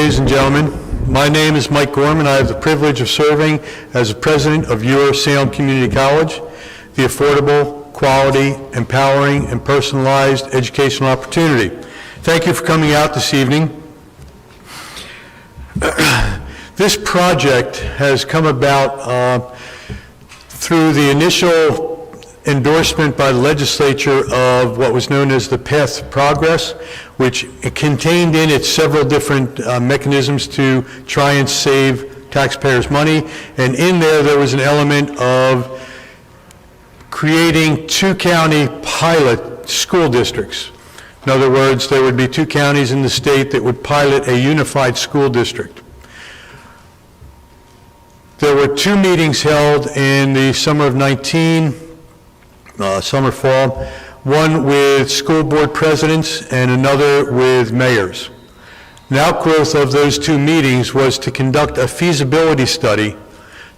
ladies and gentlemen. My name is Mike Gorman. I have the privilege of serving as the president of your Salem Community College, the affordable, quality, empowering, and personalized educational opportunity. Thank you for coming out this evening. This project has come about through the initial endorsement by the legislature of what was known as the Path to Progress, which contained in it several different mechanisms to try and save taxpayers' money. And in there was an element of creating 2 county pilot school districts. In other words, there would be 2 counties in the state that would pilot a unified school district. There were 2 meetings held in the summer of 19, summer, fall, one with school board presidents and another with mayors. The outgrowth of those 2 meetings was to conduct a feasibility study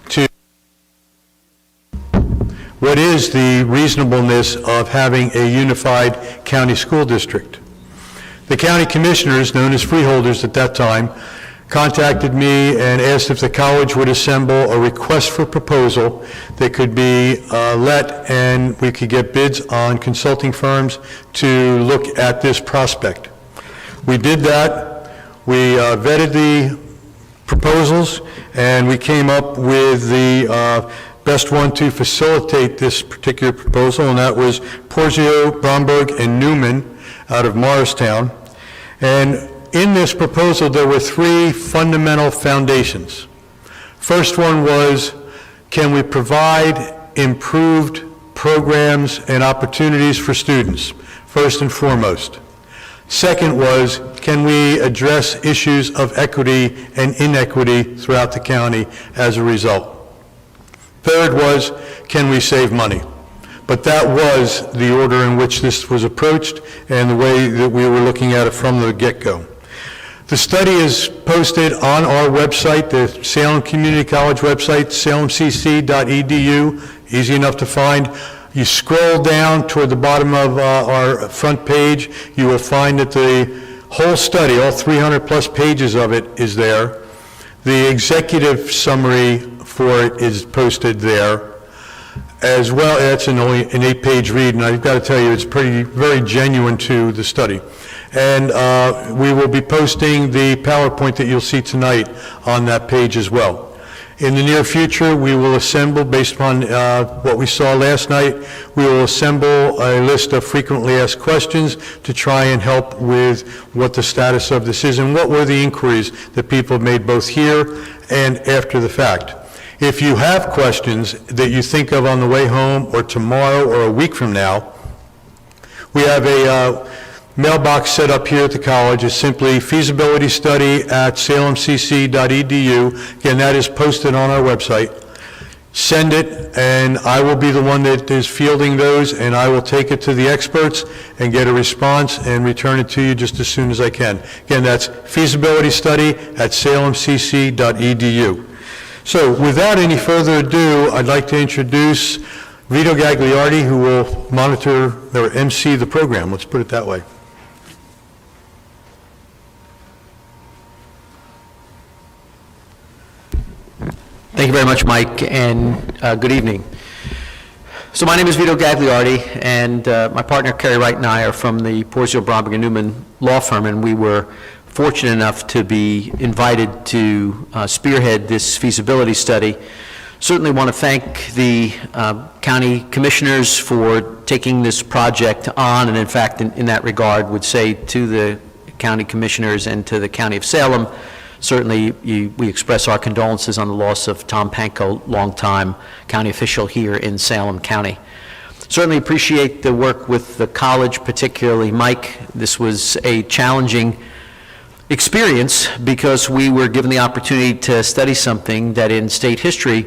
to what is the reasonableness of having a unified county school district. The county commissioners, known as freeholders at that time, contacted me and asked if the college would assemble a request for proposal that could be let, and we could get bids on consulting firms to look at this prospect. We did that. We vetted the proposals, and we came up with the best one to facilitate this particular proposal, and that was Porzio, Bromberg, and Newman out of Morristown. And in this proposal, there were 3 fundamental foundations. First one was, can we provide improved programs and opportunities for students, first and foremost? Second was, can we address issues of equity and inequity throughout the county as a result? Third was, can we save money? But that was the order in which this was approached and the way that we were looking at it from the get-go. The study is posted on our website, the Salem Community College website, salemcc.edu, easy enough to find. You scroll down toward the bottom of our front page, you will find that the whole study, all 300 plus pages of it, is there. The executive summary for it is posted there. As well, it's only an 8-page read, and I've got to tell you, it's very genuine to the study. And we will be posting the PowerPoint that you'll see tonight on that page as well. In the near future, we will assemble, based upon what we saw last night, we will assemble a list of frequently asked questions to try and help with what the status of this is and what were the inquiries that people have made both here and after the fact. If you have questions that you think of on the way home or tomorrow or a week from now, we have a mailbox set up here at the college. Is simply feasibility study at salemcc.edu. Again, that is posted on our website. Send it, and I will be the one that is fielding those, and I will take it to the experts and get a response and return it to you just as soon as I can. Again, that's feasibility study at salemcc.edu. So without any further ado, I'd like to introduce Vito Gagliardi, who will monitor or MC the program. Let's put it that way. Thank you very much, Mike, and good evening. So my name is Vito Gagliardi, and my partner Carrie Wright and I are from the Porzio, Bromberg & Newman law firm, and we were fortunate enough to be invited to spearhead this feasibility study. Certainly want to thank the county commissioners for taking this project on, and in fact, in that regard, would say to the county commissioners and to the county of Salem, certainly we express our condolences on the loss of Tom Panko, longtime county official here in Salem County. Certainly appreciate the work with the college, particularly Mike. This was a challenging experience because we were given the opportunity to study something that in state history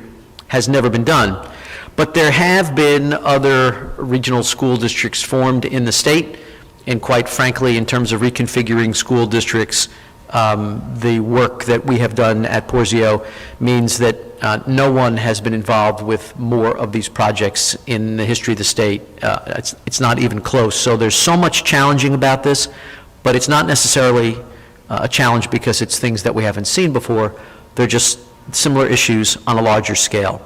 has never been done. But there have been other regional school districts formed in the state, and quite frankly, in terms of reconfiguring school districts, the work that we have done at Porzio means that no one has been involved with more of these projects in the history of the state. It's not even close. So there's so much challenging about this, but it's not necessarily a challenge because it's things that we haven't seen before. They're just similar issues on a larger scale.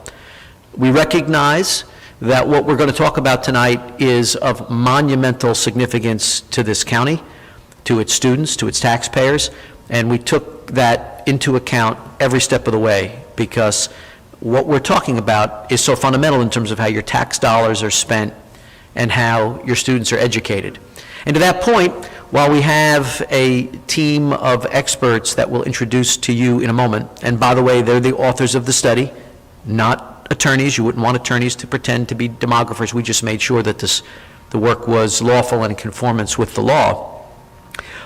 We recognize that what we're going to talk about tonight is of monumental significance to this county, to its students, to its taxpayers, and we took that into account every step of the way because what we're talking about is so fundamental in terms of how your tax dollars are spent and how your students are educated. And to that point, while we have a team of experts that we'll introduce to you in a moment, and by the way, they're the authors of the study, not attorneys. You wouldn't want attorneys to pretend to be demographers. We just made sure that the work was lawful and in conformance with the law.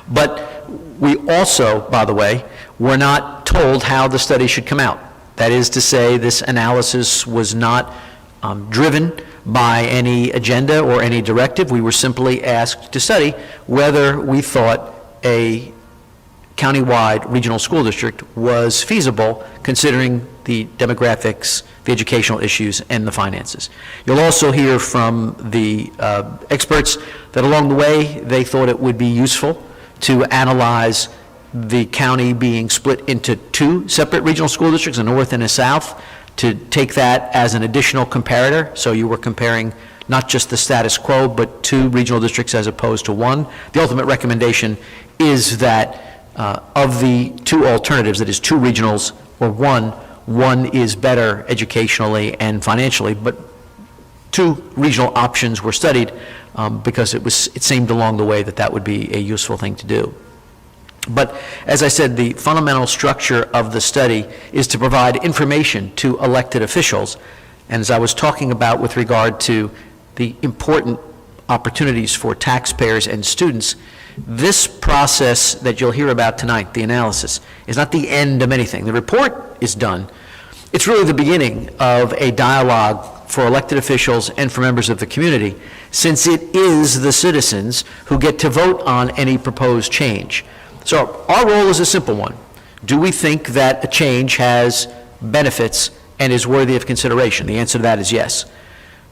But we also, by the way, were not told how the study should come out. That is to say, this analysis was not driven by any agenda or any directive. We were simply asked to study whether we thought a countywide regional school district was feasible considering the demographics, the educational issues, and the finances. You'll also hear from the experts that along the way they thought it would be useful to analyze the county being split into two separate regional school districts, a north and a south, to take that as an additional comparator. So you were comparing not just the status quo, but two regional districts as opposed to one. The ultimate recommendation is that of the two alternatives, that is two regionals or one is better educationally and financially, but two regional options were studied because it seemed along the way that that would be a useful thing to do. But as I said, the fundamental structure of the study is to provide information to elected officials. And as I was talking about with regard to the important opportunities for taxpayers and students, this process that you'll hear about tonight, the analysis, is not the end of anything. The report is done. It's really the beginning of a dialogue for elected officials and for members of the community, since it is the citizens who get to vote on any proposed change. So our role is a simple one. Do we think that a change has benefits and is worthy of consideration? The answer to that is yes.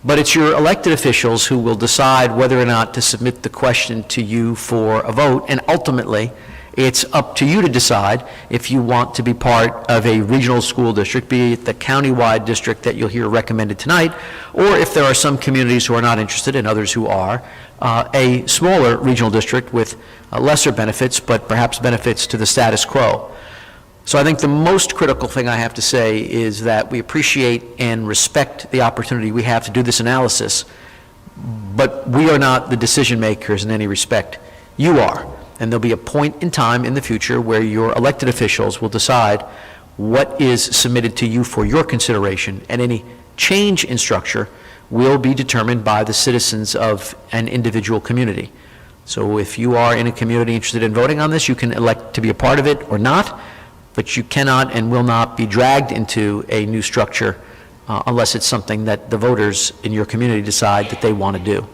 But it's your elected officials who will decide whether or not to submit the question to you for a vote, and ultimately, it's up to you to decide if you want to be part of a regional school district, be it the countywide district that you'll hear recommended tonight, or if there are some communities who are not interested and others who are, a smaller regional district with lesser benefits, but perhaps benefits to the status quo. So I think the most critical thing I have to say is that we appreciate and respect the opportunity we have to do this analysis, but we are not the decision makers in any respect. You are. And there'll be a point in time in the future where your elected officials will decide what is submitted to you for your consideration, and any change in structure will be determined by the citizens of an individual community. So if you are in a community interested in voting on this, you can elect to be a part of it or not, but you cannot and will not be dragged into a new structure unless it's something that the voters in your community decide that they want to do.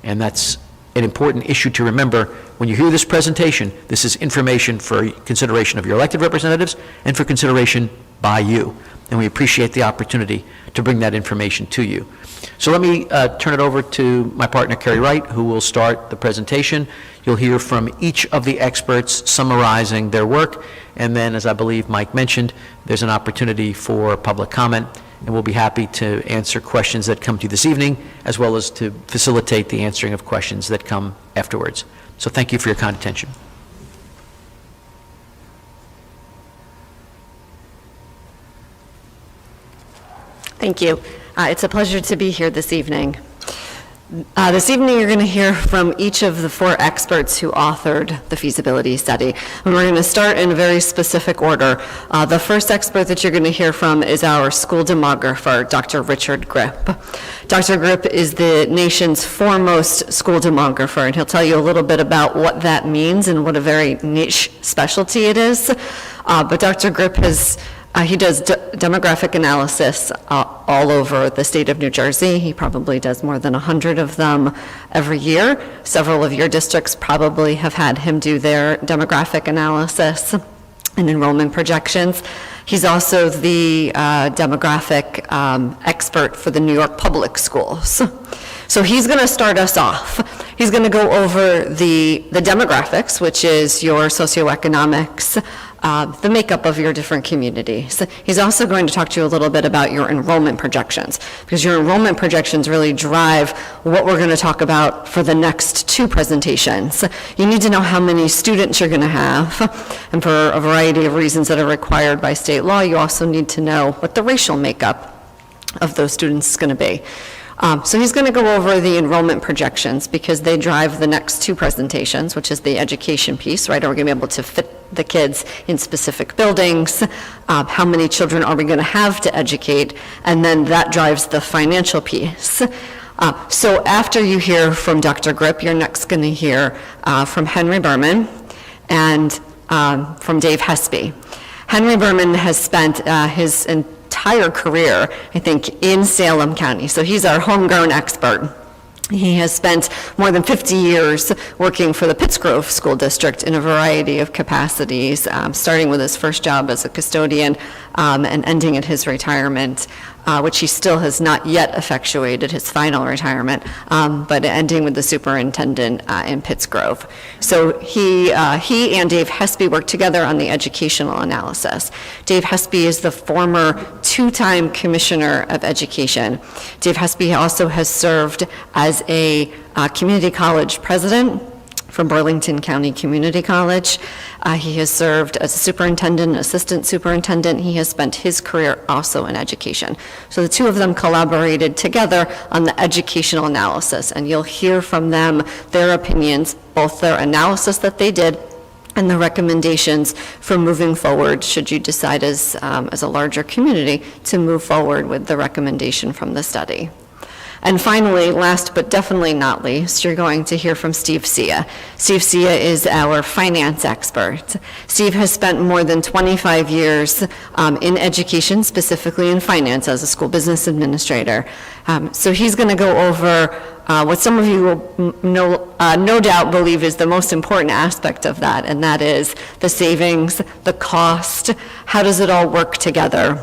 And that's an important issue to remember when you hear this presentation. This is information for consideration of your elected representatives and for consideration by you. And we appreciate the opportunity to bring that information to you. So let me turn it over to my partner, Carrie Wright, who will start the presentation. You'll hear from each of the experts summarizing their work, and then, as I believe Mike mentioned, there's an opportunity for public comment, and we'll be happy to answer questions that come to you this evening, as well as to facilitate the answering of questions that come afterwards. So thank you for your kind attention. Thank you. It's a pleasure to be here this evening. This evening you're going to hear from each of the four experts who authored the feasibility study. And we're going to start in a very specific order. The first expert that you're going to hear from is our school demographer, Dr. Richard Grip. Dr. Grip is the nation's foremost school demographer, and he'll tell you a little bit about what that means and what a very niche specialty it is. But Dr. Grip he does demographic analysis all over the state of New Jersey. He probably does more than 100 of them every year. Several of your districts probably have had him do their demographic analysis and enrollment projections. He's also the demographic expert for the New York public schools. So he's going to start us off. He's going to go over the demographics, which is your socioeconomics, the makeup of your different communities. He's also going to talk to you a little bit about your enrollment projections, because your enrollment projections really drive what we're going to talk about for the next two presentations. You need to know how many students you're going to have, and for a variety of reasons that are required by state law, you also need to know what the racial makeup of those students is going to be. So he's going to go over the enrollment projections because they drive the next two presentations, which is the education piece, right? Are we going to be able to fit the kids in specific buildings? How many children are we going to have to educate? And then that drives the financial piece. So after you hear from Dr. Grip, you're next going to hear from Henry Berman and from Dave Hespy. Henry Berman has spent his entire career, I think, in Salem County. So he's our homegrown expert. He has spent more than 50 years working for the Pittsgrove School District in a variety of capacities, starting with his first job as a custodian and ending at his retirement, which he still has not yet effectuated, his final retirement, but ending with the superintendent in Pittsgrove. So he and Dave Hespy work together on the educational analysis. Dave Hespy is the former two-time commissioner of education. Dave Hespy also has served as a community college president from Burlington County Community College. He has served as a superintendent, assistant superintendent. He has spent his career also in education. So the two of them collaborated together on the educational analysis, and you'll hear from them their opinions, both their analysis that they did and the recommendations for moving forward should you decide as a larger community to move forward with the recommendation from the study. And finally, last but definitely not least, you're going to hear from Steve Sia. Steve Sia is our finance expert. Steve has spent more than 25 years in education, specifically in finance as a school business administrator. So he's going to go over what some of you will no doubt believe is the most important aspect of that, and that is the savings, the cost, how does it all work together?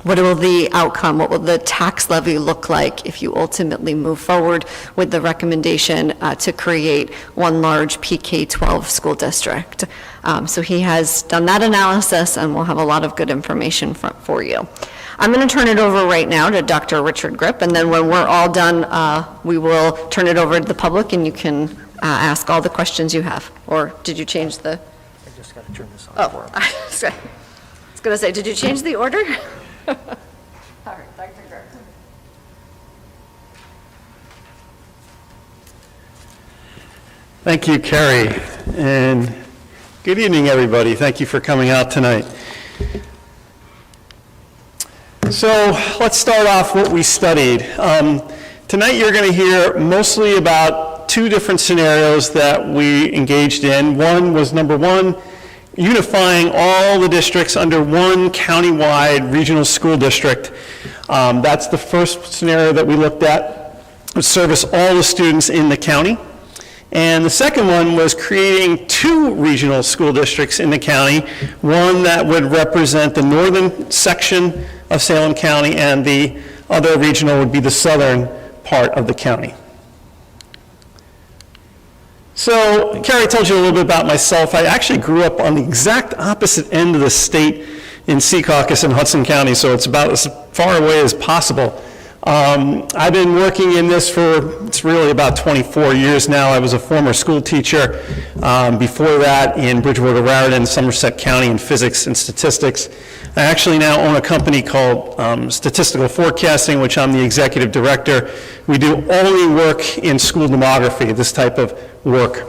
What will the outcome, what will the tax levy look like if you ultimately move forward with the recommendation to create one large PK-12 school district? So he has done that analysis, and we'll have a lot of good information for you. I'm going to turn it over right now to Dr. Richard Grip, and then when we're all done, we will turn it over to the public, and you can ask all the questions you have. Or did you change the? I just got to turn this on. Oh, I was going to say, did you change the order? All right, Dr. Grip. Thank you, Carrie, and good evening, everybody. Thank you for coming out tonight. So let's start off what we studied. Tonight you're going to hear mostly about two different scenarios that we engaged in. One was, number one, unifying all the districts under one countywide regional school district. That's the first scenario that we looked at, would service all the students in the county. And the second one was creating two regional school districts in the county, one that would represent the northern section of Salem County, and the other regional would be the southern part of the county. So, Carrie told you a little bit about myself. I actually grew up on the exact opposite end of the state in Secaucus in Hudson County, so it's about as far away as possible. I've been working in this for, it's really about 24 years now. I was a former school teacher. Before that, in Bridgewater, Raritan, Somerset County in physics and statistics. I actually now own a company called Statistical Forecasting, which I'm the executive director. We do only work in school demography, this type of work.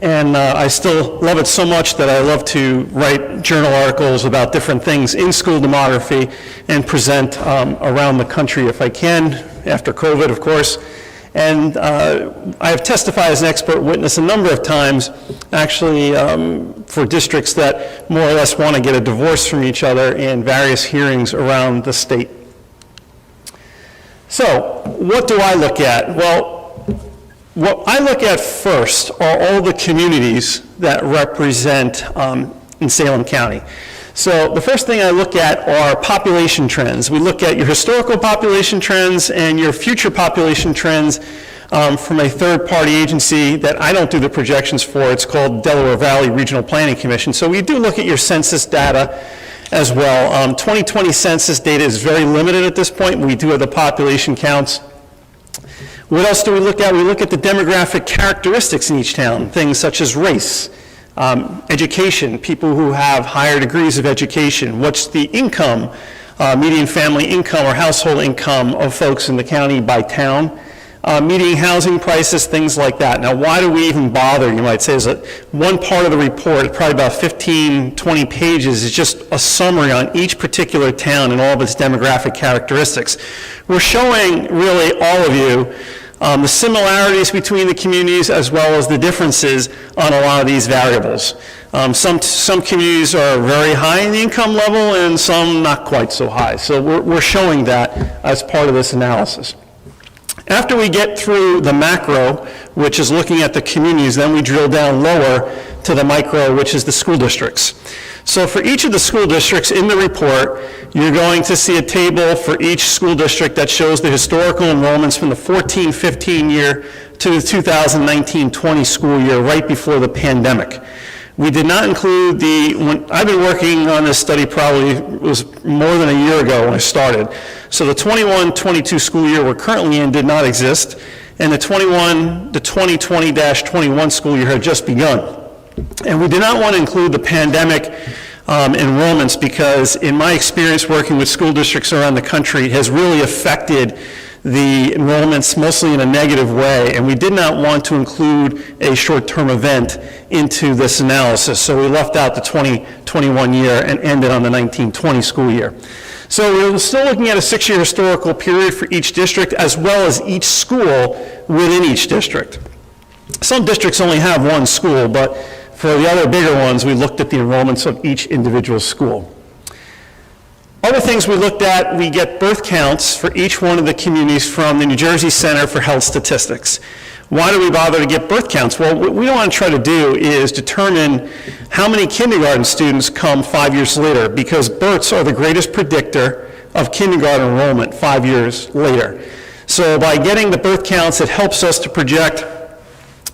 And I still love it so much that I love to write journal articles about different things in school demography and present around the country if I can, after COVID, of course. And I have testified as an expert witness a number of times, actually for districts that more or less want to get a divorce from each other in various hearings around the state. So, what do I look at? Well, what I look at first are all the communities that represent in Salem County. So the first thing I look at are population trends. We look at your historical population trends and your future population trends from a third-party agency that I don't do the projections for. It's called Delaware Valley Regional Planning Commission. So we do look at your census data as well. 2020 census data is very limited at this point. We do have the population counts. What else do we look at? We look at the demographic characteristics in each town, things such as race, education, people who have higher degrees of education, what's the income, median family income or household income of folks in the county by town, median housing prices, things like that. Now, why do we even bother, you might say, is that one part of the report, probably about 15, 20 pages, is just a summary on each particular town and all of its demographic characteristics. We're showing really all of you the similarities between the communities as well as the differences on a lot of these variables. Some communities are very high in the income level and some not quite so high. So we're showing that as part of this analysis. After we get through the macro, which is looking at the communities, then we drill down lower to the micro, which is the school districts. So for each of the school districts in the report, you're going to see a table for each school district that shows the historical enrollments from the 14-15 year to the 2019-20 school year, right before the pandemic. We did not include I've been working on this study probably, it was more than a year ago when I started. So the 21-22 school year we're currently in did not exist, and the 2020-21 school year had just begun. And we did not want to include the pandemic enrollments because in my experience working with school districts around the country, it has really affected the enrollments mostly in a negative way, and we did not want to include a short-term event into this analysis, so we left out the 2021 year and ended on the 1920 school year. So we're still looking at a 6-year historical period for each district as well as each school within each district. Some districts only have one school, but for the other bigger ones, we looked at the enrollments of each individual school. Other things we looked at, we get birth counts for each one of the communities from the New Jersey Center for Health Statistics. Why do we bother to get birth counts? Well, what we want to try to do is determine how many kindergarten students come 5 years later, because births are the greatest predictor of kindergarten enrollment 5 years later. So by getting the birth counts, it helps us to project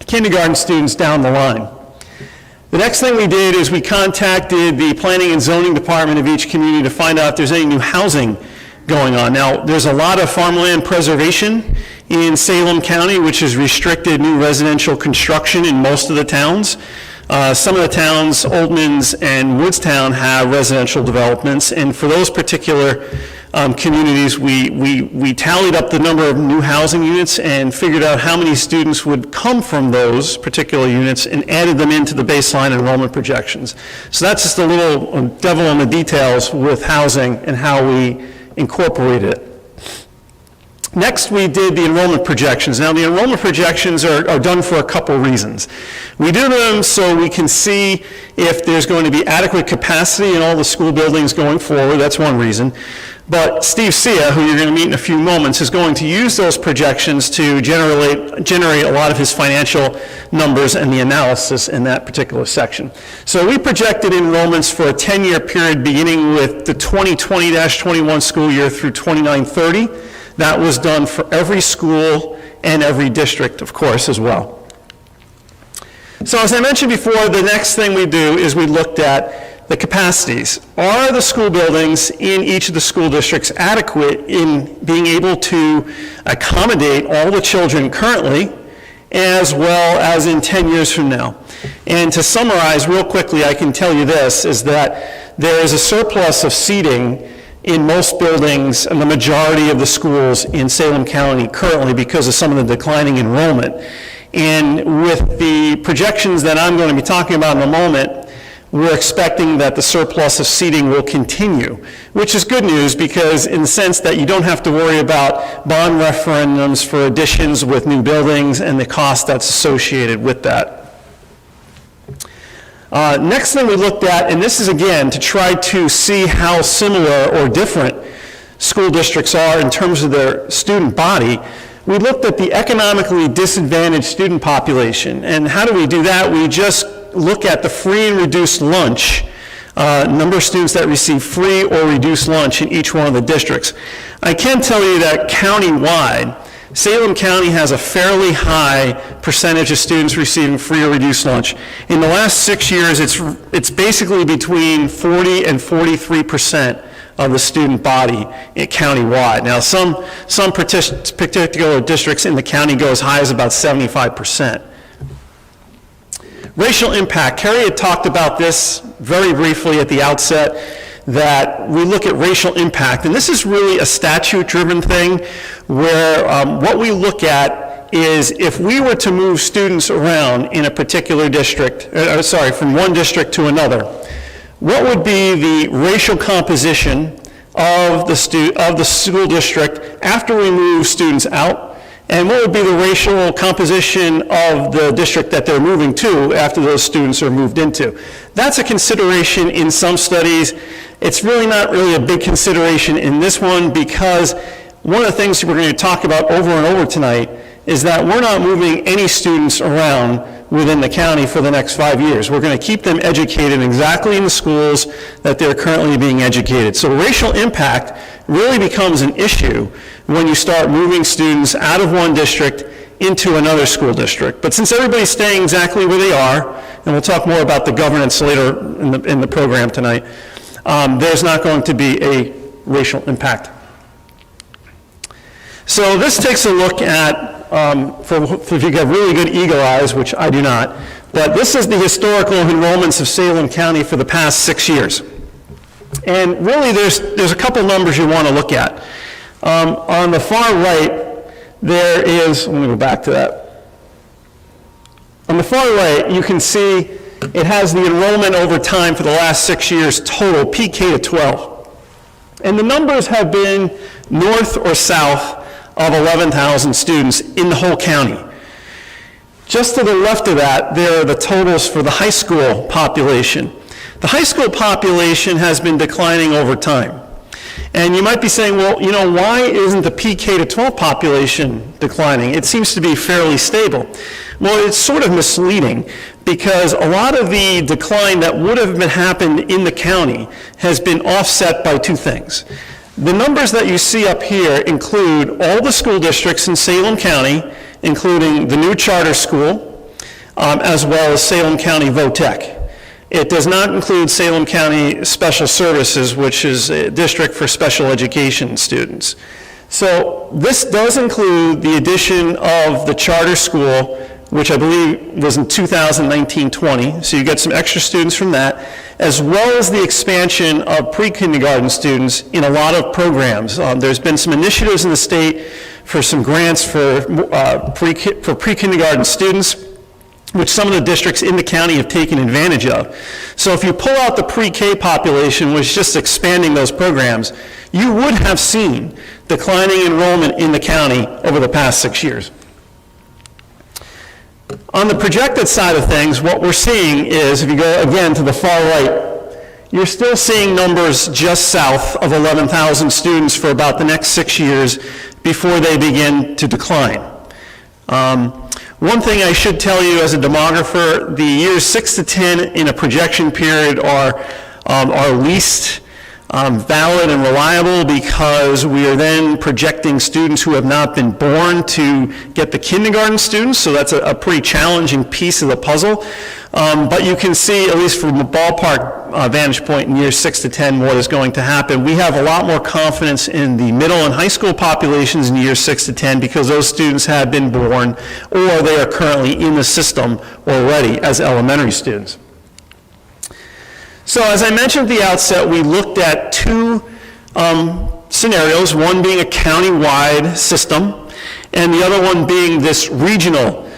kindergarten students down the line. The next thing we did is we contacted the planning and zoning department of each community to find out if there's any new housing going on. Now, there's a lot of farmland preservation in Salem County, which has restricted new residential construction in most of the towns. Some of the towns, Oldman's and Woodstown, have residential developments, and for those particular communities, we tallied up the number of new housing units and figured out how many students would come from those particular units and added them into the baseline enrollment projections. So that's just a little devil in the details with housing and how we incorporated it. Next, we did the enrollment projections. Now, the enrollment projections are done for a couple reasons. We do them so we can see if there's going to be adequate capacity in all the school buildings going forward. That's one reason. But Steve Sia, who you're going to meet in a few moments, is going to use those projections to generate a lot of his financial numbers and the analysis in that particular section. So we projected enrollments for a 10-year period beginning with the 2020-21 school year through 29-30. That was done for every school and every district, of course, as well. So as I mentioned before, the next thing we do is we looked at the capacities. Are the school buildings in each of the school districts adequate in being able to accommodate all the children currently, as well as in 10 years from now? And to summarize real quickly, I can tell you this, is that there is a surplus of seating in most buildings and the majority of the schools in Salem County currently because of some of the declining enrollment. And with the projections that I'm going to be talking about in a moment, we're expecting that the surplus of seating will continue, which is good news because in the sense that you don't have to worry about bond referendums for additions with new buildings and the cost that's associated with that. Next thing we looked at, and this is again to try to see how similar or different school districts are in terms of their student body, we looked at the economically disadvantaged student population. And how do we do that? We just look at the free and reduced lunch, number of students that receive free or reduced lunch in each one of the districts. I can tell you that countywide, Salem County has a fairly high percentage of students receiving free or reduced lunch. In the last 6 years, it's basically between 40 and 43% of the student body countywide. Now, some particular districts in the county go as high as about 75%. Racial impact. Carrie had talked about this very briefly at the outset, that we look at racial impact, and this is really a statute-driven thing where what we look at is if we were to move students around in a particular district, from one district to another, what would be the racial composition of the school district after we move students out? And what would be the racial composition of the district that they're moving to after those students are moved into? That's a consideration in some studies. It's really not really a big consideration in this one, because one of the things we're going to talk about over and over tonight is that we're not moving any students around within the county for the next 5 years. We're going to keep them educated exactly in the schools that they're currently being educated. So racial impact really becomes an issue when you start moving students out of one district into another school district. But since everybody's staying exactly where they are, and we'll talk more about the governance later in the program tonight, there's not going to be a racial impact. So this takes a look at, if you have really good eagle eyes, which I do not, but this is the historical enrollments of Salem County for the past 6 years. And really there's a couple numbers you want to look at. On the far right, there is, let me go back to that. On the far right, you can see it has the enrollment over time for the last 6 years total, PK to 12. And the numbers have been north or south of 11,000 students in the whole county. Just to the left of that, there are the totals for the high school population. The high school population has been declining over time. And you might be saying, well, you know, why isn't the PK to 12 population declining? It seems to be fairly stable. Well, it's sort of misleading, because a lot of the decline that would have happened in the county has been offset by two things. The numbers that you see up here include all the school districts in Salem County, including the new charter school, as well as Salem County VOTEC. It does not include Salem County Special Services, which is a district for special education students. So this does include the addition of the charter school, which I believe was in 2019-20, so you get some extra students from that, as well as the expansion of pre-kindergarten students in a lot of programs. There's been some initiatives in the state for some grants for pre-kindergarten students, which some of the districts in the county have taken advantage of. So if you pull out the pre-K population, which is just expanding those programs, you would have seen declining enrollment in the county over the past 6 years. On the projected side of things, what we're seeing is, if you go again to the far right, you're still seeing numbers just south of 11,000 students for about the next 6 years before they begin to decline. One thing I should tell you as a demographer, the years 6 to 10 in a projection period are least valid and reliable, because we are then projecting students who have not been born to get the kindergarten students, so that's a pretty challenging piece of the puzzle. But you can see, at least from a ballpark vantage point, in years 6 to 10, what is going to happen. We have a lot more confidence in the middle and high school populations in years 6 to 10, because those students have been born or they are currently in the system already as elementary students. So as I mentioned at the outset, we looked at two scenarios, one being a county-wide system, and the other one being this regional,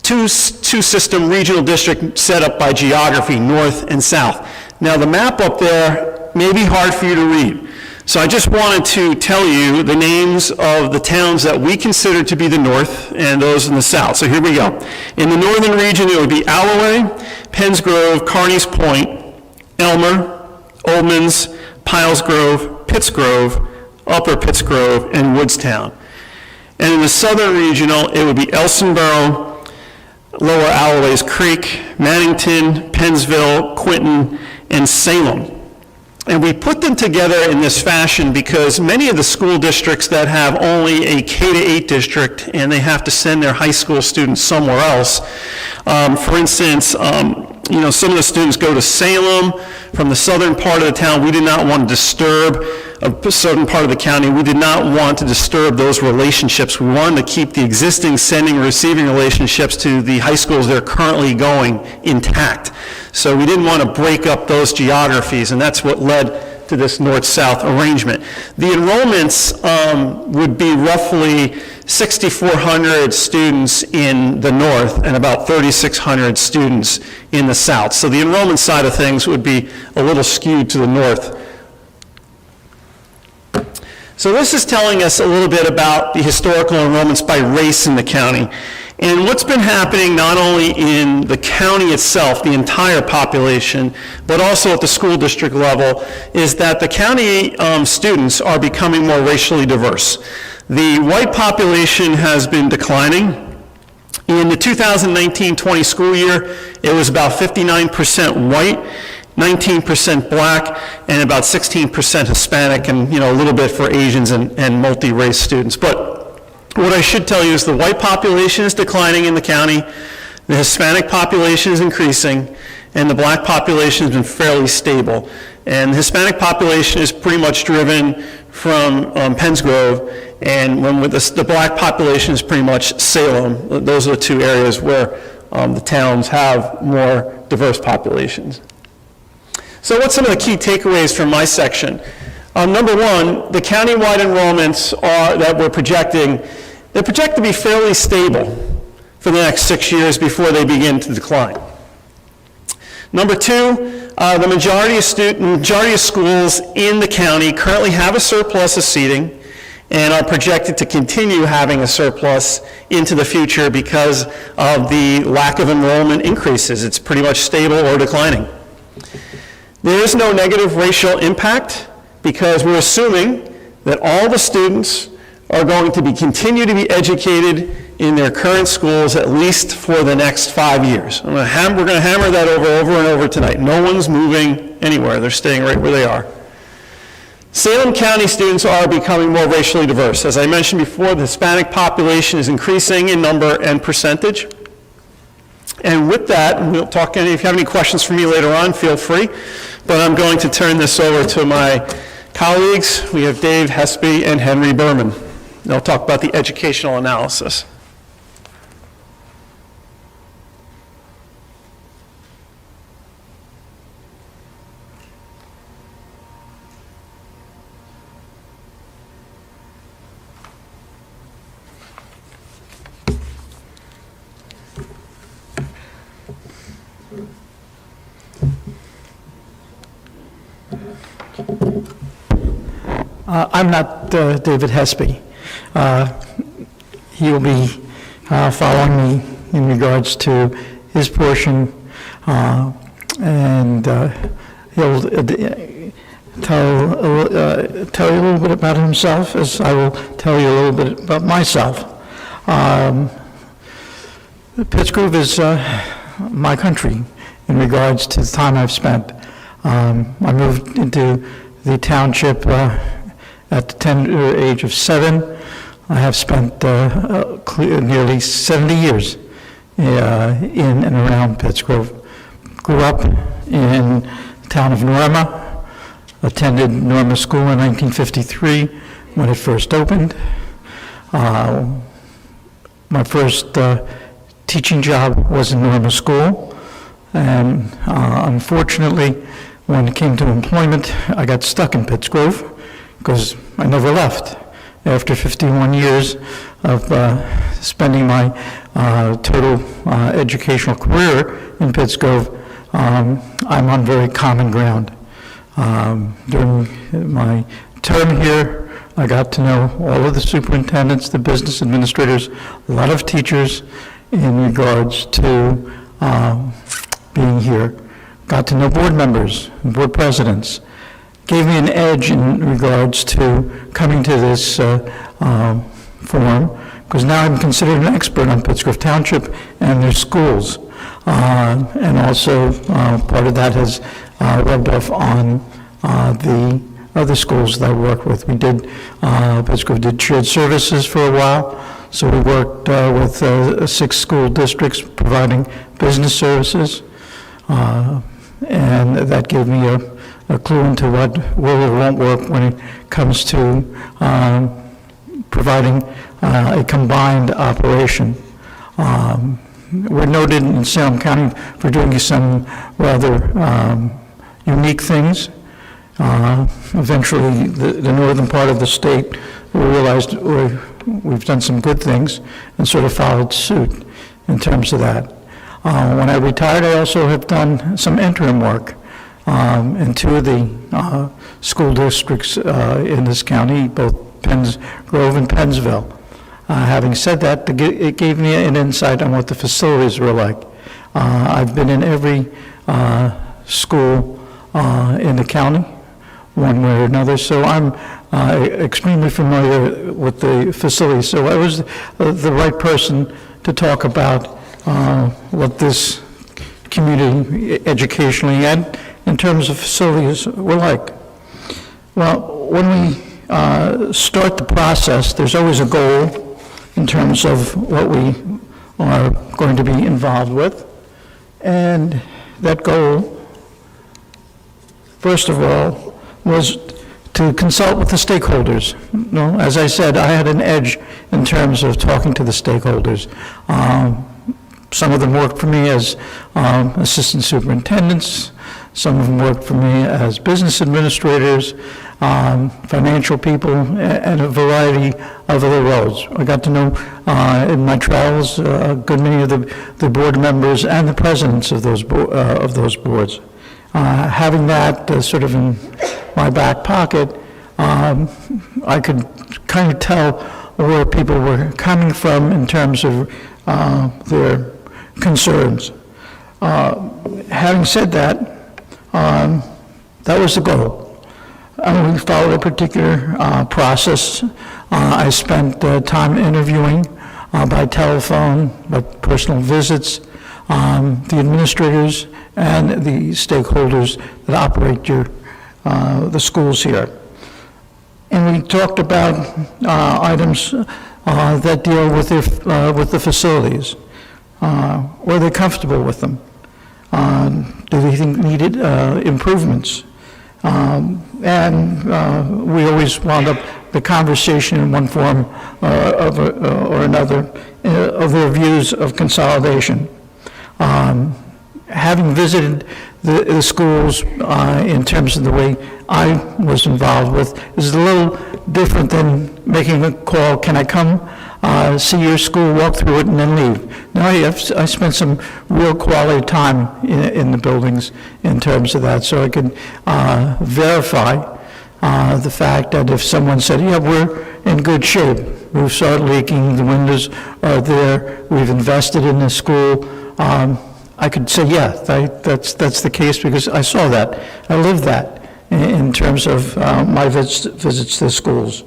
two-system regional district set up by geography, north and south. Now the map up there may be hard for you to read, so I just wanted to tell you the names of the towns that we consider to be the north and those in the south. So here we go. In the northern region, it would be Alloway, Penns Grove, Carneys Point, Elmer, Oldmans, Piles Grove, Pittsgrove, Upper Pittsgrove, and Woodstown. And in the southern regional, it would be Elsonboro, Lower Alloways Creek, Mannington, Pennsville, Quinton, and Salem. And we put them together in this fashion because many of the school districts that have only a K-8 district and they have to send their high school students somewhere else, for instance, some of the students go to Salem from the southern part of the town. We did not want to disturb a certain part of the county. We did not want to disturb those relationships. We wanted to keep the existing sending and receiving relationships to the high schools they're currently going intact. So we didn't want to break up those geographies, and that's what led to this north-south arrangement. The enrollments would be roughly 6,400 students in the north and about 3,600 students in the south. So the enrollment side of things would be a little skewed to the north. So this is telling us a little bit about the historical enrollments by race in the county. And what's been happening not only in the county itself, the entire population, but also at the school district level, is that the county students are becoming more racially diverse. The white population has been declining. In the 2019-20 school year, it was about 59% white, 19% black, and about 16% Hispanic, and a little bit for Asians and multi-race students. But what I should tell you is the white population is declining in the county, the Hispanic population is increasing, and the black population has been fairly stable. And the Hispanic population is pretty much driven from Penns Grove, and the black population is pretty much Salem. Those are the two areas where the towns have more diverse populations. So what's some of the key takeaways from my section? Number one, the countywide enrollments that we're projecting, they're projected to be fairly stable for the next 6 years before they begin to decline. Number two, the majority of schools in the county currently have a surplus of seating and are projected to continue having a surplus into the future because of the lack of enrollment increases. It's pretty much stable or declining. There is no negative racial impact because we're assuming that all the students are going to continue to be educated in their current schools at least for the next 5 years. We're going to hammer that over and over tonight. No one's moving anywhere. They're staying right where they are. Salem County students are becoming more racially diverse. As I mentioned before, the Hispanic population is increasing in number and percentage. And with that, we'll talk, if you have any questions for me later on, feel free. But I'm going to turn this over to my colleagues. We have Dave Hespy and Henry Berman. They'll talk about the educational analysis. I'm not David Hespy. He will be following me in regards to his portion, and he'll tell you a little bit about himself, as I will tell you a little bit about myself. Pittsgrove is my country in regards to the time I've spent. I moved into the township at the tender age of 7. I have spent nearly 70 years in and around Pittsgrove. Grew up in the town of Norma, attended Norma School in 1953 when it first opened. My first teaching job was in Norma School, and unfortunately, when it came to employment, I got stuck in Pittsgrove because I never left. After 51 years of spending my total educational career in Pittsgrove, I'm on very common ground. During my term here, I got to know all of the superintendents, the business administrators, a lot of teachers in regards to being here. Got to know board members, board presidents. Gave me an edge in regards to coming to this forum, because now I'm considered an expert on Pittsgrove Township and their schools. And also, part of that has rubbed off on the other schools that I worked with. We did, basically did shared services for a while, so we worked with 6 school districts providing business services, and that gave me a clue into what will or won't work when it comes to providing a combined operation. We're noted in Salem County for doing some rather unique things. Eventually, the northern part of the state, we realized we've done some good things and sort of followed suit in terms of that. When I retired, I also have done some interim work in 2 of the school districts in this county, both Penns Grove and Pennsville. Having said that, it gave me an insight on what the facilities were like. I've been in every school in the county, one way or another, so I'm extremely familiar with the facilities. So I was the right person to talk about what this community educationally and in terms of facilities were like. Well, when we start the process, there's always a goal in terms of what we are going to be involved with. And that goal, first of all, was to consult with the stakeholders. You know, as I said, I had an edge in terms of talking to the stakeholders. Some of them worked for me as assistant superintendents. Some of them worked for me as business administrators, financial people, and a variety of other roles. I got to know in my travels a good many of the board members and the presidents of those boards. Having that sort of in my back pocket, I could kind of tell where people were coming from in terms of their concerns. Having said that, that was the goal. We followed a particular process. I spent time interviewing by telephone, by personal visits, the administrators and the stakeholders that operate the schools here. And we talked about items that deal with the facilities. Were they comfortable with them? Do they think needed improvements? And we always wound up the conversation in one form or another of their views of consolidation. Having visited the schools in terms of the way I was involved with is a little different than making a call, can I come see your school, walk through it, and then leave. No, I spent some real quality time in the buildings in terms of that, so I could verify the fact that if someone said, yeah, we're in good shape, we've started leaking, the windows are there, we've invested in the school, I could say, yeah, that's the case because I saw that, I lived that in terms of my visits to schools.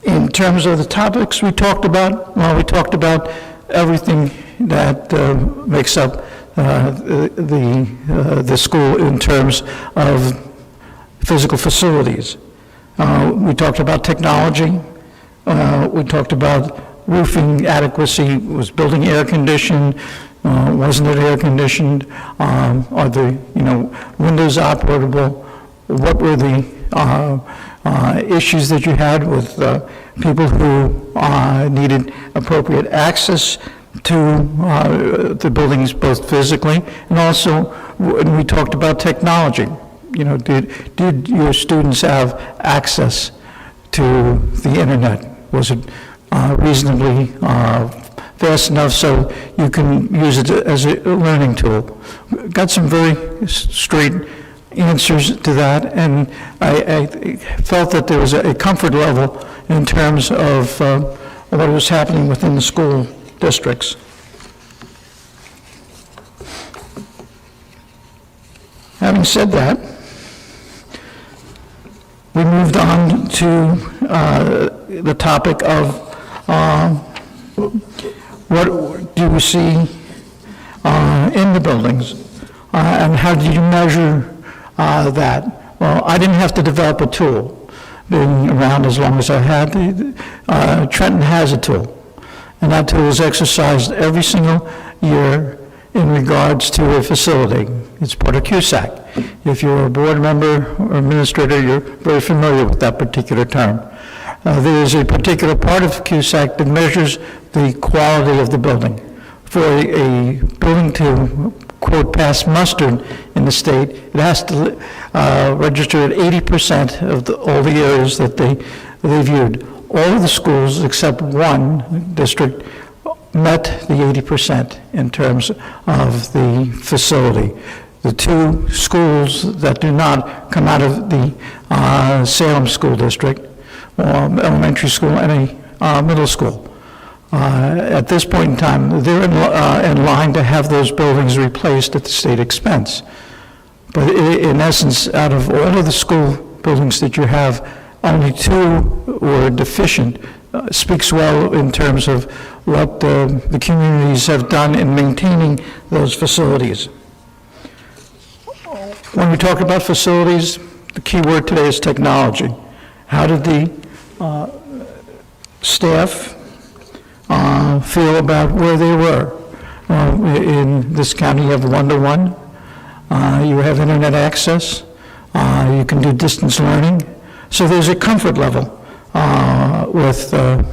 In terms of the topics we talked about, well, we talked about everything that makes up the school in terms of physical facilities. We talked about technology. We talked about roofing adequacy. Was building air conditioned? Wasn't it air conditioned? Are the windows operable? What were the issues that you had with people who needed appropriate access to the buildings, both physically and also when we talked about technology? Did your students have access to the internet? Was it reasonably fast enough so you can use it as a learning tool? Got some very straight answers to that, and I felt that there was a comfort level in terms of what was happening within the school districts. Having said that, we moved on to the topic of what do we see in the buildings, and how do you measure that? Well, I didn't have to develop a tool. Being around as long as I had, Trenton has a tool, and that tool is exercised every single year in regards to a facility. It's part of CUSAC. If you're a board member or administrator, you're very familiar with that particular term. There is a particular part of CUSAC that measures the quality of the building. For a building to, quote, pass muster in the state, it has to register at 80% of all the areas that they viewed. All of the schools, except one district, met the 80% in terms of the facility. The two schools that do not come out of the Salem School District, elementary school and a middle school. At this point in time, they're in line to have those buildings replaced at the state expense. But in essence, out of all of the school buildings that you have, only two were deficient. Speaks well in terms of what the communities have done in maintaining those facilities. When we talk about facilities, the key word today is technology. How did the staff feel about where they were? In this county, you have one-to-one. You have internet access. You can do distance learning. So there's a comfort level with the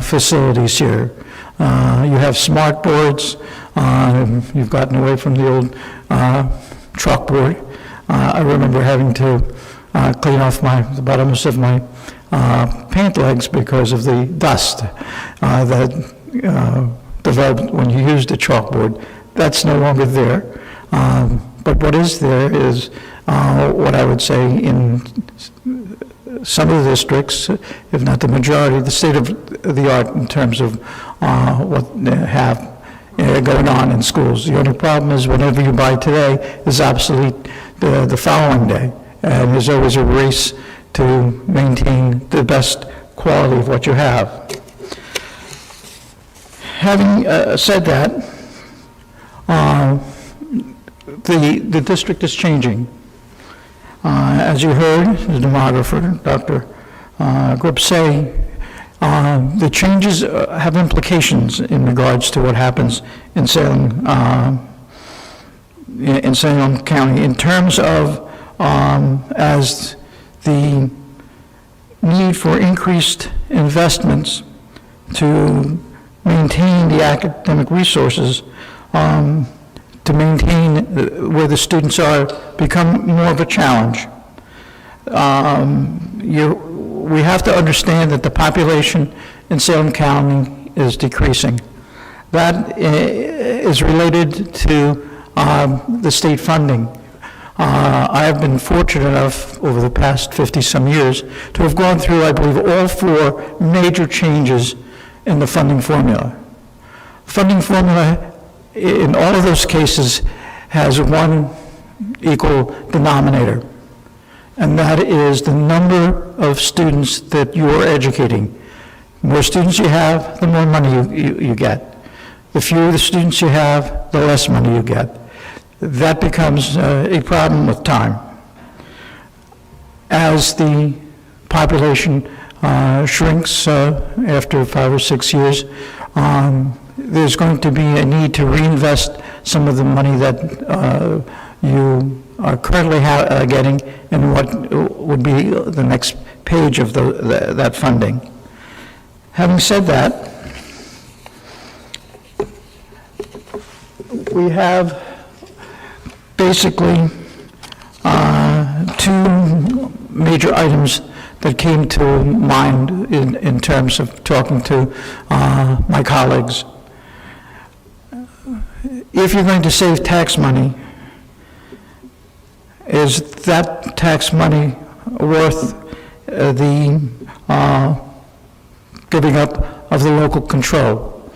facilities here. You have smart boards. You've gotten away from the old chalkboard. I remember having to clean off the bottoms of my pant legs because of the dust that developed when you used the chalkboard. That's no longer there. But what is there is what I would say in some of the districts, if not the majority, the state of the art in terms of what they have going on in schools. The only problem is whatever you buy today is obsolete the following day. And there's always a race to maintain the best quality of what you have. Having said that, the district is changing. As you heard, the demographer, Dr. Grubb, say, the changes have implications in regards to what happens in Salem County in terms of as the need for increased investments to maintain the academic resources, to maintain where the students are, become more of a challenge. We have to understand that the population in Salem County is decreasing. That is related to the state funding. I have been fortunate enough over the past 50-some years to have gone through, I believe, all 4 major changes in the funding formula. Funding formula in all of those cases has one equal denominator, and that is the number of students that you are educating. The more students you have, the more money you get. The fewer the students you have, the less money you get. That becomes a problem with time. As the population shrinks after 5 or 6 years, there's going to be a need to reinvest some of the money that you are currently getting in what would be the next page of that funding. Having said that, we have basically 2 major items that came to mind in terms of talking to my colleagues. If you're going to save tax money, is that tax money worth the giving up of the local control?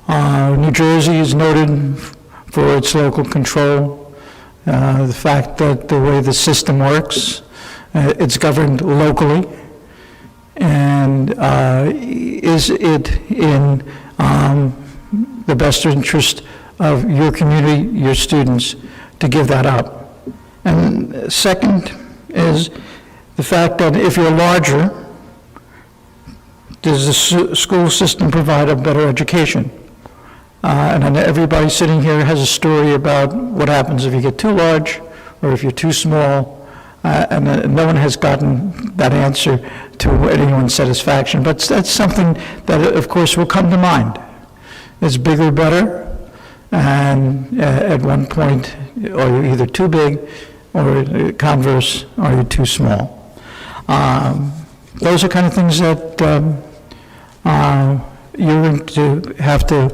New Jersey is noted for its local control. The fact that the way the system works, it's governed locally, and is it in the best interest of your community, your students, to give that up? And second is the fact that if you're larger, does the school system provide a better education? And I know everybody sitting here has a story about what happens if you get too large or if you're too small, and no one has gotten that answer to anyone's satisfaction. But that's something that, of course, will come to mind. Is bigger better? And at one point, are you either too big, or converse, are you too small? Those are kind of things that you're going to have to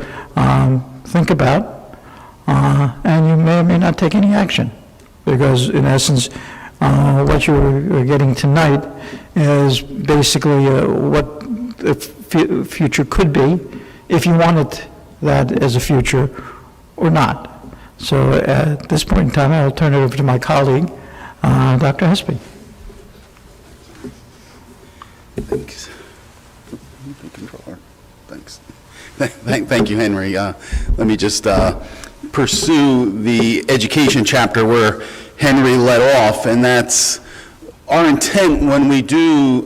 think about, and you may or may not take any action, because in essence, what you're getting tonight is basically what the future could be, if you wanted that as a future or not. So at this point in time, I'll turn it over to my colleague, Dr. Hespy. Thanks. Thanks. Thank you, Henry. Let me just pursue the education chapter where Henry led off, and that's our intent when we do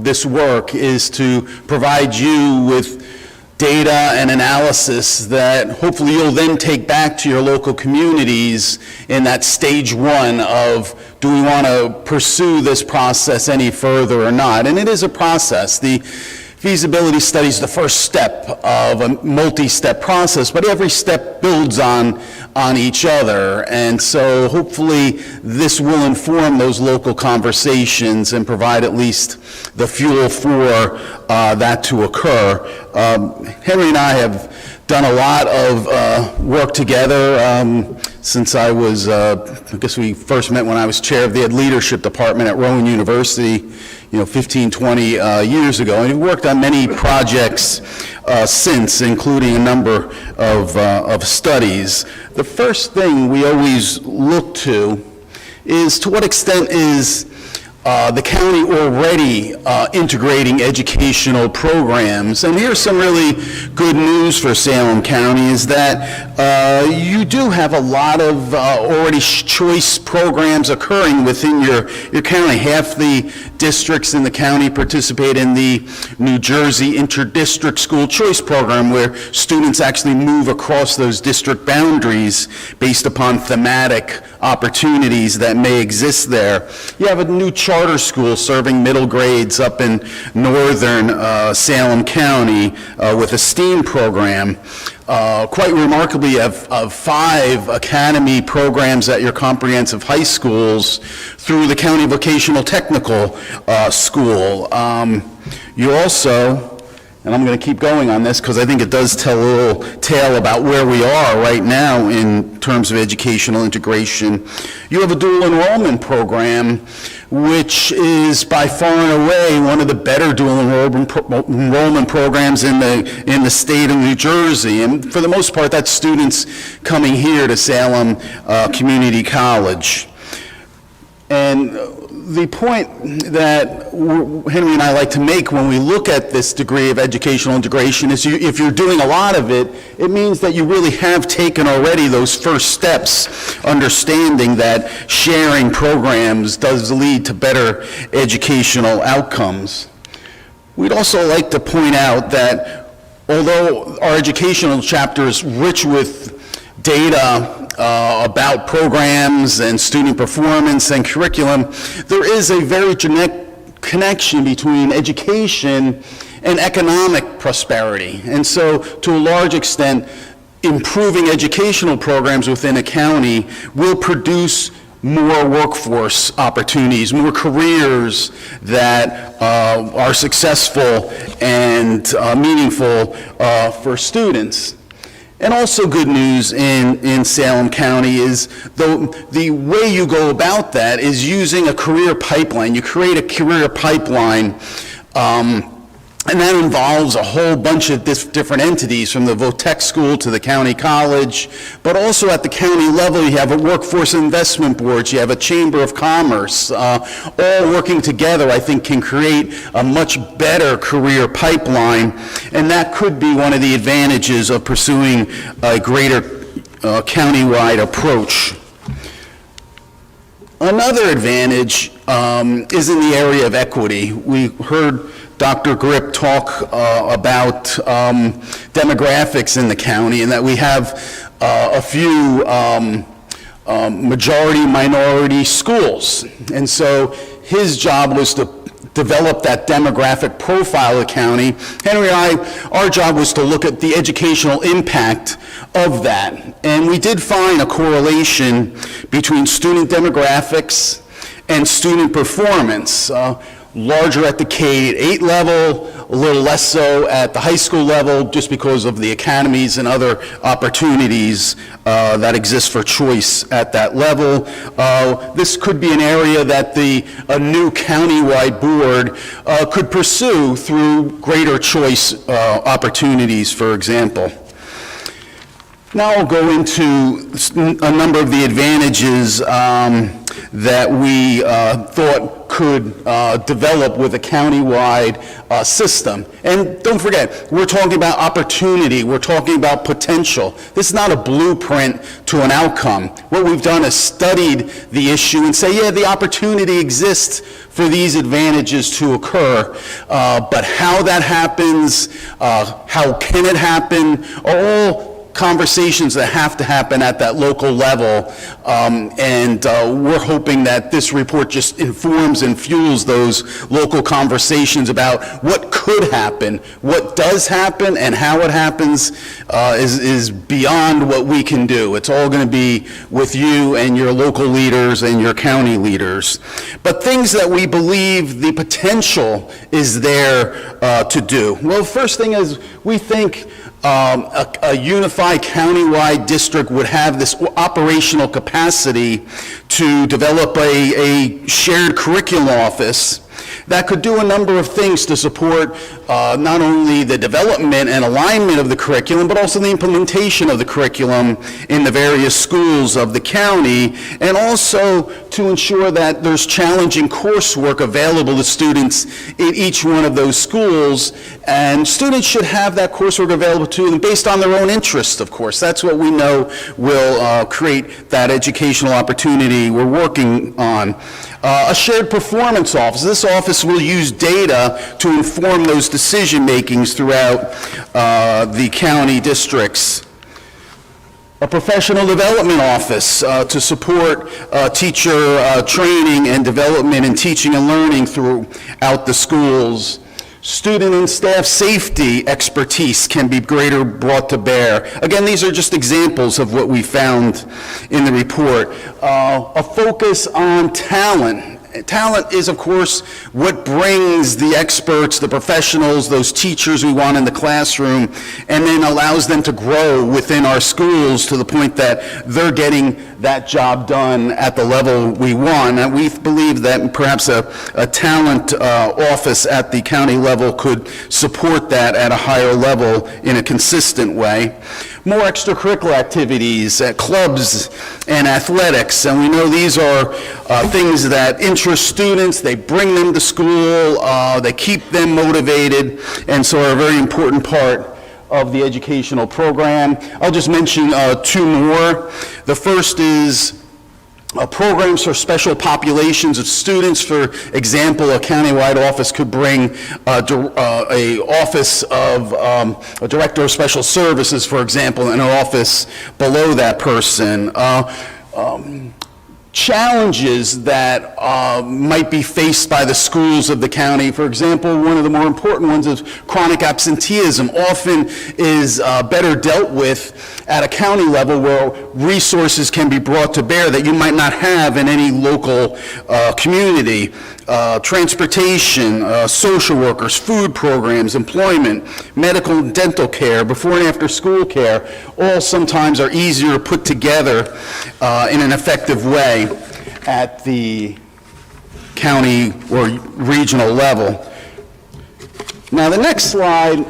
this work is to provide you with data and analysis that hopefully you'll then take back to your local communities in that stage one of, do we want to pursue this process any further or not? And it is a process. The feasibility study is the first step of a multi-step process, but every step builds on each other. And so hopefully this will inform those local conversations and provide at least the fuel for that to occur. Henry and I have done a lot of work together since I was, I guess we first met when I was chair of the Ed Leadership Department at Rowan University, 15, 20 years ago. And we've worked on many projects since, including a number of studies. The first thing we always look to what extent is the county already integrating educational programs. And here's some really good news for Salem County is that you do have a lot of already choice programs occurring within your county. Half the districts in the county participate in the New Jersey Inter-District School Choice Program, where students actually move across those district boundaries based upon thematic opportunities that may exist there. You have a new charter school serving middle grades up in northern Salem County with a STEAM program. Quite remarkably, you have 5 academy programs at your comprehensive high schools through the County Vocational Technical School. You also, and I'm going to keep going on this because I think it does tell a little tale about where we are right now in terms of educational integration. You have a dual enrollment program, which is by far and away one of the better dual enrollment programs in the state of New Jersey. And for the most part, that's students coming here to Salem Community College. And the point that Henry and I like to make when we look at this degree of educational integration is if you're doing a lot of it, it means that you really have taken already those first steps, understanding that sharing programs does lead to better educational outcomes. We'd also like to point out that although our educational chapter is rich with data about programs and student performance and curriculum, there is a very direct connection between education and economic prosperity. And so, to a large extent, improving educational programs within a county will produce more workforce opportunities, more careers that are successful and meaningful for students. And also good news in Salem County is the way you go about that is using a career pipeline. You create a career pipeline, and that involves a whole bunch of different entities, from the Votech School to the county college, but also at the county level you have a workforce investment board, you have a chamber of commerce, all working together I think can create a much better career pipeline, and that could be one of the advantages of pursuing a greater countywide approach. Another advantage is in the area of equity. We heard Dr. Grip talk about demographics in the county, and that we have a few majority-minority schools. And so his job was to develop that demographic profile of the county. Henry and I, our job was to look at the educational impact of that. And we did find a correlation between student demographics and student performance. Larger at the K-8 level, a little less so at the high school level, just because of the academies and other opportunities that exist for choice at that level. This could be an area that a new countywide board could pursue through greater choice opportunities, for example. Now I'll go into a number of the advantages that we thought could develop with a countywide system. And don't forget, we're talking about opportunity, we're talking about potential. This is not a blueprint to an outcome. What we've done is studied the issue and say, yeah, the opportunity exists for these advantages to occur, but how that happens, how can it happen, are all conversations that have to happen at that local level, and we're hoping that this report just informs and fuels those local conversations about what could happen, what does happen, and how it happens is beyond what we can do. It's all going to be with you and your local leaders and your county leaders. But things that we believe the potential is there to do. Well, first thing is we think a unified countywide district would have this operational capacity to develop a shared curriculum office that could do a number of things to support not only the development and alignment of the curriculum, but also the implementation of the curriculum in the various schools of the county, and also to ensure that there's challenging coursework available to students in each one of those schools. And students should have that coursework available to them based on their own interests, of course. That's what we know will create that educational opportunity we're working on. A shared performance office. This office will use data to inform those decision-makings throughout the county districts. A professional development office to support teacher training and development and teaching and learning throughout the schools. Student and staff safety expertise can be greater brought to bear. Again, these are just examples of what we found in the report. A focus on talent. Talent is, of course, what brings the experts, the professionals, those teachers we want in the classroom, and then allows them to grow within our schools to the point that they're getting that job done at the level we want. And we believe that perhaps a talent office at the county level could support that at a higher level in a consistent way. More extracurricular activities at clubs and athletics, and we know these are things that interest students, they bring them to school, they keep them motivated, and so are a very important part of the educational program. I'll just mention two more. The first is programs for special populations of students. For example, a countywide office could bring a office of a director of special services, for example, in an office below that person. Challenges that might be faced by the schools of the county. For example, one of the more important ones is chronic absenteeism. Often is better dealt with at a county level where resources can be brought to bear that you might not have in any local community. Transportation, social workers, food programs, employment, medical and dental care, before and after school care, all sometimes are easier to put together in an effective way at the county or regional level. Now the next slide,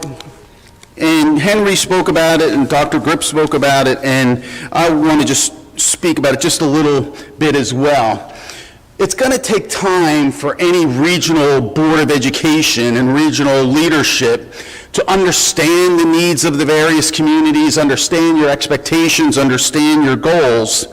and Henry spoke about it and Dr. Grip spoke about it, and I want to just speak about it just a little bit as well. It's going to take time for any regional board of education and regional leadership to understand the needs of the various communities, understand your expectations, understand your goals,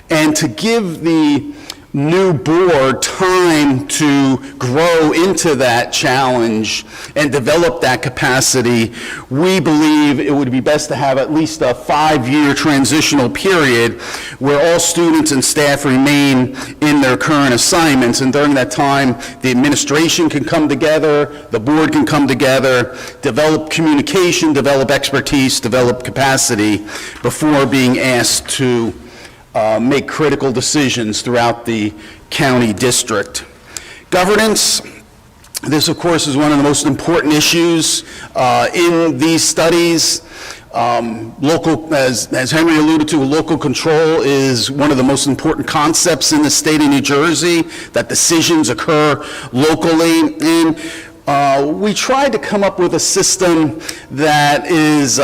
and to give the new board time to grow into that challenge and develop that capacity, we believe it would be best to have at least a 5-year transitional period where all students and staff remain in their current assignments. And during that time, the administration can come together, the board can come together, develop communication, develop expertise, develop capacity before being asked to make critical decisions throughout the county district. Governance, this of course is one of the most important issues in these studies. Local, as Henry alluded to, local control is one of the most important concepts in the state of New Jersey, that decisions occur locally. And we tried to come up with a system that is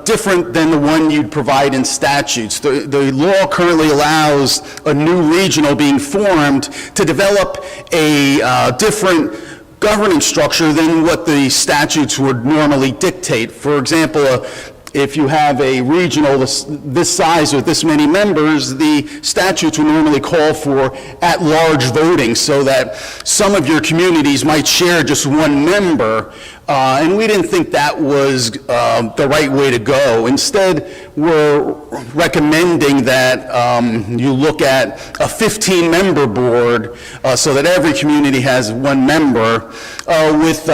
different than the one you'd provide in statutes. The law currently allows a new regional being formed to develop a different governance structure than what the statutes would normally dictate. For example, if you have a regional this size with this many members, the statutes would normally call for at-large voting so that some of your communities might share just one member, and we didn't think that was the right way to go. Instead, we're recommending that you look at a 15-member board so that every community has one member with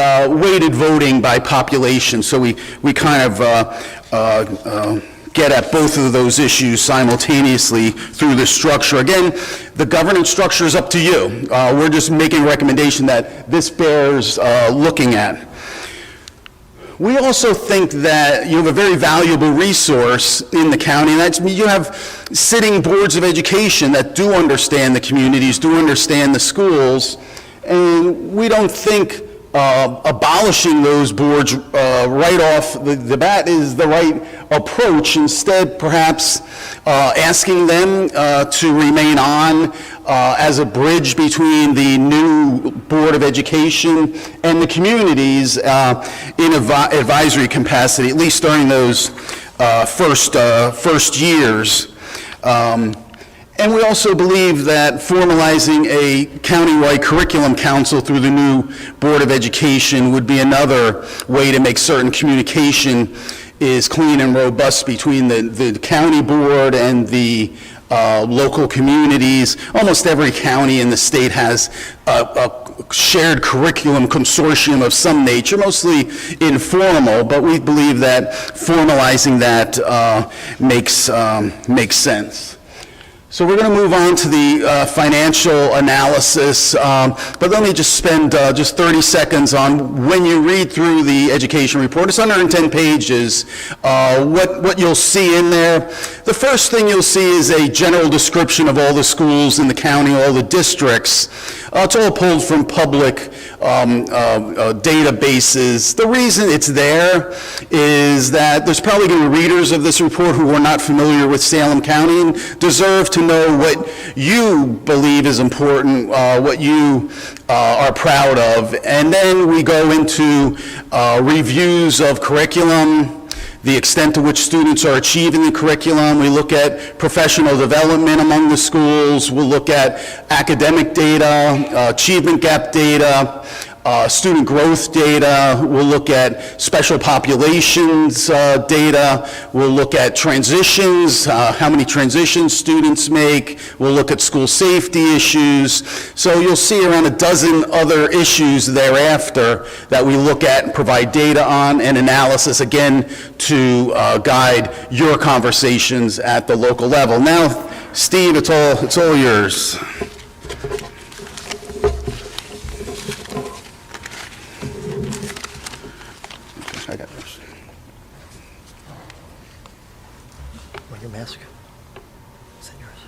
weighted voting by population. So we kind of get at both of those issues simultaneously through the structure. Again, the governance structure is up to you. We're just making a recommendation that this bears looking at. We also think that you have a very valuable resource in the county, and that's you have sitting boards of education that do understand the communities, do understand the schools, and we don't think abolishing those boards right off the bat is the right approach. Instead, perhaps asking them to remain on as a bridge between the new Board of Education and the communities in advisory capacity, at least during those first years. And we also believe that formalizing a countywide curriculum council through the new Board of Education would be another way to make certain communication is clean and robust between the county board and the local communities. Almost every county in the state has a shared curriculum consortium of some nature, mostly informal, but we believe that formalizing that makes sense. So we're going to move on to the financial analysis, but let me just spend just 30 seconds on when you read through the education report. It's 110 pages. What you'll see in there, the first thing you'll see is a general description of all the schools in the county, all the districts. It's all pulled from public databases. The reason it's there is that there's probably going to be readers of this report who are not familiar with Salem County and deserve to know what you believe is important, what you are proud of. And then we go into reviews of curriculum, the extent to which students are achieving the curriculum. We look at professional development among the schools. We'll look at academic data, achievement gap data, student growth data. We'll look at special populations data. We'll look at transitions, how many transitions students make. We'll look at school safety issues. So you'll see around a dozen other issues thereafter that we look at and provide data on and analysis, again, to guide your conversations at the local level. Now, Steve, it's all yours. I got this. Want your mask? Is that yours?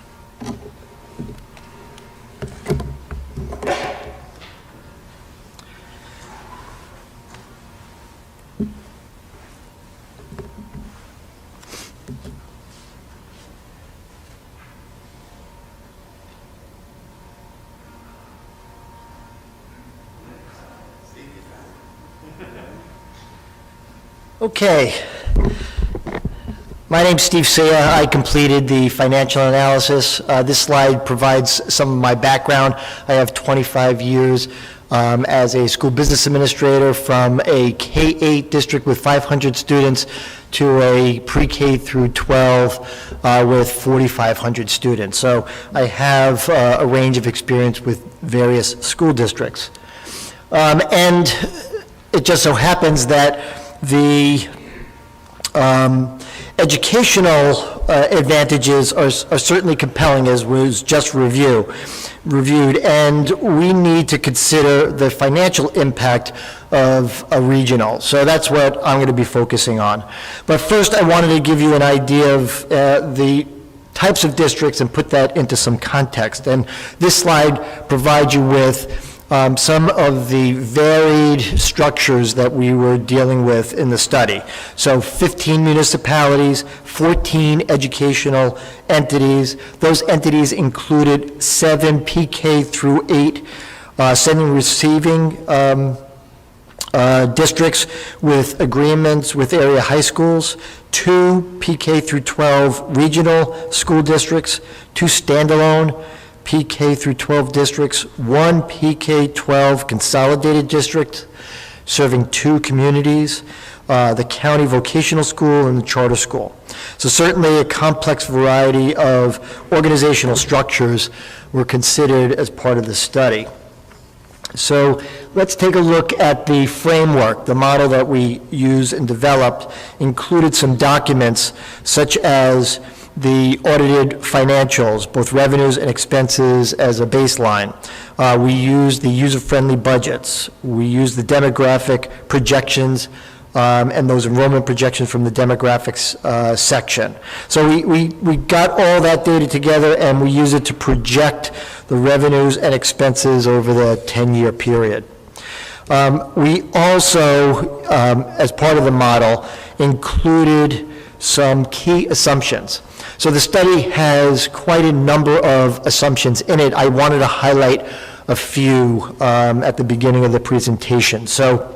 Okay. My name's Steve Sia. I completed the financial analysis. This slide provides some of my background. I have 25 years as a school business administrator, from a K-8 district with 500 students to a pre-K through 12 with 4,500 students. So I have a range of experience with various school districts. And it just so happens that the educational advantages are certainly compelling, as was just reviewed, and we need to consider the financial impact of a regional. So that's what I'm going to be focusing on. But first, I wanted to give you an idea of the types of districts and put that into some context. And this slide provides you with some of the varied structures that we were dealing with in the study. So 15 municipalities, 14 educational entities. Those entities included 7 PK through 8 sending and receiving districts with agreements with area high schools, 2 PK through 12 regional school districts, 2 standalone PK through 12 districts, 1 PK-12 consolidated district serving 2 communities, the county vocational school and the charter school. So certainly a complex variety of organizational structures were considered as part of the study. So let's take a look at the framework. The model that we used and developed included some documents such as the audited financials, both revenues and expenses, as a baseline. We use the user-friendly budgets. We use the demographic projections and those enrollment projections from the demographics section. So we got all that data together, and we use it to project the revenues and expenses over the 10-year period. We also, as part of the model, included some key assumptions. So the study has quite a number of assumptions in it. I wanted to highlight a few at the beginning of the presentation. So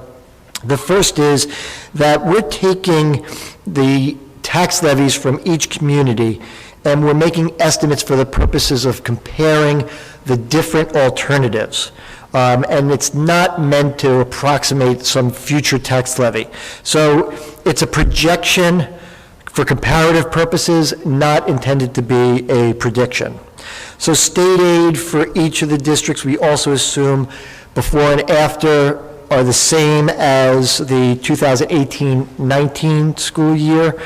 the first is that we're taking the tax levies from each community, and we're making estimates for the purposes of comparing the different alternatives. And it's not meant to approximate some future tax levy. So it's a projection for comparative purposes, not intended to be a prediction. So state aid for each of the districts, we also assume before and after are the same as the 2018-19 school year.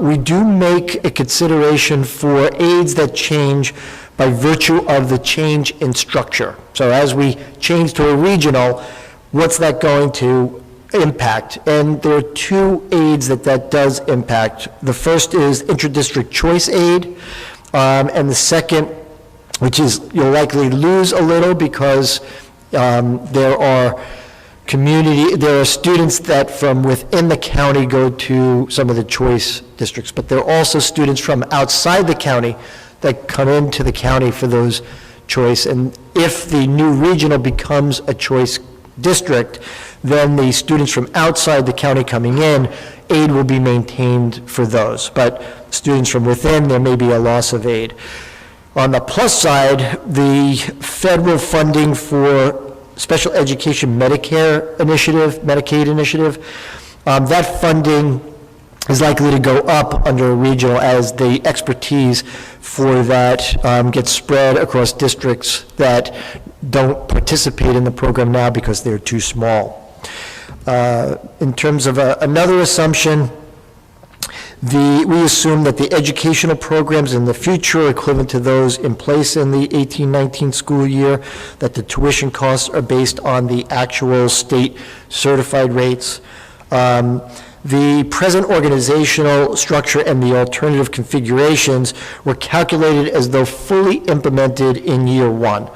We do make a consideration for aids that change by virtue of the change in structure. So as we change to a regional, what's that going to impact? And there are 2 aids that does impact. The first is intra-district choice aid, and the second, which is you'll likely lose a little because there are students that from within the county go to some of the choice districts, but there are also students from outside the county that come into the county for those choice. And if the new regional becomes a choice district, then the students from outside the county coming in, aid will be maintained for those. But students from within, there may be a loss of aid. On the plus side, the federal funding for special education Medicaid initiative, that funding is likely to go up under a regional as the expertise for that gets spread across districts that don't participate in the program now because they're too small. In terms of another assumption, we assume that the educational programs in the future are equivalent to those in place in the 18-19 school year, that the tuition costs are based on the actual state certified rates. The present organizational structure and the alternative configurations were calculated as though fully implemented in year 1.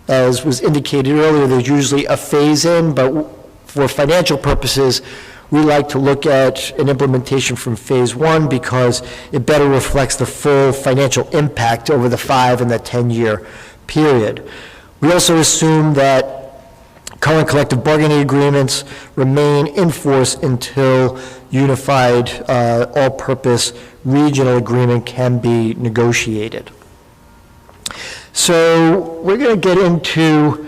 As was indicated earlier, there's usually a phase-in, but for financial purposes, we like to look at an implementation from phase 1 because it better reflects the full financial impact over the 5 and the 10-year period. We also assume that current collective bargaining agreements remain in force until unified, all-purpose regional agreement can be negotiated. So we're going to get into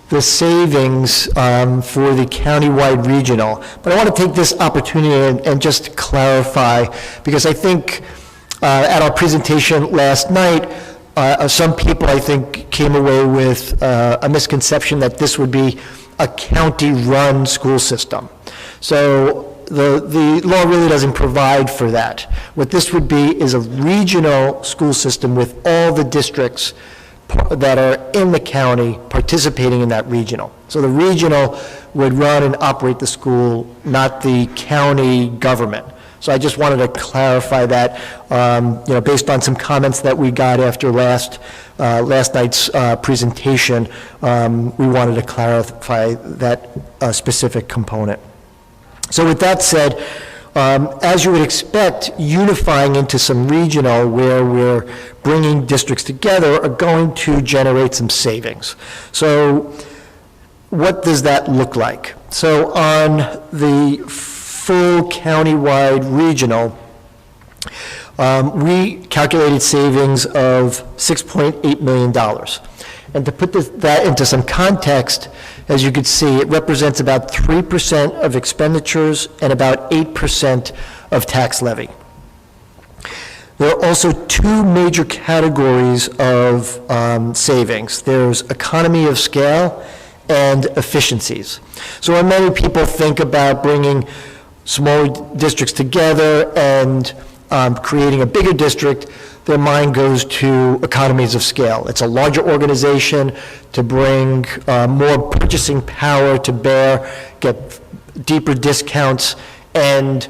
the savings for the countywide regional. But I want to take this opportunity and just clarify, because I think at our presentation last night, some people, I think, came away with a misconception that this would be a county-run school system. So the law really doesn't provide for that. What this would be is a regional school system with all the districts that are in the county participating in that regional. So the regional would run and operate the school, not the county government. So I just wanted to clarify that, based on some comments that we got after last night's presentation, we wanted to clarify that specific component. So with that said, as you would expect, unifying into some regional where we're bringing districts together are going to generate some savings. So what does that look like? So on the full countywide regional, we calculated savings of $6.8 million. And to put that into some context, as you can see, it represents about 3% of expenditures and about 8% of tax levy. There are also two major categories of savings. There's economy of scale and efficiencies. So when many people think about bringing small districts together and creating a bigger district, their mind goes to economies of scale. It's a larger organization to bring more purchasing power to bear, get deeper discounts, and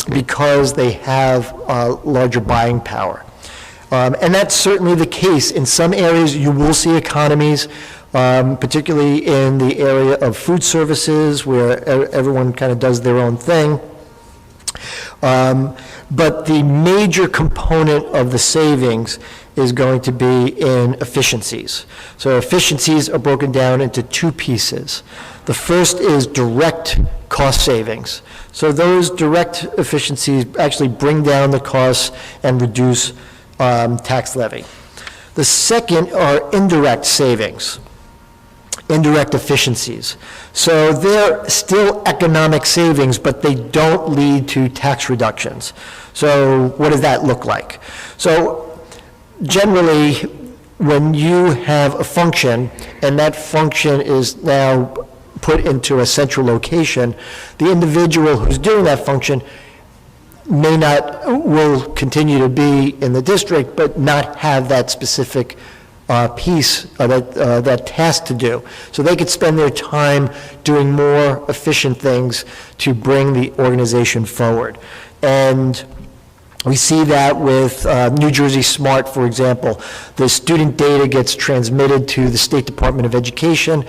because they have larger buying power. And that's certainly the case. In some areas, you will see economies, particularly in the area of food services, where everyone kind of does their own thing. But the major component of the savings is going to be in efficiencies. So efficiencies are broken down into two pieces. The first is direct cost savings. So those direct efficiencies actually bring down the costs and reduce tax levy. The second are indirect savings, indirect efficiencies. So they're still economic savings, but they don't lead to tax reductions. So what does that look like? So generally, when you have a function, and that function is now put into a central location, the individual who's doing that function will continue to be in the district, but not have that specific piece, that task to do. So they could spend their time doing more efficient things to bring the organization forward. And we see that with New Jersey Smart, for example. The student data gets transmitted to the State Department of Education.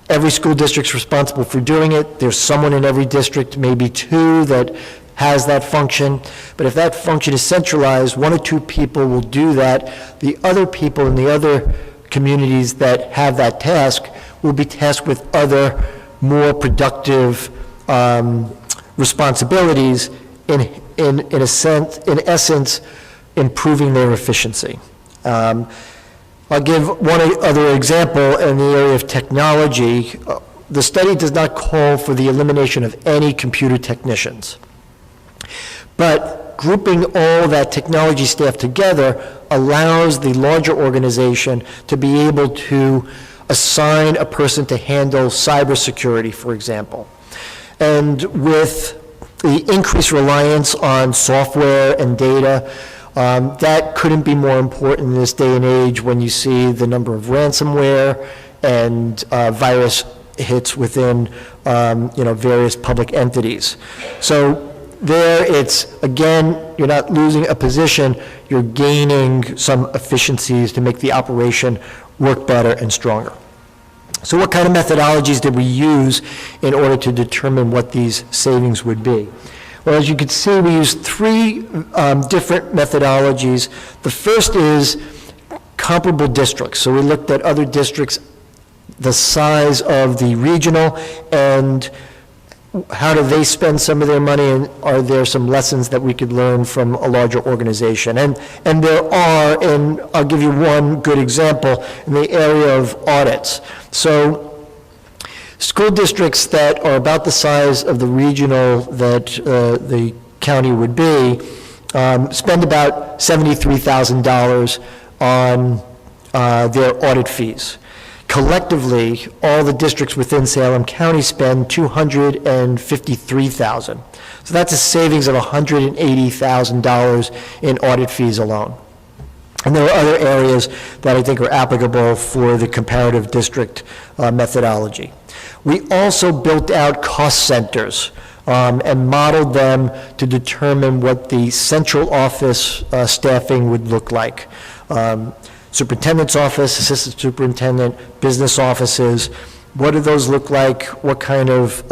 Every school district's responsible for doing it. There's someone in every district, maybe two, that has that function. But if that function is centralized, one or two people will do that. The other people in the other communities that have that task will be tasked with other more productive responsibilities, in essence, improving their efficiency. I'll give one other example in the area of technology. The study does not call for the elimination of any computer technicians. But grouping all that technology staff together allows the larger organization to be able to assign a person to handle cybersecurity, for example. And with the increased reliance on software and data, that couldn't be more important in this day and age when you see the number of ransomware and virus hits within various public entities. So there it's, again, you're not losing a position, you're gaining some efficiencies to make the operation work better and stronger. So what kind of methodologies did we use in order to determine what these savings would be? Well, as you can see, we used three different methodologies. The first is comparable districts. So we looked at other districts, the size of the regional, and how do they spend some of their money, and are there some lessons that we could learn from a larger organization? And there are, and I'll give you one good example in the area of audits. So school districts that are about the size of the regional that the county would be spend about $73,000 on their audit fees. Collectively, all the districts within Salem County spend $253,000. So that's a savings of $180,000 in audit fees alone. And there are other areas that I think are applicable for the comparative district methodology. We also built out cost centers and modeled them to determine what the central office staffing would look like. Superintendent's office, assistant superintendent, business offices, what do those look like? What kind of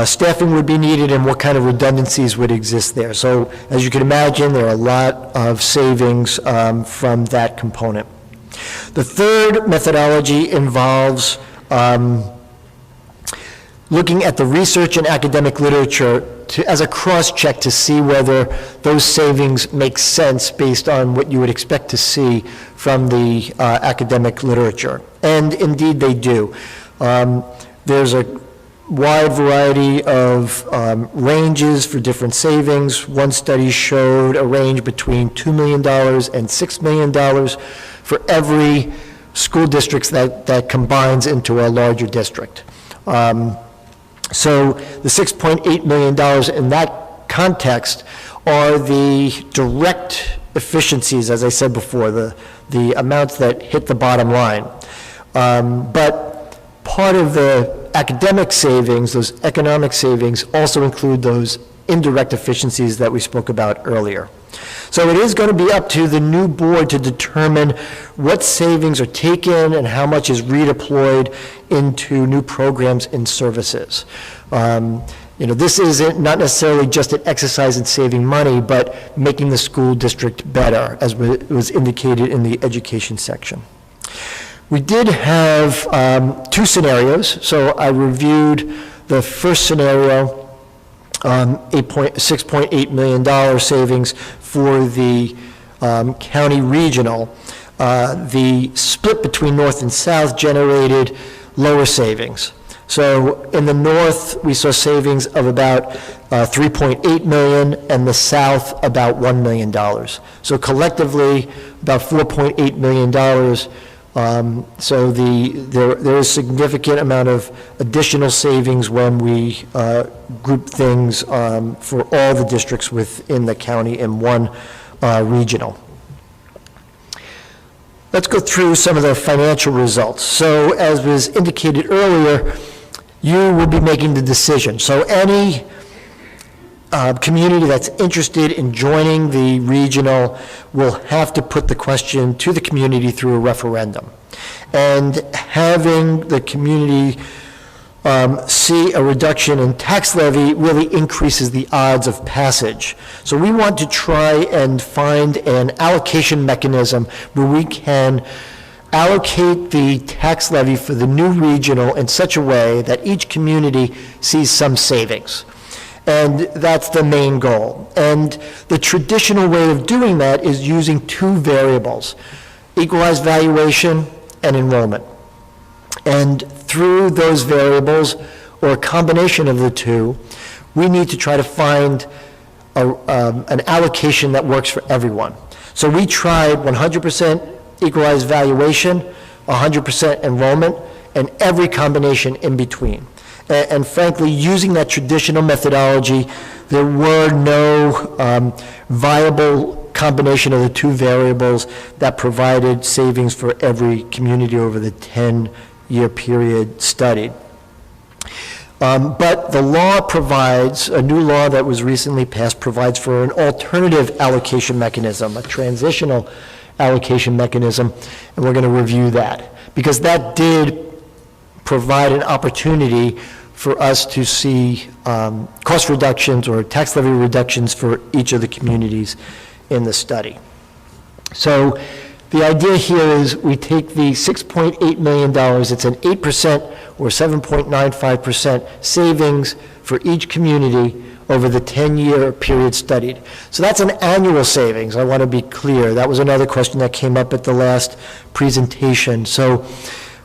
staffing would be needed, and what kind of redundancies would exist there? So as you can imagine, there are a lot of savings from that component. The third methodology involves looking at the research and academic literature as a cross-check to see whether those savings make sense based on what you would expect to see from the academic literature. And indeed they do. There's a wide variety of ranges for different savings. One study showed a range between $2 million and $6 million for every school district that combines into a larger district. So the $6.8 million in that context are the direct efficiencies, as I said before, the amounts that hit the bottom line. But part of the academic savings, those economic savings, also include those indirect efficiencies that we spoke about earlier. So it is going to be up to the new board to determine what savings are taken and how much is redeployed into new programs and services. This isn't not necessarily just an exercise in saving money, but making the school district better, as was indicated in the education section. We did have two scenarios. So I reviewed the first scenario, $6.8 million savings for the county regional. The split between north and south generated lower savings. So in the north, we saw savings of about $3.8 million, and the south about $1 million. So collectively, about $4.8 million. So there is significant amount of additional savings when we group things for all the districts within the county in one regional. Let's go through some of the financial results. So as was indicated earlier, you will be making the decision. So any community that's interested in joining the regional will have to put the question to the community through a referendum. And having the community see a reduction in tax levy really increases the odds of passage. So we want to try and find an allocation mechanism where we can allocate the tax levy for the new regional in such a way that each community sees some savings. And that's the main goal. And the traditional way of doing that is using two variables, equalized valuation and enrollment. And through those variables, or a combination of the two, we need to try to find an allocation that works for everyone. So we tried 100% equalized valuation, 100% enrollment, and every combination in between. And frankly, using that traditional methodology, there were no viable combination of the two variables that provided savings for every community over the 10-year period studied. But the law provides, a new law that was recently passed provides for an alternative allocation mechanism, a transitional allocation mechanism, and we're going to review that. Because that did provide an opportunity for us to see cost reductions or tax levy reductions for each of the communities in the study. So The idea here is we take the $6.8 million, it's an 8% or 7.95% savings for each community over the 10-year period studied. So that's an annual savings, I want to be clear. That was another question that came up at the last presentation. So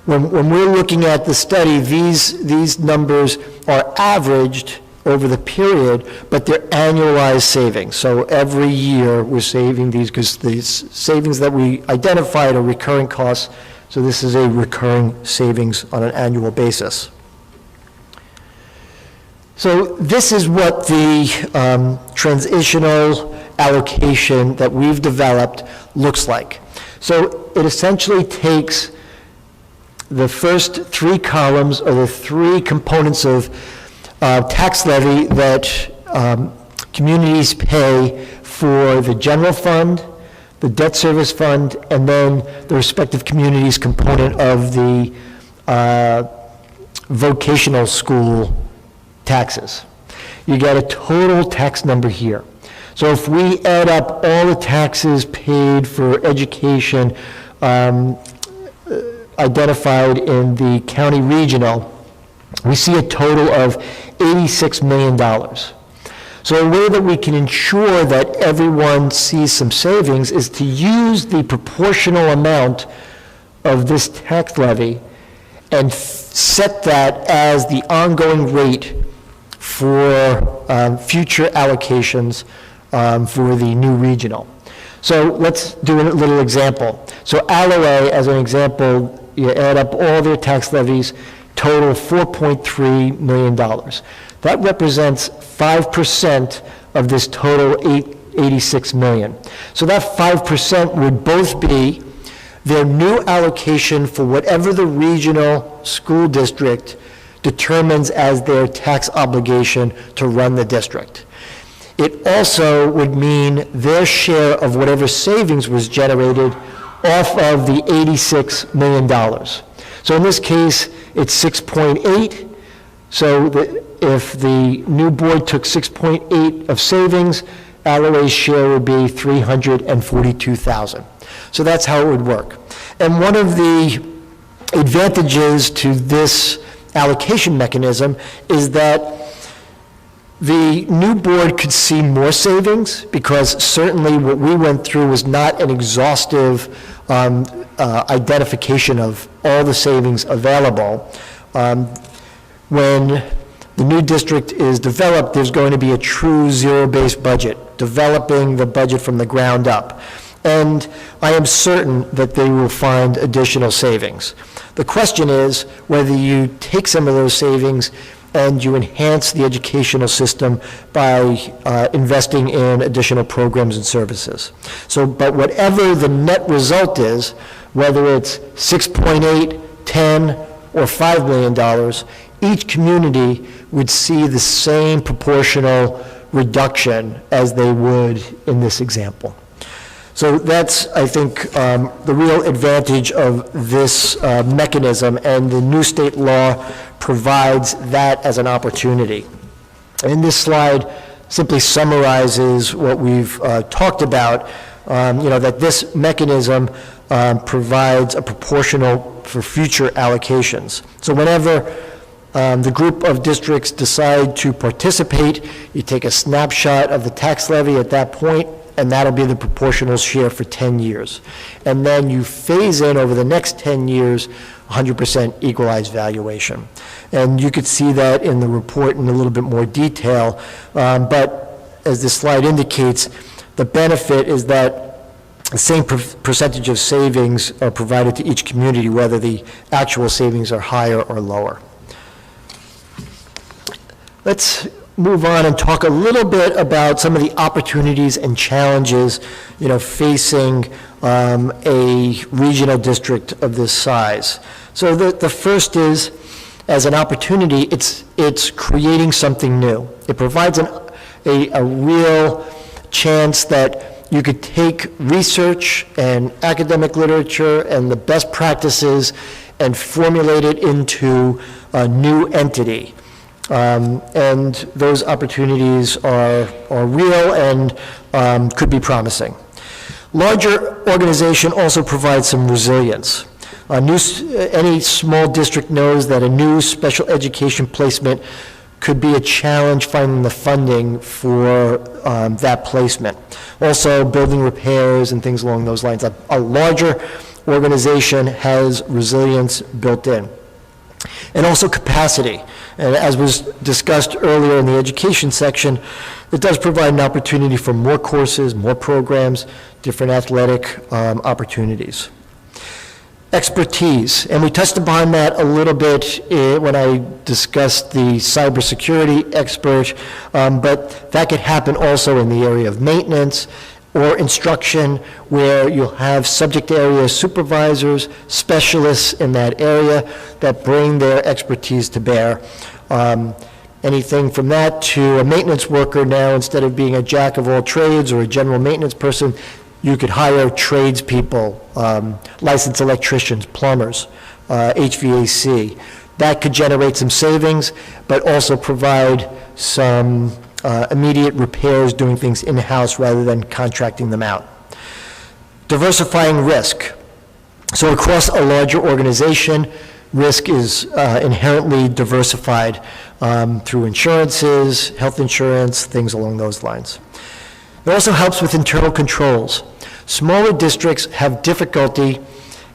when we're looking at the study, these numbers are averaged over the period, but they're annualized savings. So every year, we're saving these, because these savings that we identified are recurring costs, so this is a recurring savings on an annual basis. So this is what the transitional allocation that we've developed looks like. So it essentially takes the first three columns, or the three components of tax levy that communities pay for the general fund, the debt service fund, and then the respective communities' component of the vocational school taxes. You get a total tax number here. So if we add up all the taxes paid for education identified in the county regional, we see a total of $86 million. So a way that we can ensure that everyone sees some savings is to use the proportional amount of this tax levy and set that as the ongoing rate for future allocations for the new regional. So let's do a little example. So Alloway, as an example, you add up all their tax levies, total $4.3 million. That represents 5% of this total $86 million. So that 5% would both be their new allocation for whatever the regional school district determines as their tax obligation to run the district. It also would mean their share of whatever savings was generated off of the $86 million. So in this case, it's 6.8. So if the new board took 6.8 of savings, Alloway's share would be $342,000. So that's how it would work. And one of the advantages to this allocation mechanism is that the new board could see more savings, because certainly what we went through was not an exhaustive identification of all the savings available. When the new district is developed, there's going to be a true zero-based budget, developing the budget from the ground up. And I am certain that they will find additional savings. The question is whether you take some of those savings and you enhance the educational system by investing in additional programs and services. So, but whatever the net result is, whether it's 6.8, 10, or $5 million, each community would see the same proportional reduction as they would in this example. So that's, I think, the real advantage of this mechanism, and the new state law provides that as an opportunity. And this slide simply summarizes what we've talked about, that this mechanism provides a proportional for future allocations. So whenever the group of districts decide to participate, you take a snapshot of the tax levy at that point, and that'll be the proportional share for 10 years. And then you phase in over the next 10 years 100% equalized valuation. And you could see that in the report in a little bit more detail, but as this slide indicates, the benefit is that the same percentage of savings are provided to each community, whether the actual savings are higher or lower. Let's move on and talk a little bit about some of the opportunities and challenges, facing a regional district of this size. So the first is, as an opportunity, it's creating something new. It provides a real chance that you could take research and academic literature and the best practices and formulate it into a new entity. And those opportunities are real and could be promising. Larger organization also provides some resilience. Any small district knows that a new special education placement could be a challenge finding the funding for that placement. Also, building repairs and things along those lines. A larger organization has resilience built in. And also capacity. And as was discussed earlier in the education section, it does provide an opportunity for more courses, more programs, different athletic opportunities. Expertise, and we touched upon that a little bit when I discussed the cybersecurity expert, but that could happen also in the area of maintenance or instruction, where you'll have subject area supervisors, specialists in that area that bring their expertise to bear. Anything from that to a maintenance worker now, instead of being a jack of all trades or a general maintenance person, you could hire tradespeople, licensed electricians, plumbers, HVAC. That could generate some savings, but also provide some immediate repairs, doing things in-house rather than contracting them out. Diversifying risk. So across a larger organization, risk is inherently diversified through insurances, health insurance, things along those lines. It also helps with internal controls. Smaller districts have difficulty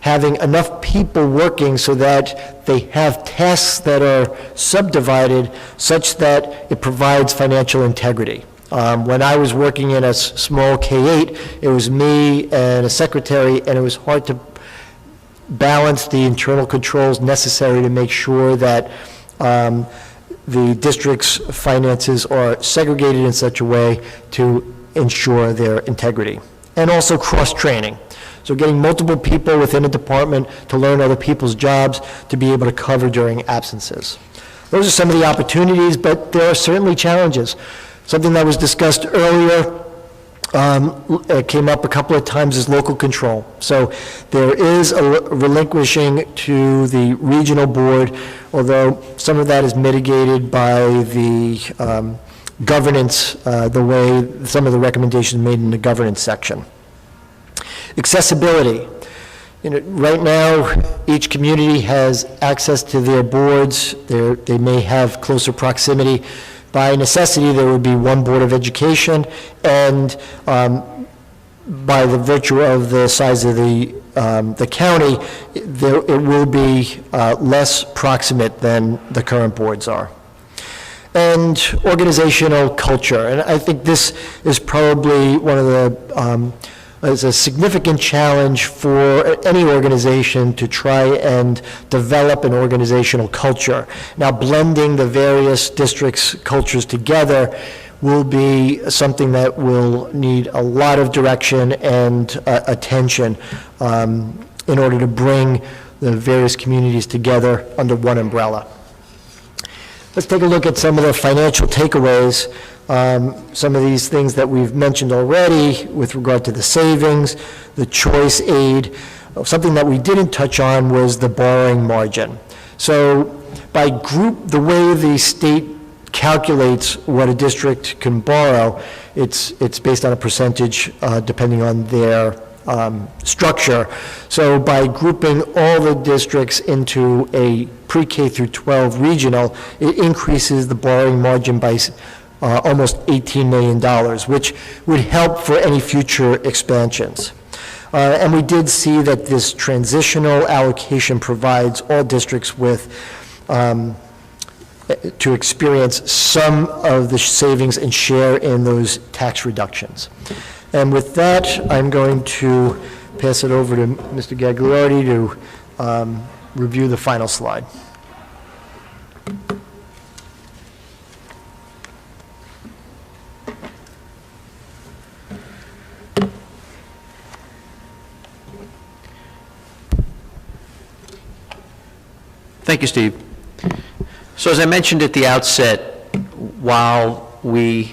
having enough people working so that they have tasks that are subdivided such that it provides financial integrity. When I was working in a small K-8, it was me and a secretary, and it was hard to balance the internal controls necessary to make sure that the district's finances are segregated in such a way to ensure their integrity. And also cross-training. So getting multiple people within a department to learn other people's jobs to be able to cover during absences. Those are some of the opportunities, but there are certainly challenges. Something that was discussed earlier, it came up a couple of times, is local control. So there is a relinquishing to the regional board, although some of that is mitigated by the governance, the way some of the recommendations made in the governance section. Accessibility. Right now, each community has access to their boards. They may have closer proximity. By necessity, there would be one Board of Education, and by the virtue of the size of the county, it will be less proximate than the current boards are. And organizational culture, and I think this is probably one of the is a significant challenge for any organization to try and develop an organizational culture. Now, blending the various districts' cultures together will be something that will need a lot of direction and attention in order to bring the various communities together under one umbrella. Let's take a look at some of the financial takeaways. Some of these things that we've mentioned already with regard to the savings, the choice aid. Something that we didn't touch on was the borrowing margin. So by the way the state calculates what a district can borrow, it's based on a percentage depending on their structure. So by grouping all the districts into a pre-K through 12 regional, it increases the borrowing margin by almost $18 million, which would help for any future expansions. And we did see that this transitional allocation provides all districts with, to experience some of the savings and share in those tax reductions. And with that, I'm going to pass it over to Mr. Gagliardi to review the final slide. Thank you, Steve. So as I mentioned at the outset, while we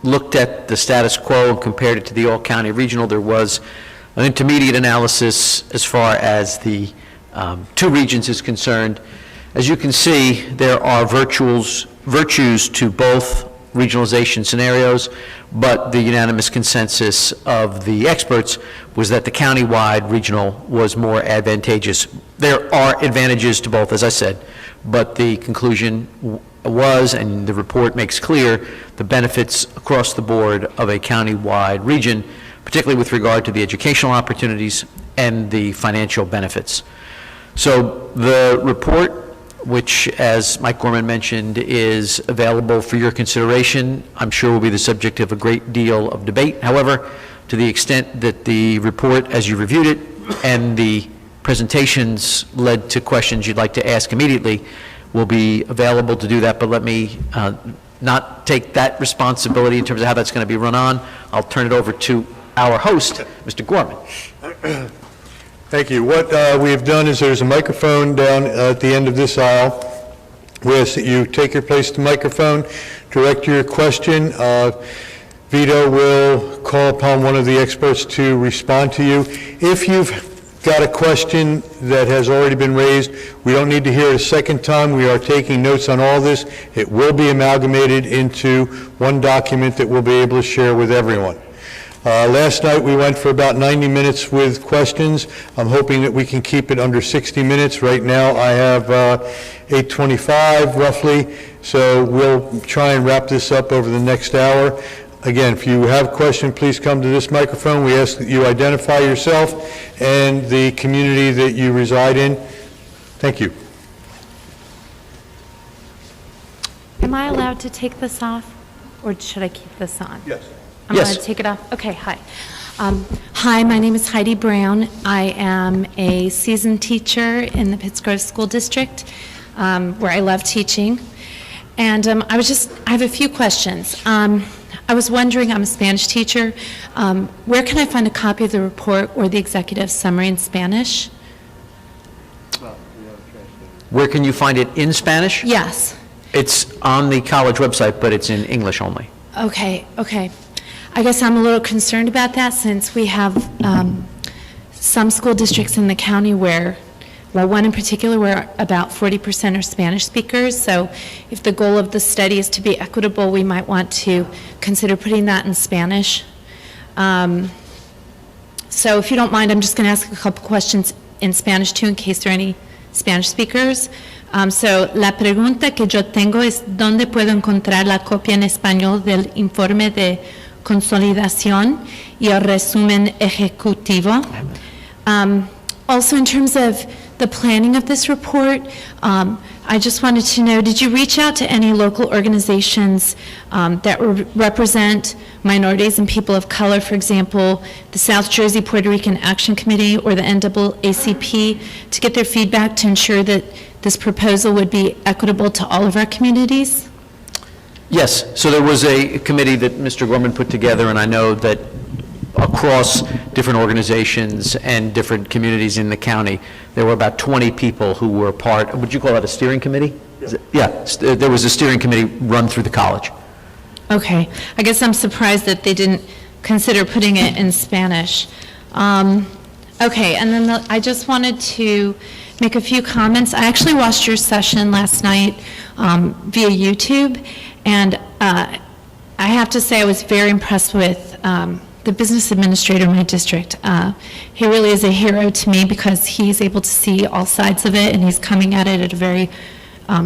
looked at the status quo and compared it to the all-county regional, there was an intermediate analysis as far as the two regions is concerned. As you can see, there are virtues to both regionalization scenarios, but the unanimous consensus of the experts was that the countywide regional was more advantageous. There are advantages to both, as I said, but the conclusion was, and the report makes clear, the benefits across the board of a countywide region, particularly with regard to the educational opportunities and the financial benefits. So the report, which, as Mike Gorman mentioned, is available for your consideration, I'm sure will be the subject of a great deal of debate. However, to the extent that the report, as you reviewed it, and the presentations led to questions you'd like to ask immediately, will be available to do that, but let me not take that responsibility in terms of how that's going to be run on. I'll turn it over to our host, Mr. Gorman. Thank you. What we have done is there's a microphone down at the end of this aisle. We ask that you take your place at the microphone, direct your question. Vito will call upon one of the experts to respond to you. If you've got a question that has already been raised, we don't need to hear it a second time. We are taking notes on all this. It will be amalgamated into one document that we'll be able to share with everyone. Last night, we went for about 90 minutes with questions. I'm hoping that we can keep it under 60 minutes. Right now, I have 8:25 roughly, so we'll try and wrap this up over the next hour. Again, if you have a question, please come to this microphone. We ask that you identify yourself and the community that you reside in. Thank you. Am I allowed to take this off, or should I keep this on? Yes. I'm Yes. allowed to take it off? Okay, hi. Hi, my name is Heidi Brown. I am a seasoned teacher in the Pittsgrove School District, where I love teaching. And I have a few questions. I was wondering, I'm a Spanish teacher, where can I find a copy of the report or the executive summary in Spanish? Where can you find it in Spanish? Yes. It's on the college website, but it's in English only. Okay. I guess I'm a little concerned about that, since we have some school districts in the county where, well, one in particular where about 40% are Spanish speakers. So if the goal of the study is to be equitable, we might want to consider putting that in Spanish. So if you don't mind, I'm just going to ask a couple questions in Spanish too, in case there are any Spanish speakers. So la pregunta que yo tengo es, ¿dónde puedo encontrar la copia en español del informe de consolidación y el resumen ejecutivo? Also, in terms of the planning of this report, I just wanted to know, did you reach out to any local organizations that represent minorities and people of color, for example, the South Jersey Puerto Rican Action Committee or the NAACP, to get their feedback to ensure that this proposal would be equitable to all of our communities? Yes, so there was a committee that Mr. Gorman put together, and I know that across different organizations and different communities in the county, there were about 20 people who were part, would you call that a steering committee? Yeah, there was a steering committee run through the college. Okay, I guess I'm surprised that they didn't consider putting it in Spanish. Okay, and then I just wanted to make a few comments. I actually watched your session last night via YouTube, and I have to say I was very impressed with the business administrator in my district. He really is a hero to me because he's able to see all sides of it, and he's coming at it at a very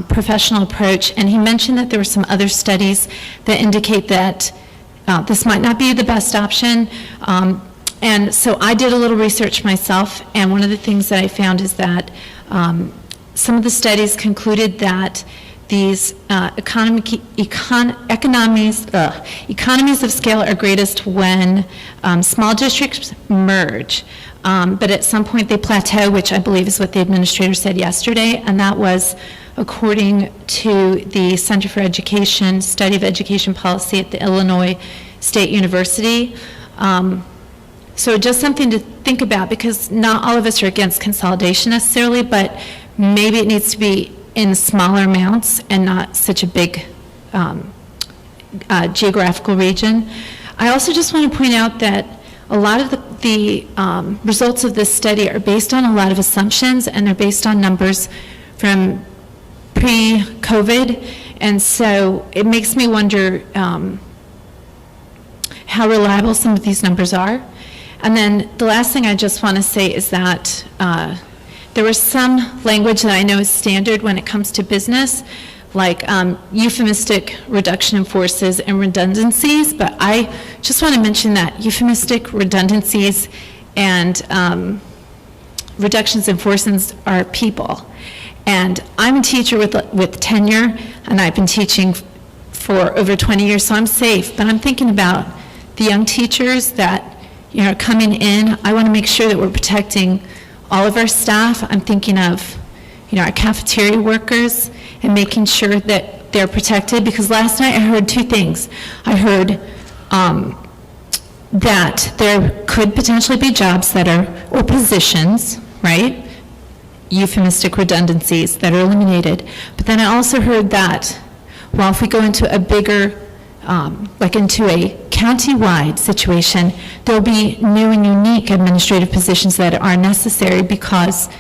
professional approach. And he mentioned that there were some other studies that indicate that this might not be the best option. And so I did a little research myself, and one of the things that I found is that some of the studies concluded that these economies of scale are greatest when small districts merge. But at some point they plateau, which I believe is what the administrator said yesterday, and that was according to the Center for Education, Study of Education Policy at the Illinois State University. So just something to think about, because not all of us are against consolidation necessarily, but maybe it needs to be in smaller amounts and not such a big geographical region. I also just want to point out that a lot of the results of this study are based on a lot of assumptions, and they're based on numbers from pre-COVID, And so it makes me wonder how reliable some of these numbers are. And then the last thing I just want to say is that there was some language that I know is standard when it comes to business, like euphemistic reduction in forces and redundancies, but I just want to mention that euphemistic redundancies and reductions in forces are people. And I'm a teacher with tenure, and I've been teaching for over 20 years, so I'm safe, but I'm thinking about the young teachers that are coming in. I want to make sure that we're protecting all of our staff. I'm thinking of our cafeteria workers and making sure that they're protected, because last night I heard two things. I heard that there could potentially be jobs that are, or positions, right? Euphemistic redundancies that are eliminated. But then I also heard that, well, if we go into a bigger, like into a county-wide situation, there'll be new and unique administrative positions that are necessary because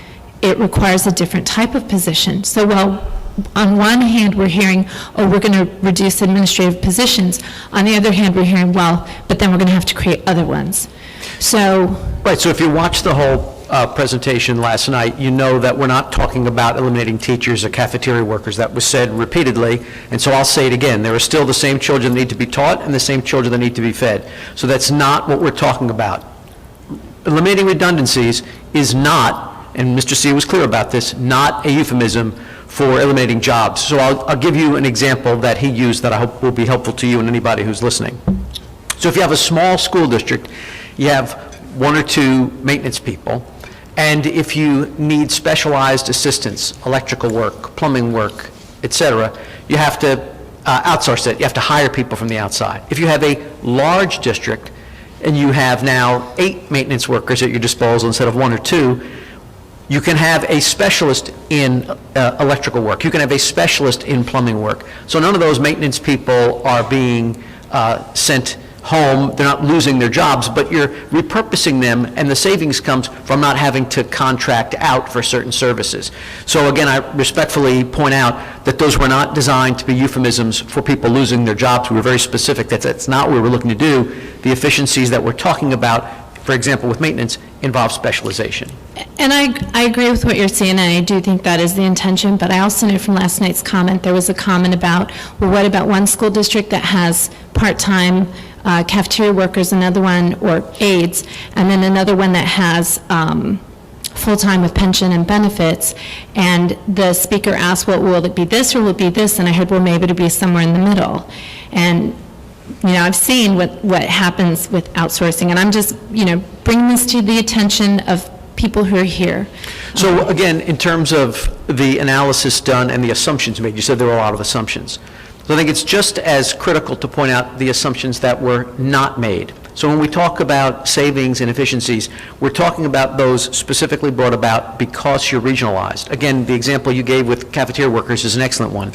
it requires a different type of position. So while on one hand we're hearing, oh, we're going to reduce administrative positions, on the other hand we're hearing, well, but then we're going to have to create other ones. So. Right, so if you watched the whole presentation last night, you know that we're not talking about eliminating teachers or cafeteria workers. That was said repeatedly, and so I'll say it again. There are still the same children that need to be taught and the same children that need to be fed. So that's not what we're talking about. Eliminating redundancies is not, and Mr. C was clear about this, not a euphemism for eliminating jobs. So I'll give you an example that he used that I hope will be helpful to you and anybody who's listening. So if you have a small school district, you have one or two maintenance people, and if you need specialized assistance, electrical work, plumbing work, et cetera, you have to outsource it. You have to hire people from the outside. If you have a large district and you have now 8 maintenance workers at your disposal instead of 1 or 2, you can have a specialist in electrical work. You can have a specialist in plumbing work. So none of those maintenance people are being sent home. They're not losing their jobs, but you're repurposing them, and the savings comes from not having to contract out for certain services. So again, I respectfully point out that those were not designed to be euphemisms for people losing their jobs. We were very specific. That's not what we're looking to do. The efficiencies that we're talking about, for example, with maintenance, involve specialization. And I agree with what you're saying, and I do think that is the intention, but I also know from last night's comment, there was a comment about, well, what about one school district that has part-time cafeteria workers, another one, or aides, and then another one that has full-time with pension and benefits, and the speaker asked, well, will it be this or will it be this? And I heard, well, maybe it'll be somewhere in the middle. And I've seen what happens with outsourcing, and I'm just, bringing this to the attention of people who are here. So again, in terms of the analysis done and the assumptions made, you said there were a lot of assumptions. So I think it's just as critical to point out the assumptions that were not made. So when we talk about savings and efficiencies, we're talking about those specifically brought about because you're regionalized. Again, the example you gave with cafeteria workers is an excellent one.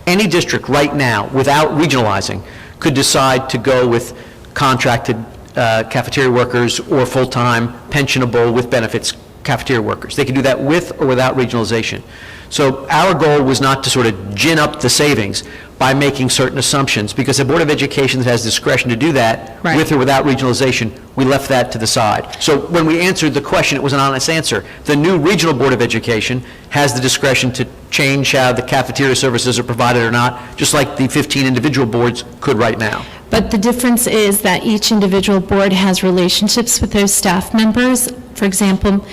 Any district right now, without regionalizing, could decide to go with contracted cafeteria workers or full-time, pensionable with benefits cafeteria workers. They can do that with or without regionalization. So our goal was not to sort of gin up the savings by making certain assumptions, because the Board of Education has discretion to do that Right. with or without regionalization. We left that to the side. So when we answered the question, it was an honest answer. The new Regional Board of Education has the discretion to change how the cafeteria services are provided or not, just like the 15 individual boards could right now. But the difference is that each individual board has relationships with those staff members. For example,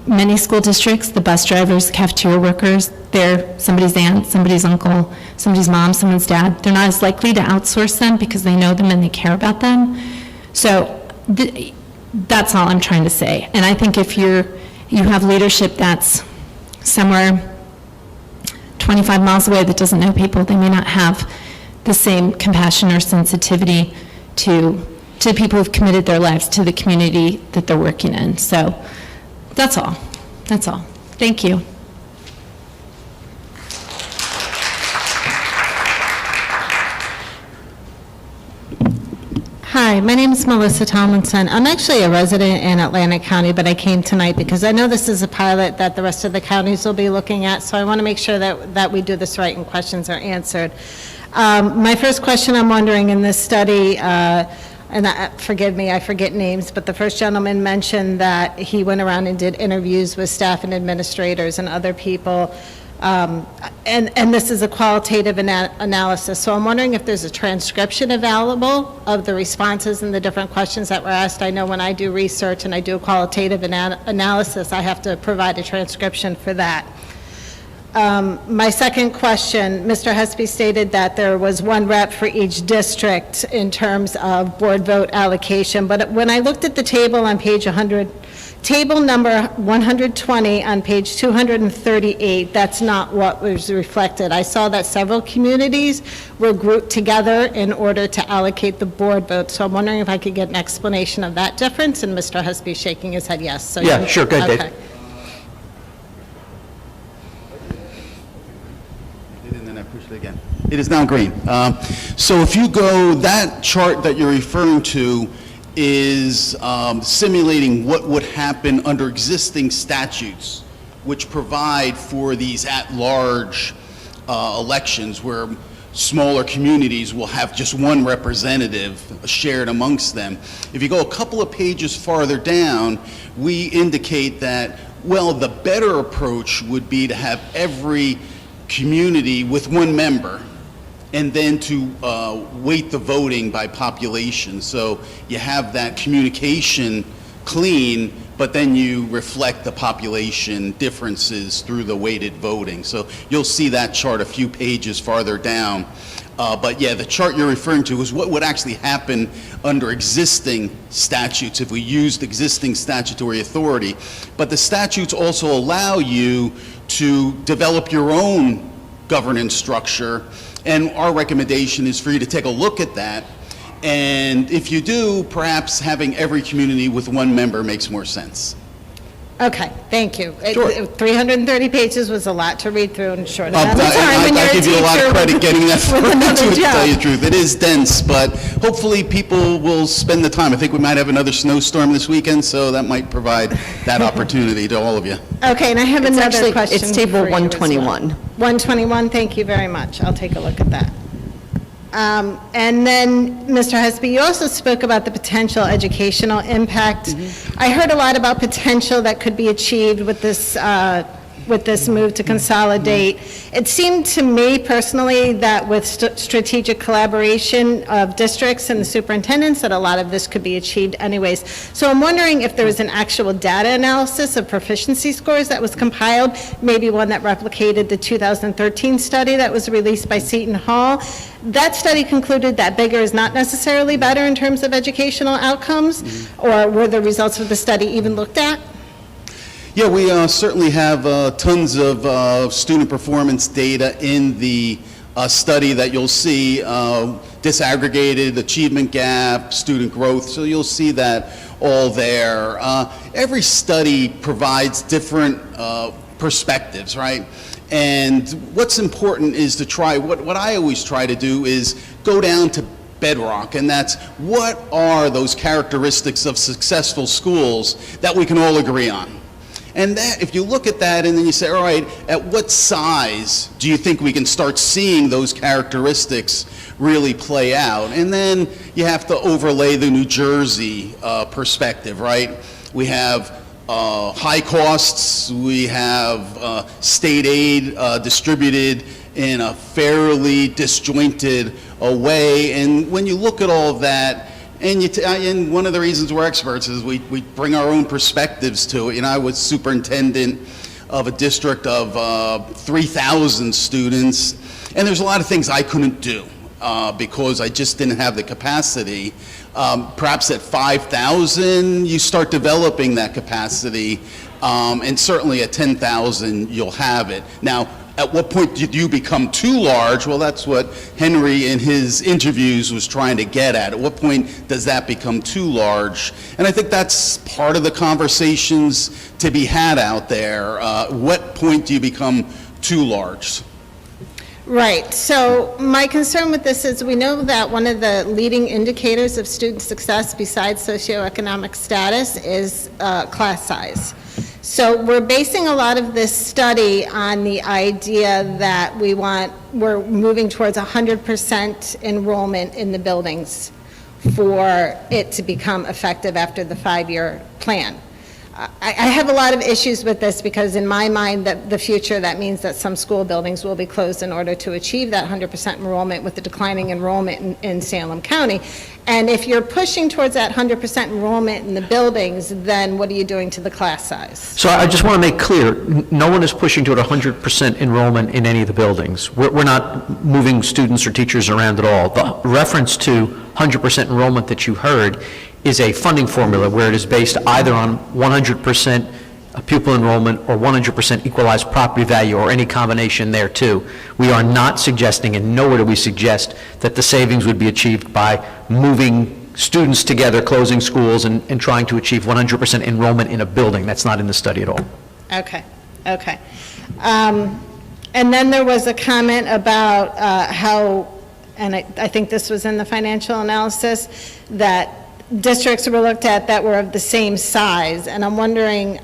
many school districts, the bus drivers, the cafeteria workers, they're somebody's aunt, somebody's uncle, somebody's mom, someone's dad. They're not as likely to outsource them because they know them and they care about them. So that's all I'm trying to say. And I think if you have leadership that's somewhere 25 miles away that doesn't know people, they may not have the same compassion or sensitivity to people who've committed their lives to the community that they're working in. So that's all. That's all. Thank you. Hi, my name is Melissa Tomlinson. I'm actually a resident in Atlantic County, but I came tonight because I know this is a pilot that the rest of the counties will be looking at, so I want to make sure that we do this right and questions are answered. My first question, I'm wondering, in this study, forgive me, I forget names, but the first gentleman mentioned that he went around and did interviews with staff and administrators and other people, and this is a qualitative analysis. So I'm wondering if there's a transcription available of the responses and the different questions that were asked. I know when I do research and I do a qualitative analysis, I have to provide a transcription for that. My second question, Mr. Hesby stated that there was one rep for each district in terms of board vote allocation, but when I looked at the table on page 100, table number 120 on page 238, that's not what was reflected. I saw that several communities were grouped together in order to allocate the board vote, so I'm wondering if I could get an explanation of that difference, and Mr. Hesby is shaking his head yes. So Yeah, sure, go ahead, Dave. Okay. And then I push it again. It is now green. So if you go, that chart that you're referring to is simulating what would happen under existing statutes, which provide for these at-large elections where smaller communities will have just one representative shared amongst them. If you go a couple of pages farther down, we indicate that, well, the better approach would be to have every community with one member, and then to weight the voting by population. So you have that communication clean, but then you reflect the population differences through the weighted voting. So you'll see that chart a few pages farther down. But yeah, the chart you're referring to is what would actually happen under existing statutes if we used existing statutory authority. But the statutes also allow you to develop your own governance structure, and our recommendation is for you to take a look at that, and if you do, perhaps having every community with one member makes more sense. Okay, thank you. Sure. 330 pages was a lot to read through in a short amount of time. I give you a lot of credit getting that through, to tell you the truth. It is dense, but hopefully people will spend the time. I think we might have another snowstorm this weekend, so that might provide that opportunity to all of you. Okay, and I have another question. It's table for you as well. 121. 121, thank you very much. I'll take a look at that. And then, Mr. Hesby, you also spoke about the potential educational impact. I heard a lot about potential that could be achieved with this move to consolidate. It seemed to me personally that with strategic collaboration of districts and the superintendents, that a lot of this could be achieved anyways. So I'm wondering if there was an actual data analysis of proficiency scores that was compiled, maybe one that replicated the 2013 study that was released by Seton Hall. That study concluded that bigger is not necessarily better in terms of educational outcomes, or were the results of the study even looked at? Yeah, we certainly have tons of student performance data in the study that you'll see, disaggregated achievement gap, student growth, so you'll see that all there. Every study provides different perspectives, right? And what's important is to try, what I always try to do is go down to bedrock, and that's what are those characteristics of successful schools that we can all agree on. And that, if you look at that and then you say, all right, at what size do you think we can start seeing those characteristics really play out? And then you have to overlay the New Jersey perspective, right? We have high costs, we have state aid distributed in a fairly disjointed way, and when you look at all of that, and one of the reasons we're experts is we bring our own perspectives to it. You know, I was superintendent of a district of 3,000 students, and there's a lot of things I couldn't do because I just didn't have the capacity. Perhaps at 5,000, you start developing that capacity, and certainly at 10,000, you'll have it. Now, at what point did you become too large? Well, that's what Henry in his interviews was trying to get at. At what point does that become too large? And I think that's part of the conversations to be had out there. What point do you become too large? Right, so my concern with this is we know that one of the leading indicators of student success besides socioeconomic status is class size. So we're basing a lot of this study on the idea that we're moving towards 100% enrollment in the buildings for it to become effective after the 5-year plan. I have a lot of issues with this because in my mind, the future, that means that some school buildings will be closed in order to achieve that 100% enrollment with the declining enrollment in Salem County. And if you're pushing towards that 100% enrollment in the buildings, then what are you doing to the class size? So I just want to make clear, no one is pushing toward 100% enrollment in any of the buildings. We're not moving students or teachers around at all. The reference to 100% enrollment that you heard is a funding formula where it is based either on 100% pupil enrollment or 100% equalized property value or any combination there too. We are not suggesting, and nowhere do we suggest, that the savings would be achieved by moving students together, closing schools, and trying to achieve 100% enrollment in a building. That's not in the study at all. Okay, okay. And then there was a comment about how, and I think this was in the financial analysis, that districts were looked at that were of the same size, and I'm wondering,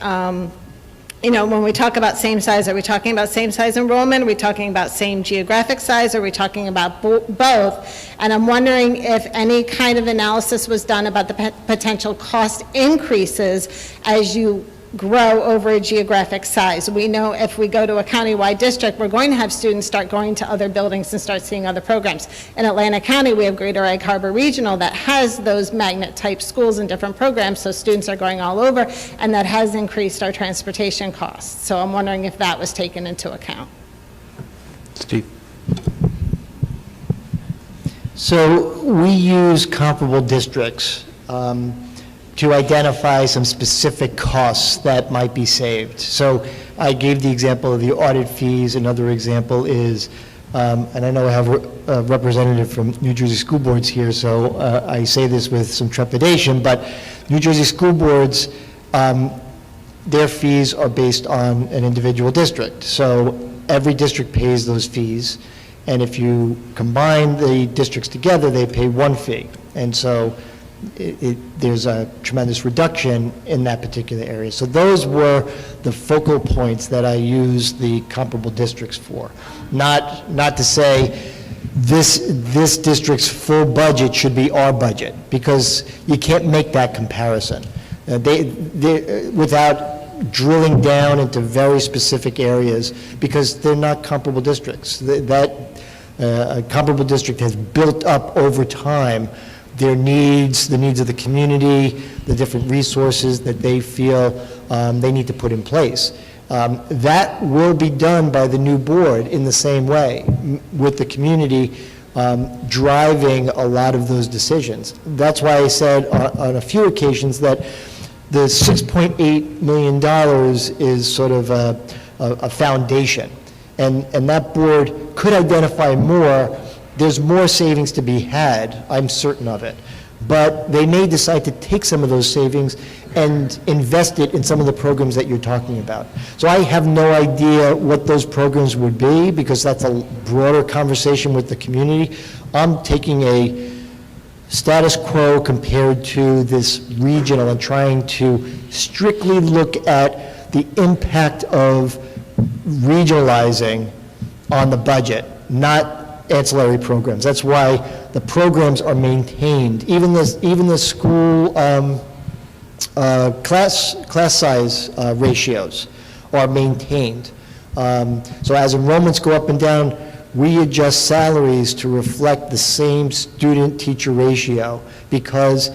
when we talk about same size, are we talking about same size enrollment? Are we talking about same geographic size? Are we talking about both? And I'm wondering if any kind of analysis was done about the potential cost increases as you grow over a geographic size. We know if we go to a countywide district, we're going to have students start going to other buildings and start seeing other programs. In Atlantic County, we have Greater Egg Harbor Regional that has those magnet-type schools and different programs, so students are going all over, and that has increased our transportation costs. So I'm wondering if that was taken into account. Steve? So we use comparable districts to identify some specific costs that might be saved. So I gave the example of the audit fees. Another example is, and I know I have a representative from New Jersey School Boards here, so I say this with some trepidation, but New Jersey School Boards, their fees are based on an individual district. So every district pays those fees, and if you combine the districts together, they pay one fee. And so there's a tremendous reduction in that particular area. So those were the focal points that I used the comparable districts for. Not to say this district's full budget should be our budget, because you can't make that comparison. Without drilling down into very specific areas, because they're not comparable districts. A comparable district has built up over time their needs, the needs of the community, the different resources that they feel they need to put in place. That will be done by the new board in the same way, with the community driving a lot of those decisions. That's why I said on a few occasions that the $6.8 million is sort of a foundation. And that board could identify more. There's more savings to be had, I'm certain of it. But they may decide to take some of those savings and invest it in some of the programs that you're talking about. So I have no idea what those programs would be, because that's a broader conversation with the community. I'm taking a status quo compared to this regional and trying to strictly look at the impact of regionalizing on the budget, not ancillary programs. That's why the programs are maintained. Even the school class size ratios are maintained. So as enrollments go up and down, we adjust salaries to reflect the same student-teacher ratio, because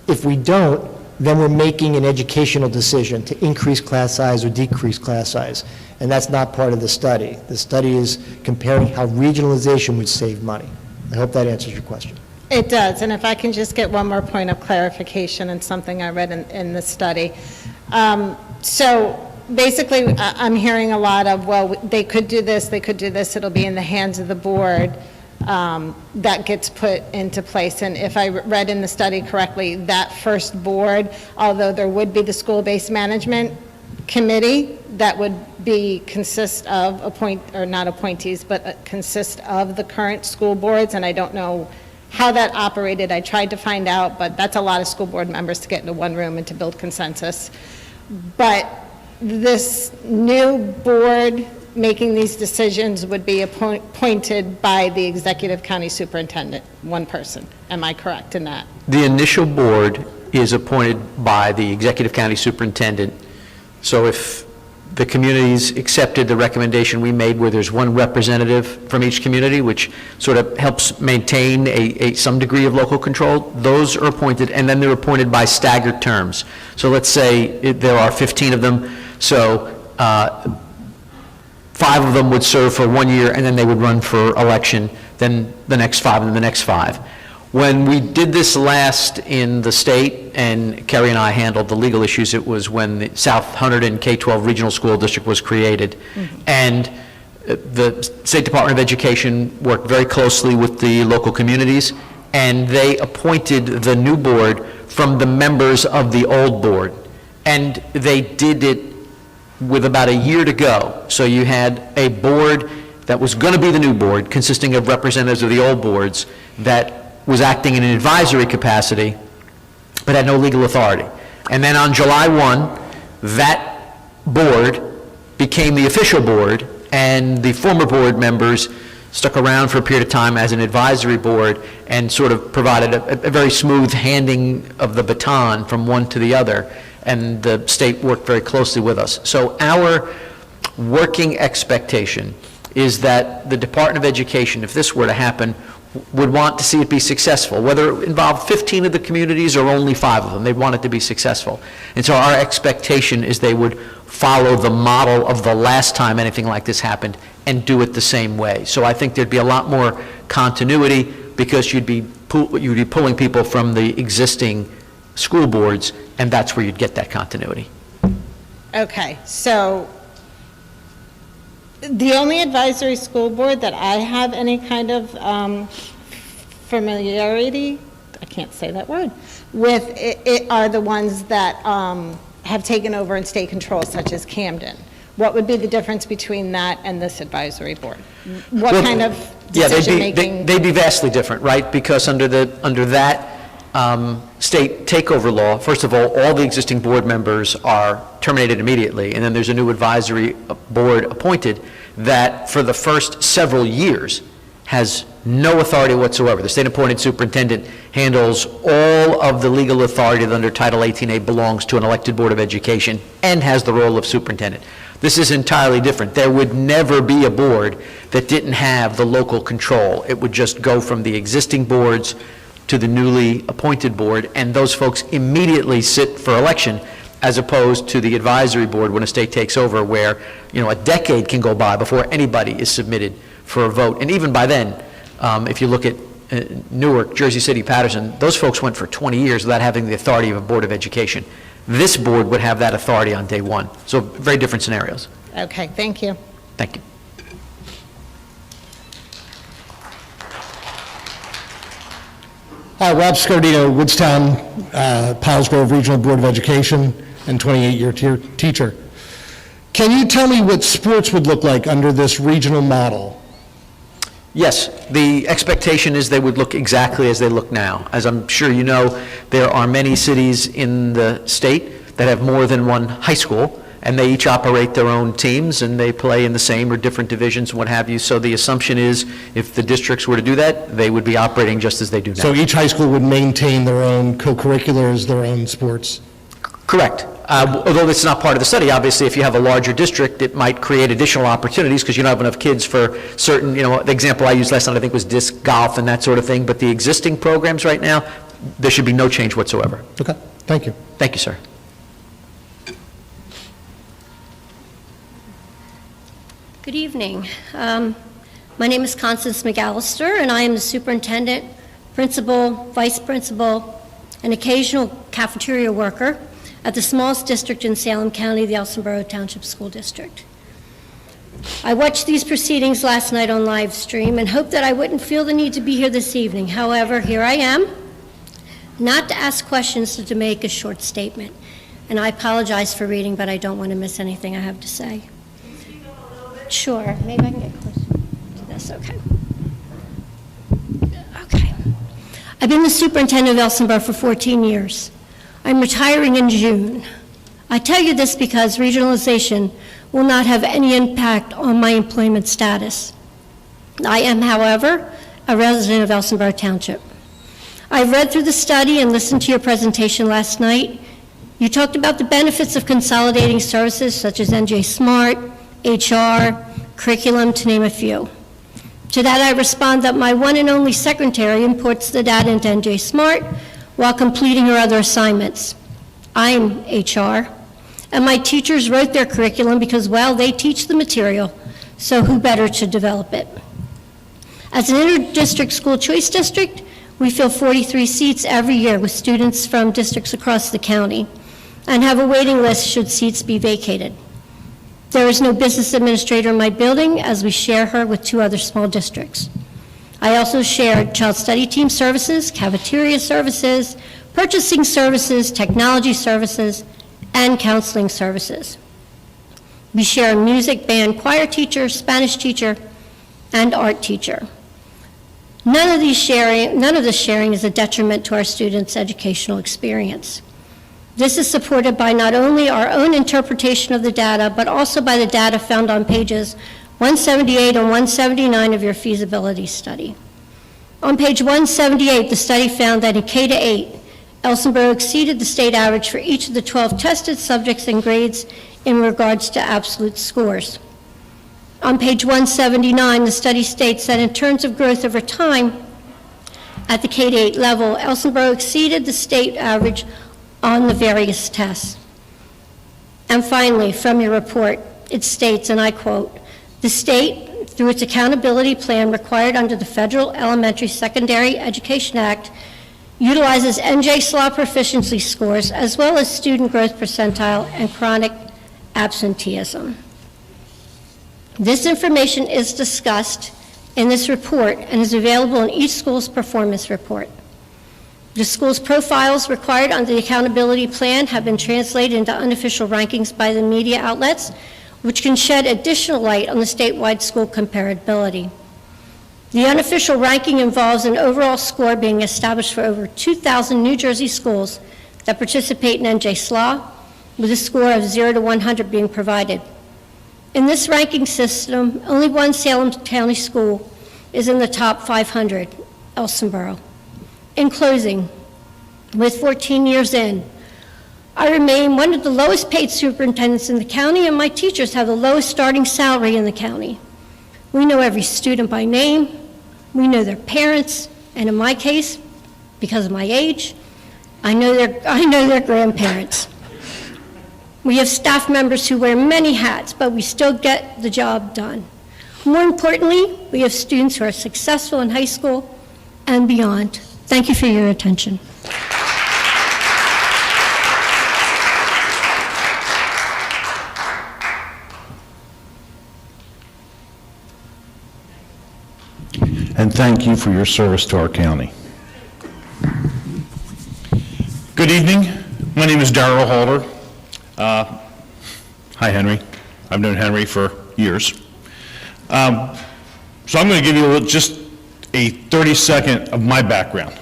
if we don't, then we're making an educational decision to increase class size or decrease class size. And that's not part of the study. The study is comparing how regionalization would save money. I hope that answers your question. It does, and if I can just get one more point of clarification and something I read in the study. So basically, I'm hearing a lot of, well, they could do this, it'll be in the hands of the board. That gets put into place. And if I read in the study correctly, that first board, although there would be the school-based management committee that would consist of not appointees, but consist of the current school boards, and I don't know how that operated. I tried to find out, but that's a lot of school board members to get into one room and to build consensus. But this new board making these decisions would be appointed by the executive county superintendent, one person. Am I correct in that? The initial board is appointed by the executive county superintendent. So if the communities accepted the recommendation we made where there's one representative from each community, which sort of helps maintain some degree of local control, those are appointed, and then they're appointed by staggered terms. So let's say there are 15 of them, so 5 of them would serve for 1 year, and then they would run for election, then the next 5, and then the next 5. When we did this last in the state, and Carrie and I handled the legal issues, it was when the South Hunterdon K-12 Regional School District was created. And the State Department of Education worked very closely with the local communities, and they appointed the new board from the members of the old board. And they did it with about a year to go. So you had a board that was going to be the new board, consisting of representatives of the old boards, that was acting in an advisory capacity, but had no legal authority. And then on July 1, that board became the official board, and the former board members stuck around for a period of time as an advisory board and sort of provided a very smooth handing of the baton from one to the other, and the state worked very closely with us. So our working expectation is that the Department of Education, if this were to happen, would want to see it be successful, whether it involved 15 of the communities or only 5 of them. They want it to be successful. And so our expectation is they would follow the model of the last time anything like this happened and do it the same way. So I think there'd be a lot more continuity, because you'd be pulling people from the existing school boards, and that's where you'd get that continuity. Okay, so the only advisory school board that I have any kind of familiarity, I can't say that word, with it are the ones that have taken over in state control, such as Camden. What would be the difference between that and this advisory board? What kind of decision-making? They'd be vastly different, right? Because under that state takeover law, first of all the existing board members are terminated immediately, and then there's a new advisory board appointed that for the first several years has no authority whatsoever. The state-appointed superintendent handles all of the legal authority that under Title 18A belongs to an elected Board of Education and has the role of superintendent. This is entirely different. There would never be a board that didn't have the local control. It would just go from the existing boards to the newly appointed board, and those folks immediately sit for election, as opposed to the advisory board when a state takes over, where a decade can go by before anybody is submitted for a vote. And even by then, if you look at Newark, Jersey City, Patterson, those folks went for 20 years without having the authority of a Board of Education. This board would have that authority on day one. So very different scenarios. Okay, thank you. Thank you. Rob Scardino, Woodstown, Piles Grove Regional Board of Education, and 28-year teacher. Can you tell me what sports would look like under this regional model? Yes, the expectation is they would look exactly as they look now. As I'm sure you know, there are many cities in the state that have more than one high school, and they each operate their own teams, and they play in the same or different divisions and what have you. So the assumption is, if the districts were to do that, they would be operating just as they do now. So each high school would maintain their own co-curriculars, their own sports? Correct. Although it's not part of the study, obviously, if you have a larger district, it might create additional opportunities because you don't have enough kids for certain, the example I used last night, I think, was disc golf and that sort of thing. But the existing programs right now, there should be no change whatsoever. Okay, thank you. Thank you, sir. Good evening. My name is Constance McAllister, and I am the superintendent, principal, vice principal, and occasional cafeteria worker at the smallest district in Salem County, the Elsinboro Township School District. I watched these proceedings last night on live stream and hoped that I wouldn't feel the need to be here this evening. However, here I am, not to ask questions, but to make a short statement. And I apologize for reading, but I don't want to miss anything I have to say. Sure, maybe I can get closer to this, okay. Okay. I've been the superintendent of Elsinboro for 14 years. I'm retiring in June. I tell you this because regionalization will not have any impact on my employment status. I am, however, a resident of Elsinboro Township. I've read through the study and listened to your presentation last night. You talked about the benefits of consolidating services such as NJ Smart, HR, curriculum, to name a few. To that I respond that my one and only secretary imports the data into NJ Smart while completing her other assignments. I'm HR, and my teachers wrote their curriculum because, well, they teach the material, so who better to develop it? As an inter-district school choice district, we fill 43 seats every year with students from districts across the county and have a waiting list should seats be vacated. There is no business administrator in my building, as we share her with 2 other small districts. I also share child study team services, cafeteria services, purchasing services, technology services, and counseling services. We share a music, band, choir teacher, Spanish teacher, and art teacher. None of this sharing is a detriment to our students' educational experience. This is supported by not only our own interpretation of the data, but also by the data found on pages 178 and 179 of your feasibility study. On page 178, the study found that in K-8, Elsinboro exceeded the state average for each of the 12 tested subjects and grades in regards to absolute scores. On page 179, the study states that in terms of growth over time, at the K-8 level, Elsinboro exceeded the state average on the various tests. And finally, from your report, it states, and I quote, "The state, through its accountability plan required under the Federal Elementary Secondary Education Act, utilizes NJ SLA proficiency scores as well as student growth percentile and chronic absenteeism." This information is discussed in this report and is available in each school's performance report. The school's profiles required under the accountability plan have been translated into unofficial rankings by the media outlets, which can shed additional light on the statewide school comparability. The unofficial ranking involves an overall score being established for over 2,000 New Jersey schools that participate in NJ SLA, with a score of 0 to 100 being provided. In this ranking system, only one Salem County school is in the top 500, Elsinboro. In closing, with 14 years in, I remain one of the lowest paid superintendents in the county, and my teachers have the lowest starting salary in the county. We know every student by name, we know their parents, and in my case, because of my age, I know their grandparents. We have staff members who wear many hats, but we still get the job done. More importantly, we have students who are successful in high school and beyond. Thank you for your attention. And thank you for your service to our county. Good evening. My name is Darrell Halder. Hi, Henry. I've known Henry for years. So I'm going to give you just a 30-second of my background.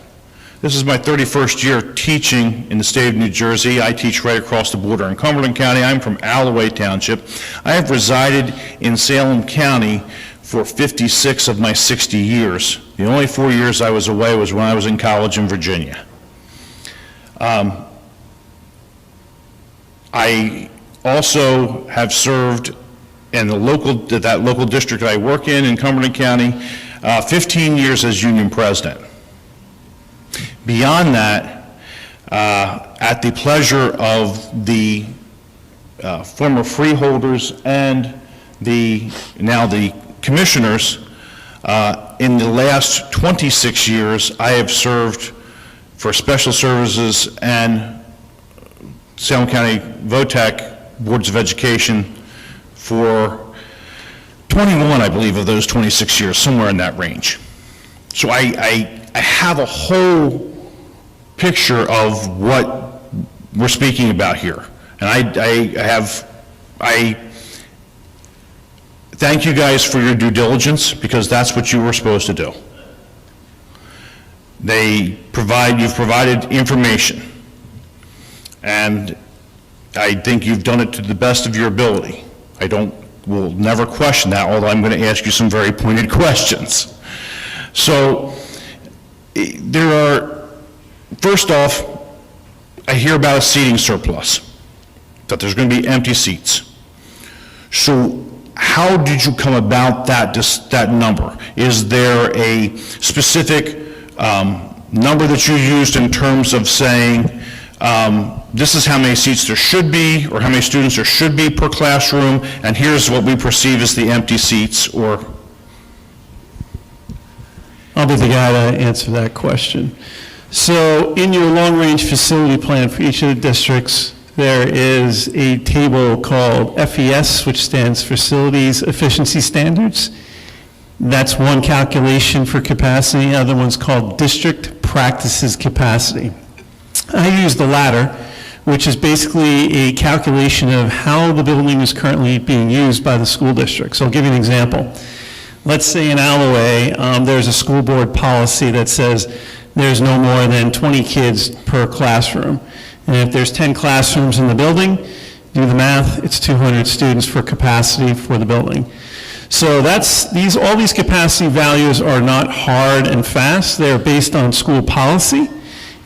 This is my 31st year teaching in the state of New Jersey. I teach right across the border in Cumberland County. I'm from Alloway Township. I have resided in Salem County for 56 of my 60 years. The only 4 years I was away was when I was in college in Virginia. I also have served in that local district I work in Cumberland County, 15 years as union president. Beyond that, at the pleasure of the former freeholders and now the commissioners, in the last 26 years, I have served for special services and Salem County VOTEC Boards of Education for 21, I believe, of those 26 years, somewhere in that range. So I have a whole picture of what we're speaking about here. And I thank you guys for your due diligence, because that's what you were supposed to do. You've provided information, and I think you've done it to the best of your ability. Will never question that, although I'm going to ask you some very pointed questions. So, first off, I hear about a seating surplus, that there's going to be empty seats. So, how did you come about that number? Is there a specific number that you used in terms of saying, this is how many seats there should be, or how many students there should be per classroom, and here's what we perceive as the empty seats, or? I'll be the guy to answer that question. So in your long-range facility plan for each of the districts, there is a table called FES, which stands Facilities Efficiency Standards. That's one calculation for capacity. The other one's called District Practices Capacity. I use the latter, which is basically a calculation of how the building is currently being used by the school district. So I'll give you an example. Let's say in Alloway, there's a school board policy that says there's no more than 20 kids per classroom. And if there's 10 classrooms in the building, do the math, it's 200 students for capacity for the building. So all these capacity values are not hard and fast. They're based on school policy,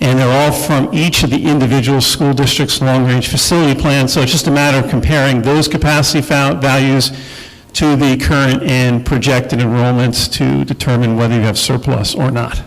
and they're all from each of the individual school districts' long-range facility plans. So it's just a matter of comparing those capacity values to the current and projected enrollments to determine whether you have surplus or not.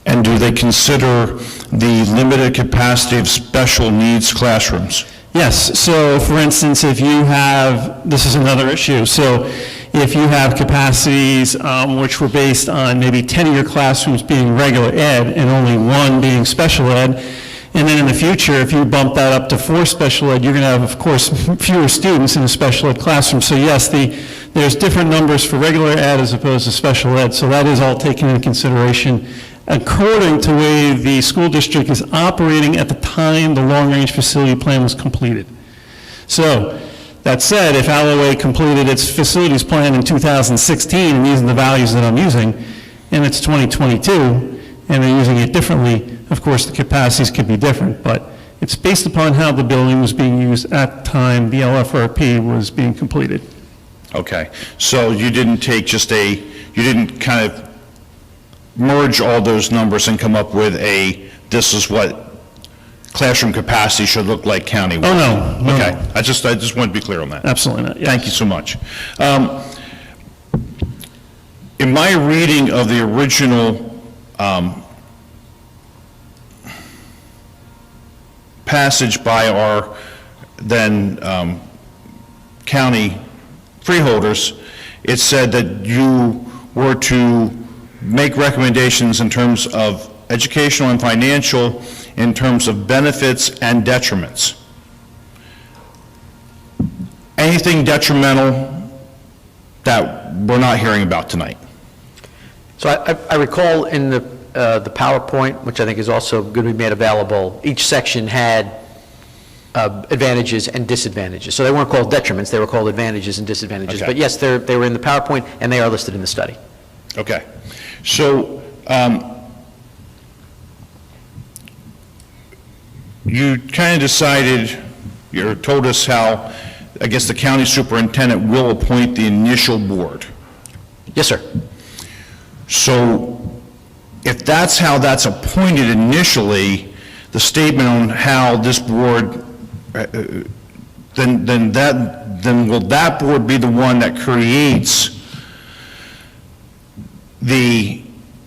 And do they consider the limited capacity of special needs classrooms? Yes, so for instance, this is another issue, so if you have capacities which were based on maybe 10 of your classrooms being regular ed and only one being special ed, and then in the future, if you bump that up to 4 special ed, you're going to have, of course, fewer students in a special ed classroom. So yes, there's different numbers for regular ed as opposed to special ed, so that is all taken into consideration according to the way the school district is operating at the time the long-range facility plan was completed. So, that said, if Alloway completed its facilities plan in 2016, and these are the values that I'm using, and it's 2022, and they're using it differently, of course the capacities could be different, but it's based upon how the building was being used at the time the LFRP was being completed. Okay, so you didn't you didn't kind of merge all those numbers and come up with this is what classroom capacity should look like countywide? Oh, no. Okay, I just wanted to be clear on that. Absolutely not, yes. Thank you so much. In my reading of the original passage by our then county freeholders, it said that you were to make recommendations in terms of educational and financial, in terms of benefits and detriments. Anything detrimental that we're not hearing about tonight? So I recall in the PowerPoint, which I think is also going to be made available, each section had advantages and disadvantages. So they weren't called detriments, they were called advantages and disadvantages. Okay. But yes, they were in the PowerPoint, and they are listed in the study. Okay. So, you kind of decided, you told us how, I guess the county superintendent will appoint the initial board. Yes, sir. So, if that's how that's appointed initially, the statement on how this board, then will that board be the one that creates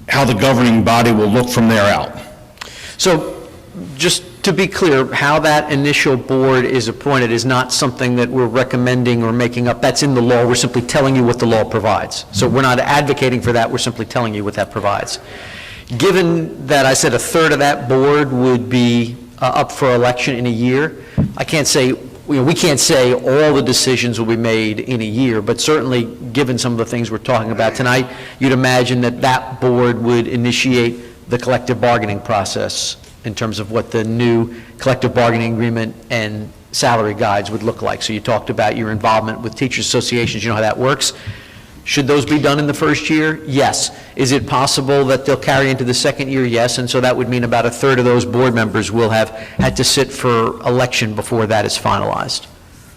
how the governing body will look from there out? So, just to be clear, how that initial board is appointed is not something that we're recommending or making up. That's in the law. We're simply telling you what the law provides. So we're not advocating for that. We're simply telling you what that provides. Given that I said a third of that board would be up for election in a year, I can't say, we can't say all the decisions will be made in a year, but certainly, given some of the things we're talking about tonight, you'd imagine that that board would initiate the collective bargaining process in terms of what the new collective bargaining agreement and salary guides would look like. So you talked about your involvement with teachers associations, you know how that works. Should those be done in the first year? Yes. Is it possible that they'll carry into the second year? Yes, and so that would mean about a third of those board members will have had to sit for election before that is finalized.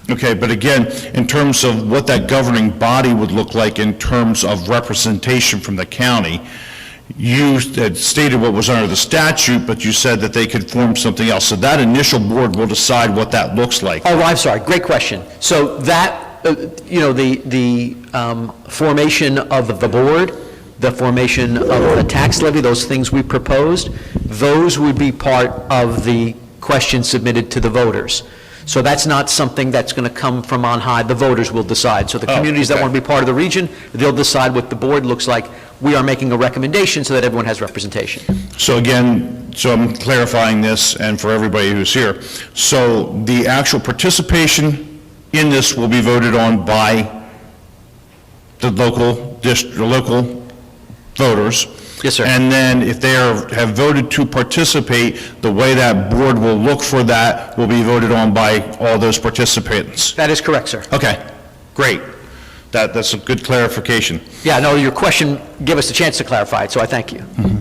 Okay, but again, in terms of what that governing body would look like in terms of representation from the county, you had stated what was under the statute, but you said that they could form something else. So that initial board will decide what that looks like. Oh, I'm sorry, great question. So that, the formation of the board, the formation of the tax levy, those things we proposed, those would be part of the question submitted to the voters. So that's not something that's going to come from on high. The voters will decide. So the communities that want to be part of the region, they'll decide what the board looks like. We are making a recommendation so that everyone has representation. So again, so I'm clarifying this, and for everybody who's here. So the actual participation in this will be voted on by the local voters. Yes, sir. And then if they have voted to participate, the way that board will look for that will be voted on by all those participants. That is correct, sir. Okay, great. That's a good clarification. Yeah, no, your question gave us a chance to clarify it, so I thank you. Mm-hmm.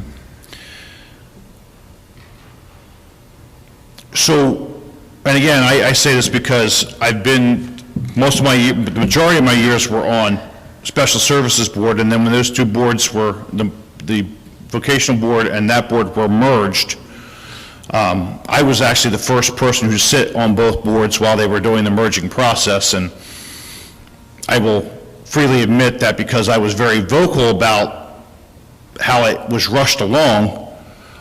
So, and again, I say this because I've been, the majority of my years were on Special Services Board, and then when those two boards were, the vocational board and that board were merged, I was actually the first person who sit on both boards while they were doing the merging process, and I will freely admit that because I was very vocal about how it was rushed along,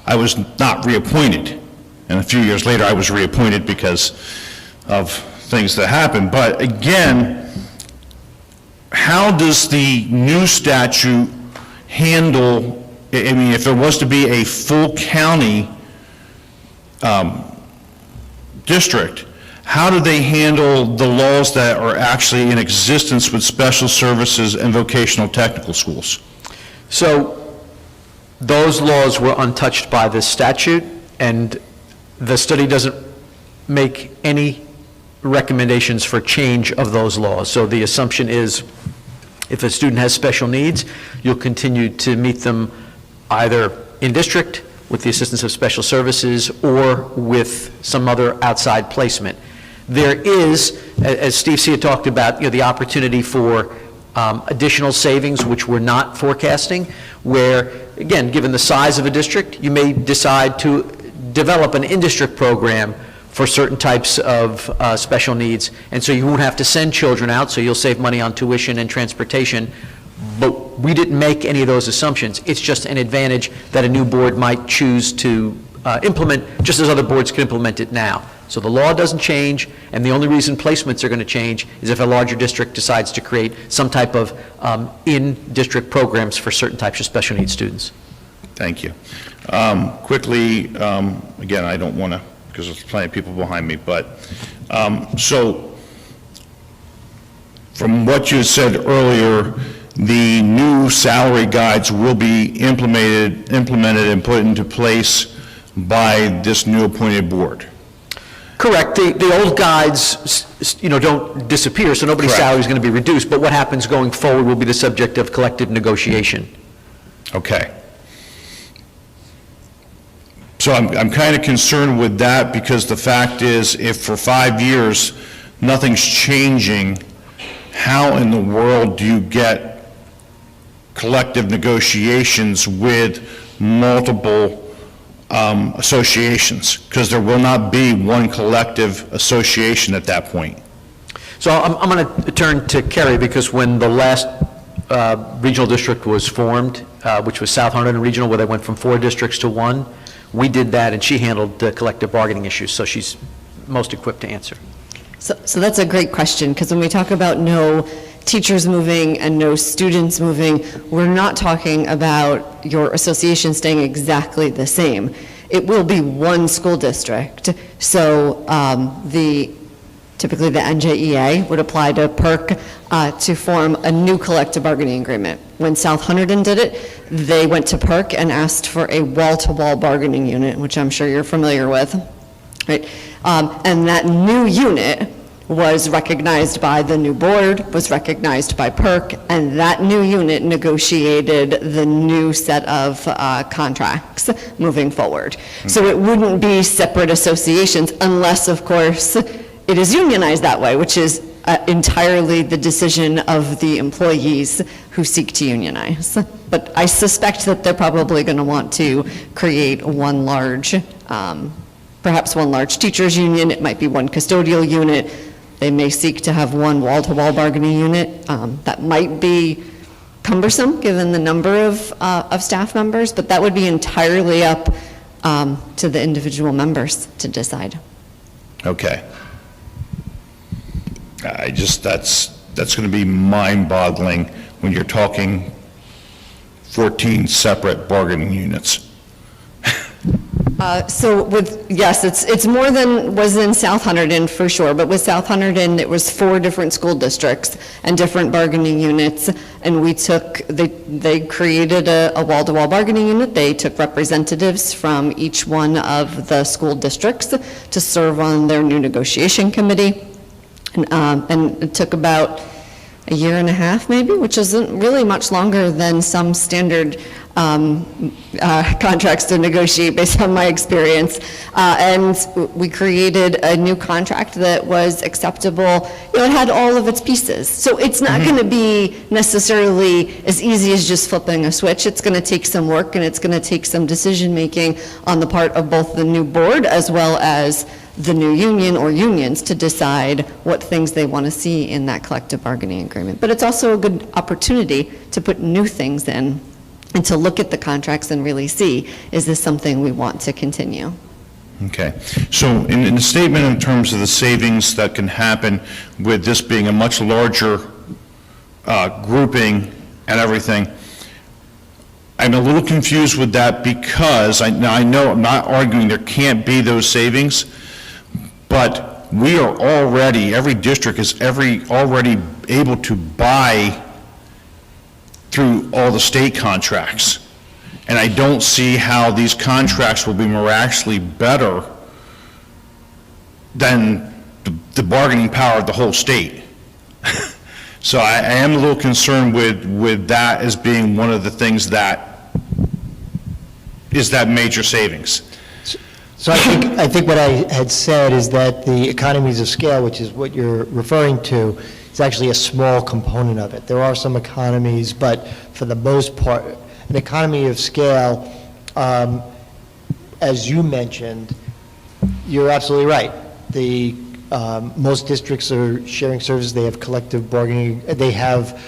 I was not reappointed. And a few years later, I was reappointed because of things that happened. But again, how does the new statute handle, I mean, if there was to be a full county district, how do they handle the laws that are actually in existence with special services and vocational technical schools? So those laws were untouched by this statute, and the study doesn't make any recommendations for change of those laws. So the assumption is if a student has special needs, you'll continue to meet them either in district with the assistance of special services or with some other outside placement. There is, as Steve C. had talked about, the opportunity for additional savings, which we're not forecasting, where, again, given the size of a district, you may decide to develop an in-district program for certain types of special needs, and so you won't have to send children out, so you'll save money on tuition and transportation. But we didn't make any of those assumptions. It's just an advantage that a new board might choose to implement, just as other boards can implement it now. So the law doesn't change, and the only reason placements are going to change is if a larger district decides to create some type of in-district programs for certain types of special needs students. Thank you. Quickly, again, I don't want to, because there's plenty of people behind me, but so from what you said earlier, the new salary guides will be implemented and put into place by this new appointed board. Correct. The old guides, don't disappear, so nobody's salary is going to be reduced, but what happens going forward will be the subject of collective negotiation. Okay. So I'm kind of concerned with that, because the fact is, if for 5 years nothing's changing, how in the world do you get collective negotiations with multiple associations? Because there will not be one collective association at that point. So I'm going to turn to Carrie, because when the last regional district was formed, which was South Hunterdon Regional, where they went from 4 districts to 1, we did that, and she handled the collective bargaining issues, so she's most equipped to answer. So that's a great question, because when we talk about no teachers moving and no students moving, we're not talking about your association staying exactly the same. It will be one school district. So typically the NJEA would apply to PERC to form a new collective bargaining agreement. When South Hunterdon did it, they went to PERC and asked for a wall-to-wall bargaining unit, which I'm sure you're familiar with. right? And that new unit was recognized by the new board, was recognized by PERC, and that new unit negotiated the new set of contracts moving forward. So it wouldn't be separate associations unless, of course, it is unionized that way, which is entirely the decision of the employees who seek to unionize. But I suspect that they're probably going to want to create one large, perhaps one large teachers union. It might be one custodial unit. They may seek to have one wall-to-wall bargaining unit. That might be cumbersome, given the number of staff members, but that would be entirely up to the individual members to decide. Okay. That's going to be mind-boggling when you're talking 14 separate bargaining units. So yes, it's more than was in South Hunterdon for sure, but with South Hunterdon, it was 4 different school districts and different bargaining units, and they created a wall-to-wall bargaining unit. They took representatives from each one of the school districts to serve on their new negotiation committee, and it took about a year and a half maybe, which isn't really much longer than some standard contracts to negotiate based on my experience. And we created a new contract that was acceptable. It had all of its pieces. So it's not going to be necessarily as easy as just flipping a switch. It's going to take some work, and it's going to take some decision-making on the part of both the new board as well as the new union or unions to decide what things they want to see in that collective bargaining agreement. But it's also a good opportunity to put new things in and to look at the contracts and really see, is this something we want to continue? Okay. So in the statement in terms of the savings that can happen with this being a much larger grouping and everything, I'm a little confused with that because I know I'm not arguing there can't be those savings, but we are already, every district is already able to buy through all the state contracts. And I don't see how these contracts will be miraculously better than the bargaining power of the whole state. So I am a little concerned with that as being one of the things that is that major savings. So I think what I had said is that the economies of scale, which is what you're referring to, is actually a small component of it. There are some economies, but for the most part, an economy of scale, as you mentioned, you're absolutely right. The most districts are sharing services. They have collective bargaining. They have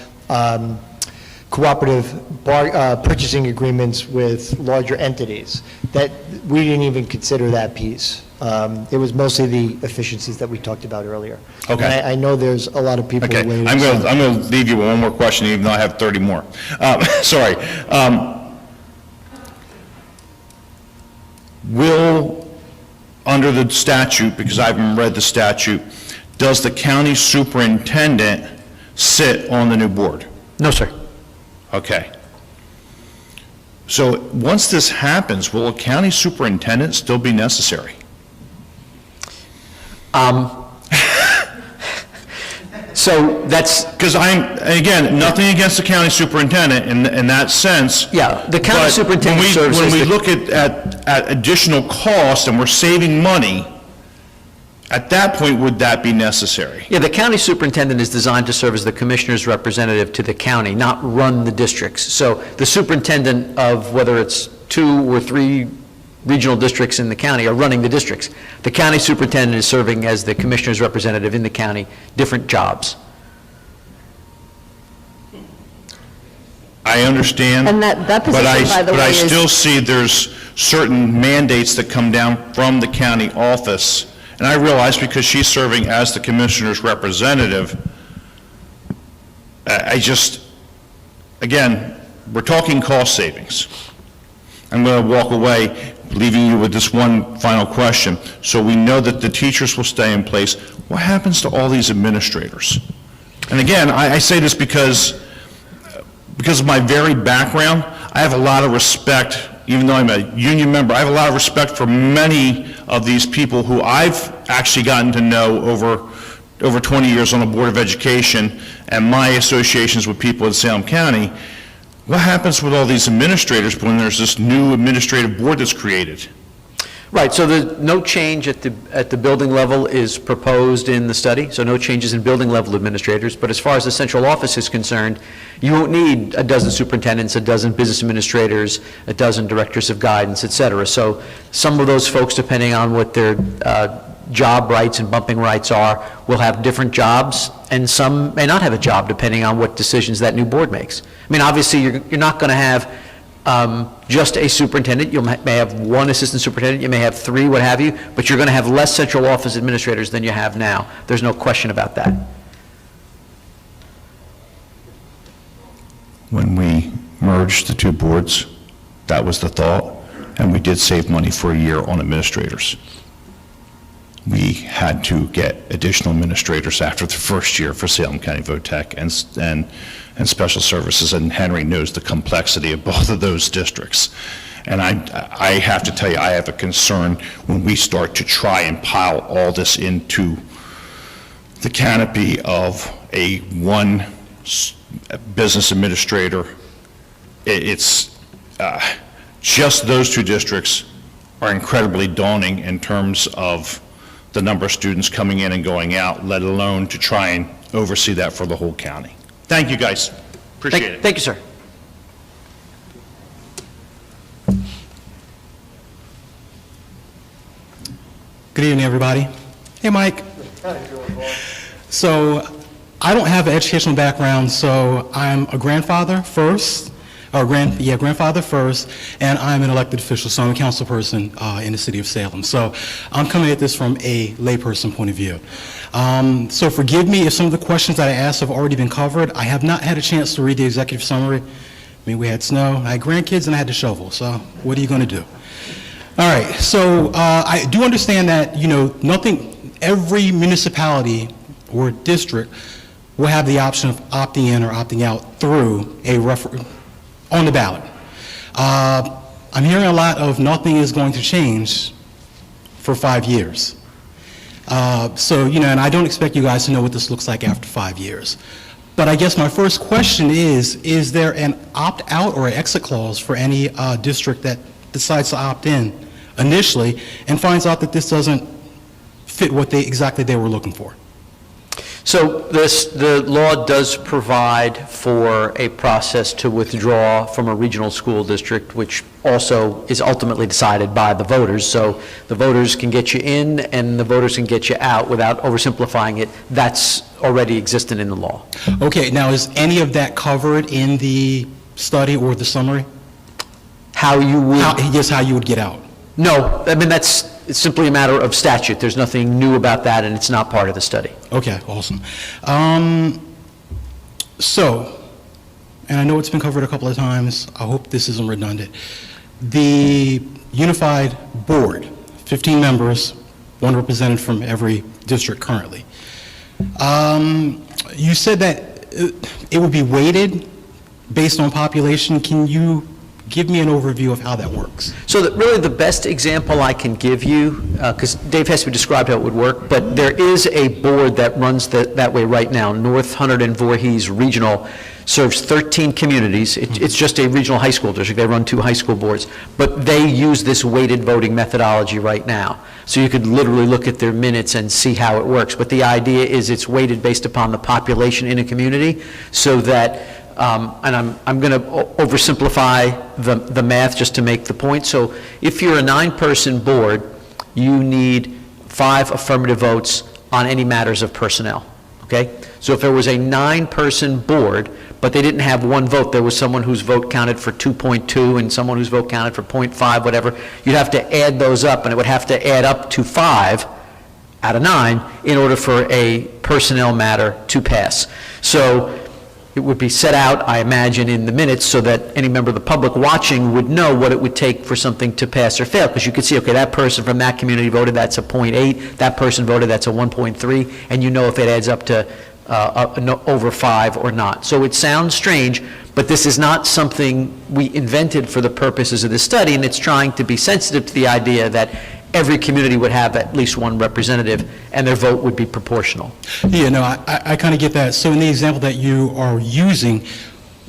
cooperative purchasing agreements with larger entities. That we didn't even consider that piece. It was mostly the efficiencies that we talked about earlier. Okay. And I know there's a lot of people Okay, waiting. I'm going to leave you with one more question, even though I have 30 more. Sorry. Will, under the statute, because I haven't read the statute, does the county superintendent sit on the new board? No, sir. Okay. So once this happens, will a county superintendent still be necessary? So that's, Because again, nothing against the county superintendent in that sense. yeah, the county But superintendent serves when as we the... look at additional cost and we're saving money, at that point, would that be necessary? Yeah, the county superintendent is designed to serve as the commissioner's representative to the county, not run the districts. So the superintendent of whether it's 2 or 3 regional districts in the county are running the districts. The county superintendent is serving as the commissioner's representative in the county, different jobs. I understand. And that position, by the But I way, is- still see there's certain mandates that come down from the county office. And I realize because she's serving as the commissioner's representative, I just, again, we're talking cost savings. I'm going to walk away leaving you with this one final question. So we know that the teachers will stay in place. What happens to all these administrators? And again, I say this because of my varied background. I have a lot of respect, even though I'm a union member, I have a lot of respect for many of these people who I've actually gotten to know over 20 years on the Board of Education and my associations with people in Salem County. What happens with all these administrators when there's this new administrative board that's created? Right, so no change at the building level is proposed in the study, so no changes in building level administrators, but as far as the central office is concerned, you won't need a dozen superintendents, a dozen business administrators, a dozen directors of guidance, et cetera. So some of those folks, depending on what their job rights and bumping rights are, will have different jobs, and some may not have a job, depending on what decisions that new board makes. I mean, obviously, you're not going to have just a superintendent. You may have one assistant superintendent, you may have three, what have you, but you're going to have less central office administrators than you have now. There's no question about that. When we merged the two boards, that was the thought, and we did save money for a year on administrators. We had to get additional administrators after the first year for Salem County VOTEC and Special Services, and Henry knows the complexity of both of those districts. And I have to tell you, I have a concern when we start to try and pile all this into the canopy of one business administrator. It's just those two districts are incredibly daunting in terms of the number of students coming in and going out, let alone to try and oversee that for the whole county. Thank you, guys. Appreciate it. Thank you, sir. Good evening, everybody. Hey, Mike. So, I don't have an educational background, so I'm a grandfather first, grandfather first, and I'm an elected official, so I'm a council person in the city of Salem. So, I'm coming at this from a layperson point of view. So forgive me if some of the questions that I asked have already been covered. I have not had a chance to read the executive summary. I mean, we had snow, I had grandkids, and I had to shovel, so what are you going to do? All right, so I do understand that, every municipality or district will have the option of opting in or opting out through a on the ballot. I'm hearing a lot of nothing is going to change for 5 years. And I don't expect you guys to know what this looks like after 5 years. But I guess my first question is there an opt-out or exit clause for any district that decides to opt in initially and finds out that this doesn't fit what exactly they were looking for? So the law does provide for a process to withdraw from a regional school district, which also is ultimately decided by the voters. So the voters can get you in and the voters can get you out without oversimplifying it. That's already existent in the law. Okay, now is any of that covered in the study or the summary? How you would... how you would get out? No, I mean, it's simply a matter of statute. There's nothing new about that, and it's not part of the study. Okay, awesome. And I know it's been covered a couple of times. I hope this isn't redundant. The unified board, 15 members, one representative from every district currently. You said that it would be weighted based on population. Can you give me an overview of how that works? So really the best example I can give you, because Dave Hess described how it would work, but there is a board that runs that way right now. North Hunterdon and Voorhees Regional serves 13 communities. It's just a regional high school district. They run 2 high school boards, but they use this weighted voting methodology right now. So you could literally look at their minutes and see how it works. But the idea is it's weighted based upon the population in a community, so that and I'm going to oversimplify the math just to make the point. So if you're a 9-person board, you need 5 affirmative votes on any matters of personnel, okay? So if there was a 9-person board, but they didn't have 1 vote, there was someone whose vote counted for 2.2 and someone whose vote counted for 0.5, whatever, you'd have to add those up, and it would have to add up to 5 out of 9 in order for a personnel matter to pass. So it would be set out, I imagine, in the minutes so that any member of the public watching would know what it would take for something to pass or fail, because you could see, okay, that person from that community voted, that's a 0.8, that person voted, that's a 1.3, and you know if it adds up to over 5 or not. So it sounds strange, but this is not something we invented for the purposes of this study, and it's trying to be sensitive to the idea that every community would have at least one representative, and their vote would be proportional. Yeah, no, I kind of get that. So in the example that you are using,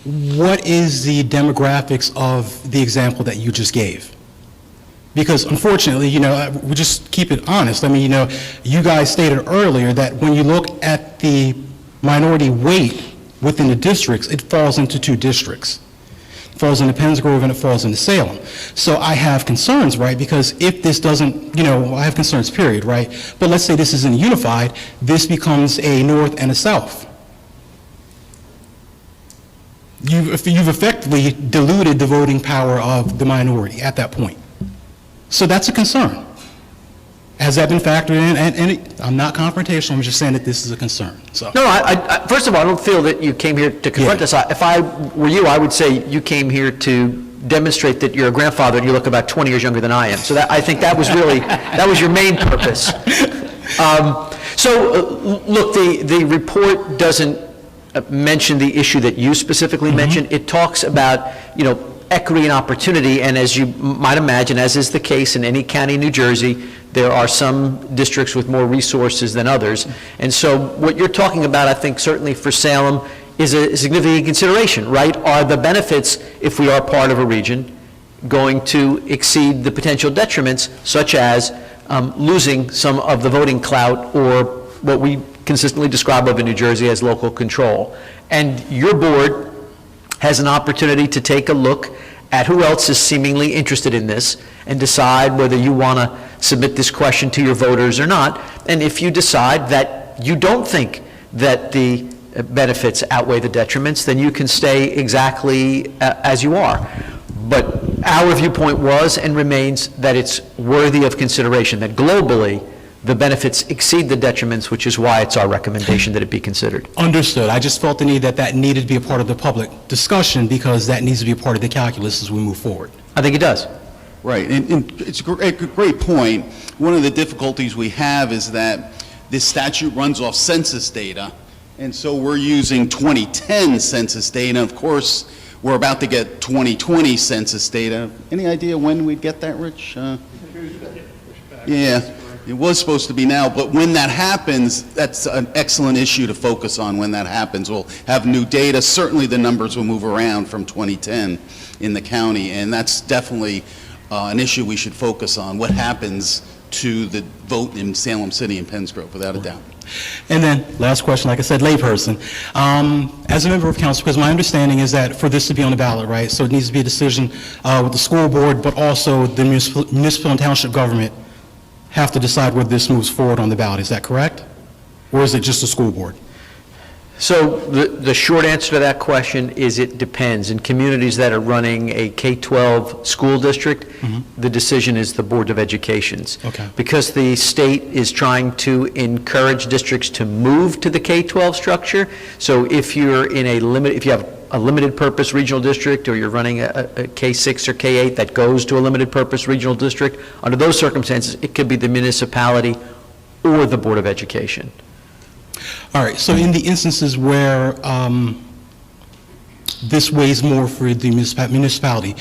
what is the demographics of the example that you just gave? Because unfortunately, we just keep it honest. I mean, you guys stated earlier that when you look at the minority weight within the districts, it falls into two districts. It falls into Penns Grove and it falls into Salem. So I have concerns, right? Because if this doesn't, I have concerns, period, right? But let's say this isn't unified, this becomes a north and a south. You've effectively diluted the voting power of the minority at that point. So that's a concern. Has that been factored in? And I'm not confrontational, I'm just saying that this is a concern, so. No, I first of all, I don't feel that you came here to confront us. If I were you, I would say you came here to demonstrate that you're a grandfather and you look about 20 years younger than I am. So I think that was really, that was your main purpose. Look, the report doesn't mention the issue that you specifically mentioned. It talks about, equity and opportunity, and as you might imagine, as is the case in any county in New Jersey, there are some districts with more resources than others. And so what you're talking about, I think, certainly for Salem, is a significant consideration, right? Are the benefits, if we are part of a region, going to exceed the potential detriments, such as losing some of the voting clout, or what we consistently describe of in New Jersey as local control? And your board has an opportunity to take a look at who else is seemingly interested in this and decide whether you want to submit this question to your voters or not. And if you decide that you don't think that the benefits outweigh the detriments, then you can stay exactly as you are. But our viewpoint was and remains that it's worthy of consideration, that globally the benefits exceed the detriments, which is why it's our recommendation that it be considered. Understood. I just felt the need that needed to be a part of the public discussion, because that needs to be a part of the calculus as we move forward. I think it does. Right, and it's a great point. One of the difficulties we have is that this statute runs off census data, and so we're using 2010 census data. Of course, we're about to get 2020 census data. Any idea when we'd get that, Rich? Yeah. It was supposed to be now, but when that happens, that's an excellent issue to focus on. When that happens, we'll have new data. Certainly the numbers will move around from 2010 in the county, and that's definitely an issue we should focus on. What happens to the vote in Salem City and Penns Grove, without a doubt. And then, last question, like I said, layperson. As a member of council, because my understanding is that for this to be on the ballot, right, so it needs to be a decision with the school board, but also the municipal and township government have to decide whether this moves forward on the ballot. Is that correct? Or is it just the school board? So the short answer to that question is it depends. In communities that are running a K-12 school district, the decision is the Board of Education's. Okay. Because the state is trying to encourage districts to move to the K-12 structure, so if you're in if you have a limited purpose regional district, or you're running a K-6 or K-8 that goes to a limited purpose regional district, under those circumstances, it could be the municipality or the Board of Education. All right, so in the instances where this weighs more for the municipality,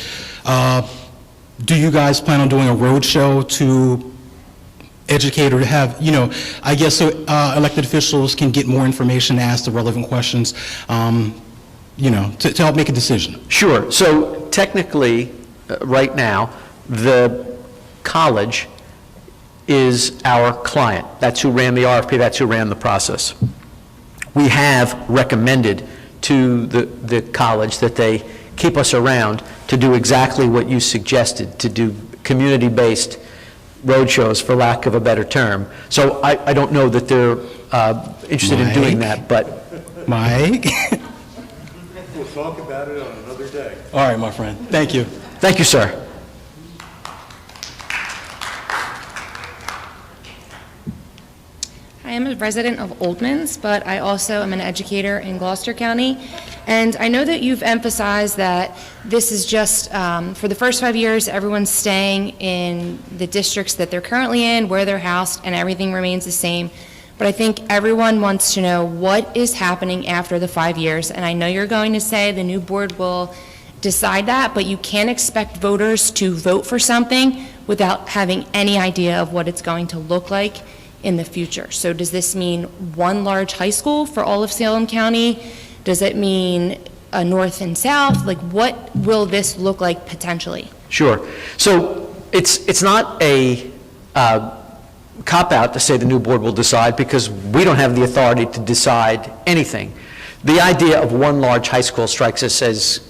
do you guys plan on doing a road show to educate, or to have, I guess so elected officials can get more information, ask the relevant questions, to help make a decision? Sure. So technically, right now, the college is our client. That's who ran the RFP, that's who ran the process. We have recommended to the college that they keep us around to do exactly what you suggested, to do community-based roadshows, for lack of a better term. So I don't know that they're interested in doing that, but... Mike? We'll talk about it on another day. All right, my friend. Thank you. Thank you, sir. I am a resident of Oldmans, but I also am an educator in Gloucester County. And I know that you've emphasized that this is just, for the first 5 years, everyone's staying in the districts that they're currently in, where they're housed, and everything remains the same. but I think everyone wants to know what is happening after the 5 years. And I know you're going to say the new board will decide that, but you can't expect voters to vote for something without having any idea of what it's going to look like in the future. So does this mean one large high school for all of Salem County? Does it mean a north and south? Like, what will this look like potentially? Sure. So it's not a cop-out to say the new board will decide, because we don't have the authority to decide anything. The idea of one large high school strikes us as,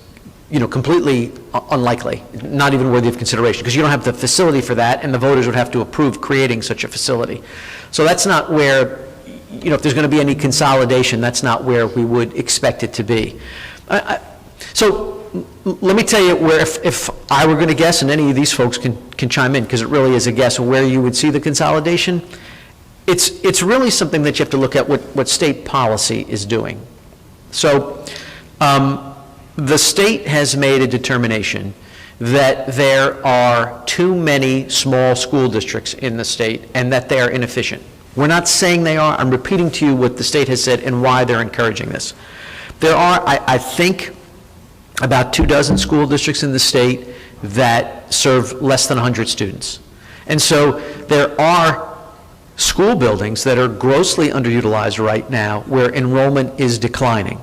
completely unlikely, not even worthy of consideration, because you don't have the facility for that, and the voters would have to approve creating such a facility. So that's not where, if there's going to be any consolidation, that's not where we would expect it to be. So let me tell you where, if I were going to guess, and any of these folks can chime in, because it really is a guess, where you would see the consolidation. It's really something that you have to look at what state policy is doing. So the state has made a determination that there are too many small school districts in the state and that they are inefficient. We're not saying they are. I'm repeating to you what the state has said and why they're encouraging this. There are, I think, about 24 school districts in the state that serve less than 100 students. And so there are school buildings that are grossly underutilized right now where enrollment is declining.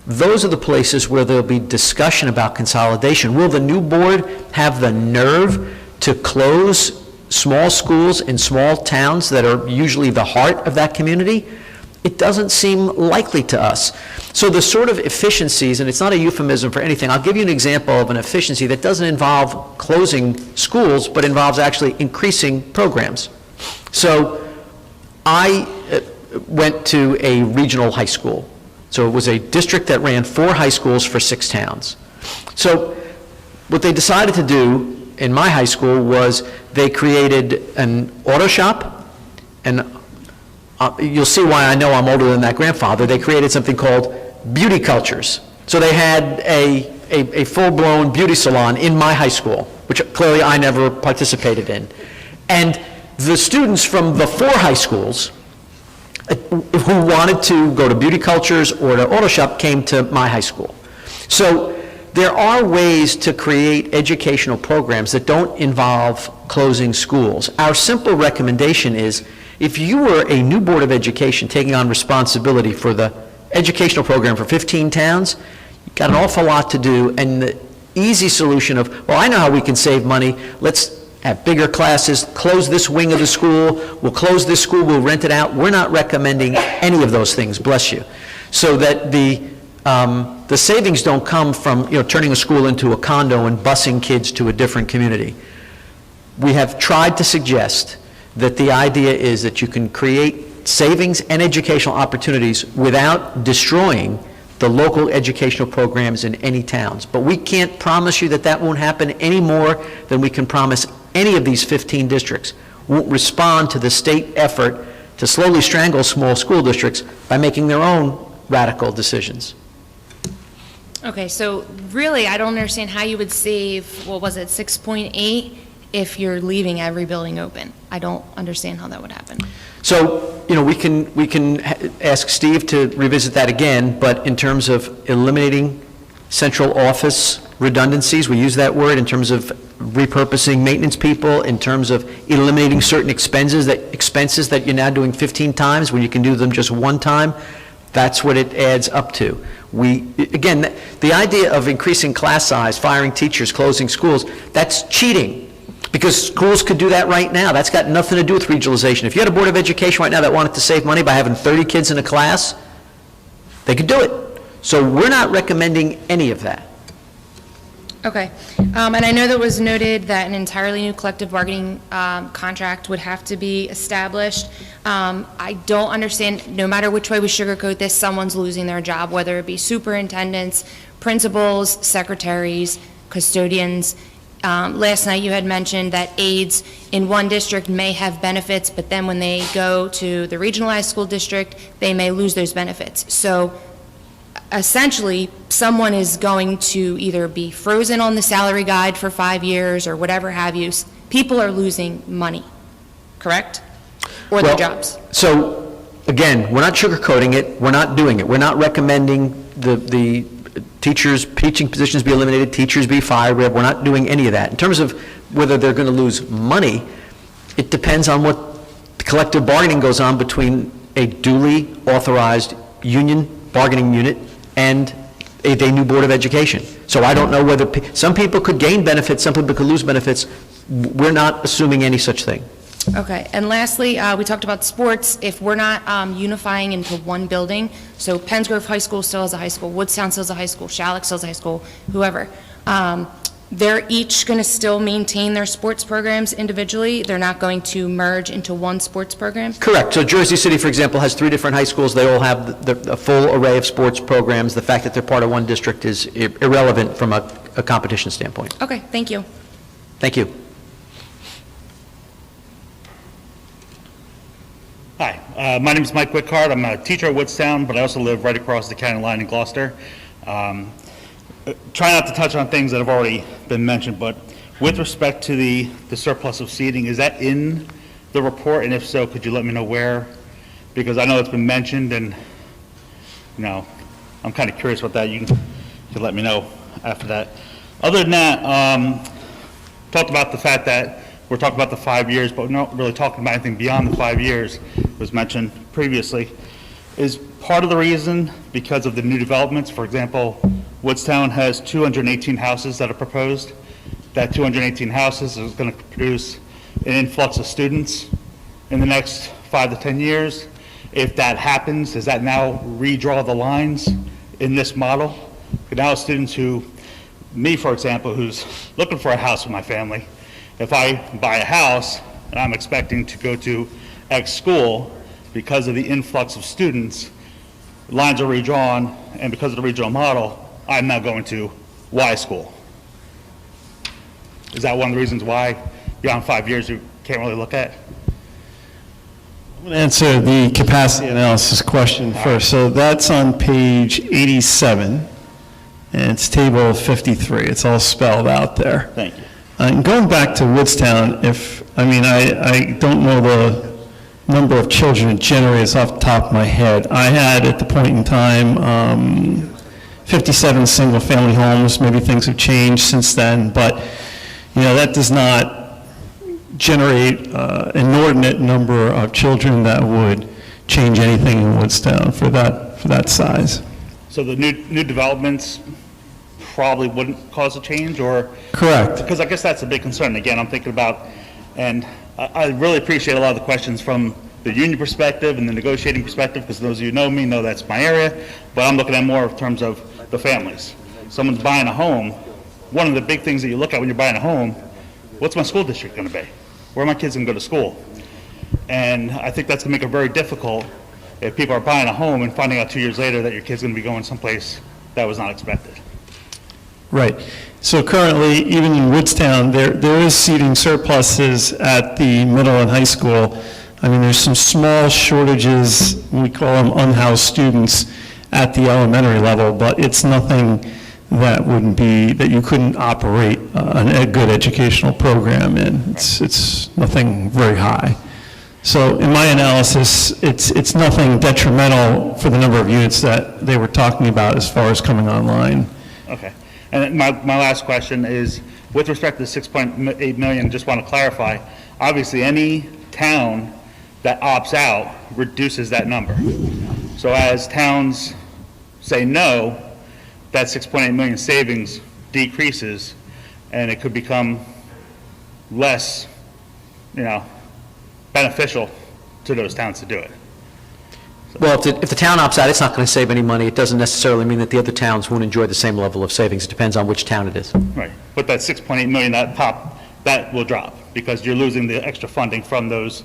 Those are the places where there'll be discussion about consolidation. Will the new board have the nerve to close small schools in small towns that are usually the heart of that community? It doesn't seem likely to us. So the sort of efficiencies, and it's not a euphemism for anything, I'll give you an example of an efficiency that doesn't involve closing schools, but involves actually increasing programs. So I went to a regional high school. So it was a district that ran 4 high schools for 6 towns. So what they decided to do in my high school was they created an auto shop, and you'll see why I know I'm older than that grandfather. They created something called beauty cultures. So they had a full-blown beauty salon in my high school, which clearly I never participated in. And the students from the 4 high schools who wanted to go to beauty cultures or to auto shop came to my high school. So there are ways to create educational programs that don't involve closing schools. Our simple recommendation is, if you were a new Board of Education taking on responsibility for the educational program for 15 towns, you've got an awful lot to do, and the easy solution of, well, I know how we can save money, let's have bigger classes, close this wing of the school, we'll close this school, we'll rent it out. We're not recommending any of those things, bless you. So that the savings don't come from turning a school into a condo and busing kids to a different community. We have tried to suggest that the idea is that you can create savings and educational opportunities without destroying the local educational programs in any towns. But we can't promise you that that won't happen any more than we can promise any of these 15 districts won't respond to the state effort to slowly strangle small school districts by making their own radical decisions. Okay, so really, I don't understand how you would save, what was it, 6.8 if you're leaving every building open. I don't understand how that would happen. So, we can ask Steve to revisit that again, but in terms of eliminating central office redundancies, we use that word, in terms of repurposing maintenance people, in terms of eliminating certain expenses that you're now doing 15 times when you can do them just one time, that's what it adds up to. Again, the idea of increasing class size, firing teachers, closing schools, that's cheating. Because schools could do that right now. That's got nothing to do with regionalization. If you had a Board of Education right now that wanted to save money by having 30 kids in a class, they could do it. So we're not recommending any of that. Okay, and I know that was noted that an entirely new collective bargaining contract would have to be established. I don't understand, no matter which way we sugarcoat this, someone's losing their job, whether it be superintendents, principals, secretaries, custodians. Last night you had mentioned that aides in one district may have benefits, but then when they go to the regionalized school district, they may lose those benefits. So essentially, someone is going to either be frozen on the salary guide for 5 years or whatever have you. People are losing money, correct? Or their jobs. So again, we're not sugarcoating it, we're not doing it. We're not recommending the teachers, teaching positions be eliminated, teachers be fired, we're not doing any of that. In terms of whether they're going to lose money, it depends on what collective bargaining goes on between a duly authorized union bargaining unit and a new Board of Education. So I don't know whether, some people could gain benefits, some people could lose benefits. We're not assuming any such thing. Okay, and lastly, we talked about sports. If we're not unifying into one building, so Penns Grove High School still has a high school, Woodstown still has a high school, Shalleck still has a high school, whoever, they're each going to still maintain their sports programs individually? They're not going to merge into one sports program? Correct. So Jersey City, for example, has 3 different high schools. They all have a full array of sports programs. The fact that they're part of one district is irrelevant from a competition standpoint. Okay, thank you. Thank you. Hi, my name is Mike Whitcard. I'm a teacher at Woodstown, but I also live right across the county line in Gloucester. Try not to touch on things that have already been mentioned, but with respect to the surplus of seating, is that in the report? And if so, could you let me know where? Because I know it's been mentioned, and I'm kind of curious about that. You can let me know after that. Other than that, talked about the fact that we're talking about the 5 years, but we're not really talking about anything beyond the 5 years, was mentioned previously. Is part of the reason because of the new developments? For example, Woodstown has 218 houses that are proposed. That 218 houses is going to produce an influx of students in the next 5 to 10 years. If that happens, does that now redraw the lines in this model? Now students who, me for example, who's looking for a house with my family, if I buy a house and I'm expecting to go to X school, because of the influx of students, lines are redrawn, and because of the regional model, I'm now going to Y school. Is that one of the reasons why beyond 5 years you can't really look at? I'm going to answer the capacity analysis question first. So that's on page 87, and it's table 53. It's all spelled out there. Thank you. And going back to Woodstown, I don't know the number of children it generates off the top of my head. I had at the point in time 57 single-family homes. Maybe things have changed since then, but that does not generate inordinate number of children that would change anything in Woodstown for that size. So the new developments probably wouldn't cause a change, or? Correct. Because I guess that's a big concern. Again, I'm thinking about, and I really appreciate a lot of the questions from the union perspective and the negotiating perspective, because those of you who know me know that's my area, but I'm looking at more in terms of the families. Someone's buying a home, one of the big things that you look at when you're buying a home, what's my school district going to be? Where are my kids going to go to school? And I think that's going to make it very difficult if people are buying a home and finding out 2 years later that your kid's going to be going someplace that was not expected. Right. So currently, even in Woodstown, there is seating surpluses at the middle and high school. I mean, there's some small shortages, we call them unhoused students, at the elementary level, but it's nothing that you couldn't operate a good educational program in. It's nothing very high. So in my analysis, it's nothing detrimental for the number of units that they were talking about as far as coming online. Okay. And my last question is, with respect to the 6.8 million, just want to clarify, obviously any town that opts out reduces that number. So as towns say no, that 6.8 million savings decreases, and it could become less, beneficial to those towns to do it. Well, if the town opts out, it's not going to save any money. It doesn't necessarily mean that the other towns won't enjoy the same level of savings. It depends on which town it is. Right. But that 6.8 million, that will drop, because you're losing the extra funding from those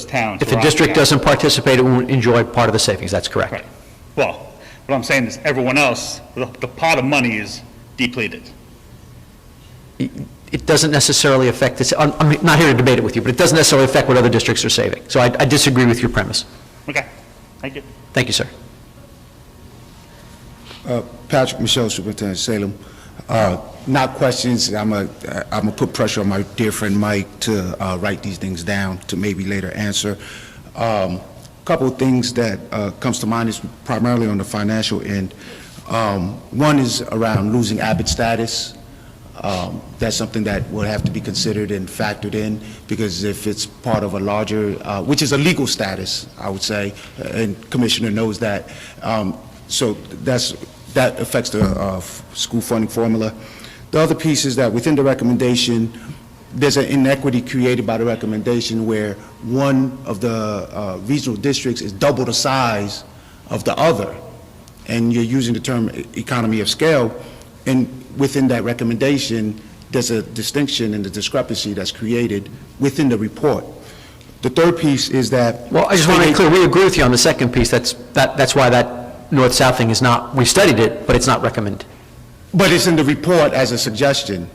towns. If the district doesn't participate, it won't enjoy part of the savings. That's correct. Right. Well, what I'm saying is everyone else, the pot of money is depleted. It doesn't necessarily affect this. I'm not here to debate it with you, but it doesn't necessarily affect what other districts are saving. So I disagree with your premise. Okay. Thank you. Thank you, sir. Patrick Michelle, Superintendent Salem. Not questions. I'm gonna put pressure on my dear friend Mike to write these things down to maybe later answer. couple of things that comes to mind is primarily on the financial end. One is around losing Abbott status. That's something that will have to be considered and factored in, because if it's part of a larger, which is a legal status, I would say, and Commissioner knows that. So that affects the school funding formula. The other piece is that within the recommendation, there's an inequity created by the recommendation where one of the regional districts is double the size of the other, and you're using the term economy of scale, and within that recommendation, there's a distinction and a discrepancy that's created within the report. The third piece is that... Well, I just want to make clear, we agree with you on the second piece. That's why that north-south thing is not, we studied it, but it's not recommended. But it's in the report as a suggestion.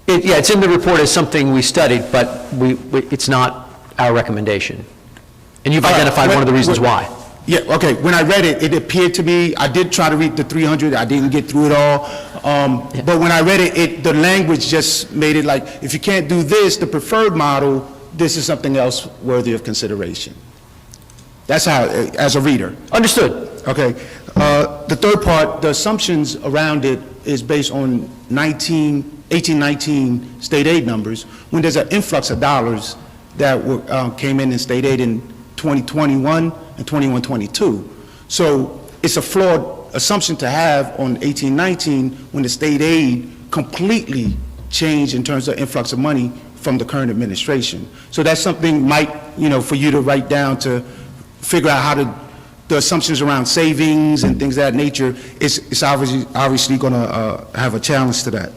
Yeah, it's in the report as something we studied, but it's not our recommendation. And you've identified one of the reasons why. Yeah, okay, when I read it, it appeared to me, I did try to read the 300, I didn't get through it all, but when I read it, the language just made it like, if you can't do this, the preferred model, this is something else worthy of consideration. That's how, as a reader. Understood. Okay, the third part, the assumptions around it is based on 1819 state aid numbers, when there's an influx of dollars that came in state aid in 2021 and 21-22. So it's a flawed assumption to have on 1819 when the state aid completely changed in terms of influx of money from the current administration. So that's something, Mike, for you to write down to figure out how the assumptions around savings and things of that nature, it's obviously going to have a challenge to that.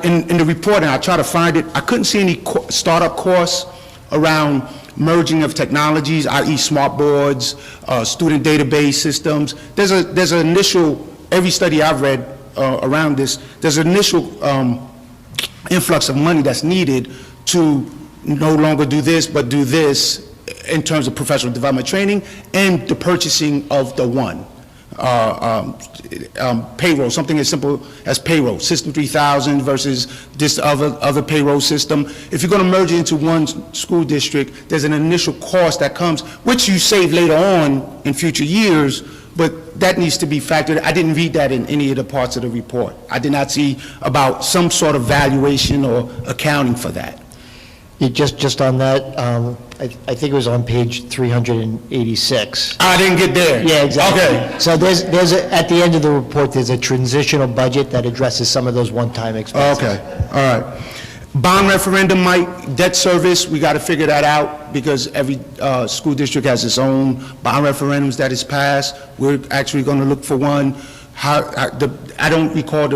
In the report, and I try to find it, I couldn't see any startup costs around merging of technologies, i.e. smart boards, student database systems. There's an initial, every study I've read around this, there's an initial influx of money that's needed to no longer do this, but do this in terms of professional development training and the purchasing of the one. Payroll, something as simple as payroll, System 3000 versus this other payroll system. If you're going to merge it into one school district, there's an initial cost that comes, which you save later on in future years, but that needs to be factored. I didn't read that in any of the parts of the report. I did not see about some sort of valuation or accounting for that. Just on that, I think it was on page 386. I didn't get there. Yeah, exactly. Okay. So at the end of the report, there's a transitional budget that addresses some of those one-time expenses. Okay, all right. Bond referendum, Mike, debt service, we got to figure that out because every school district has its own bond referendums that is passed. We're actually going to look for one. I don't recall,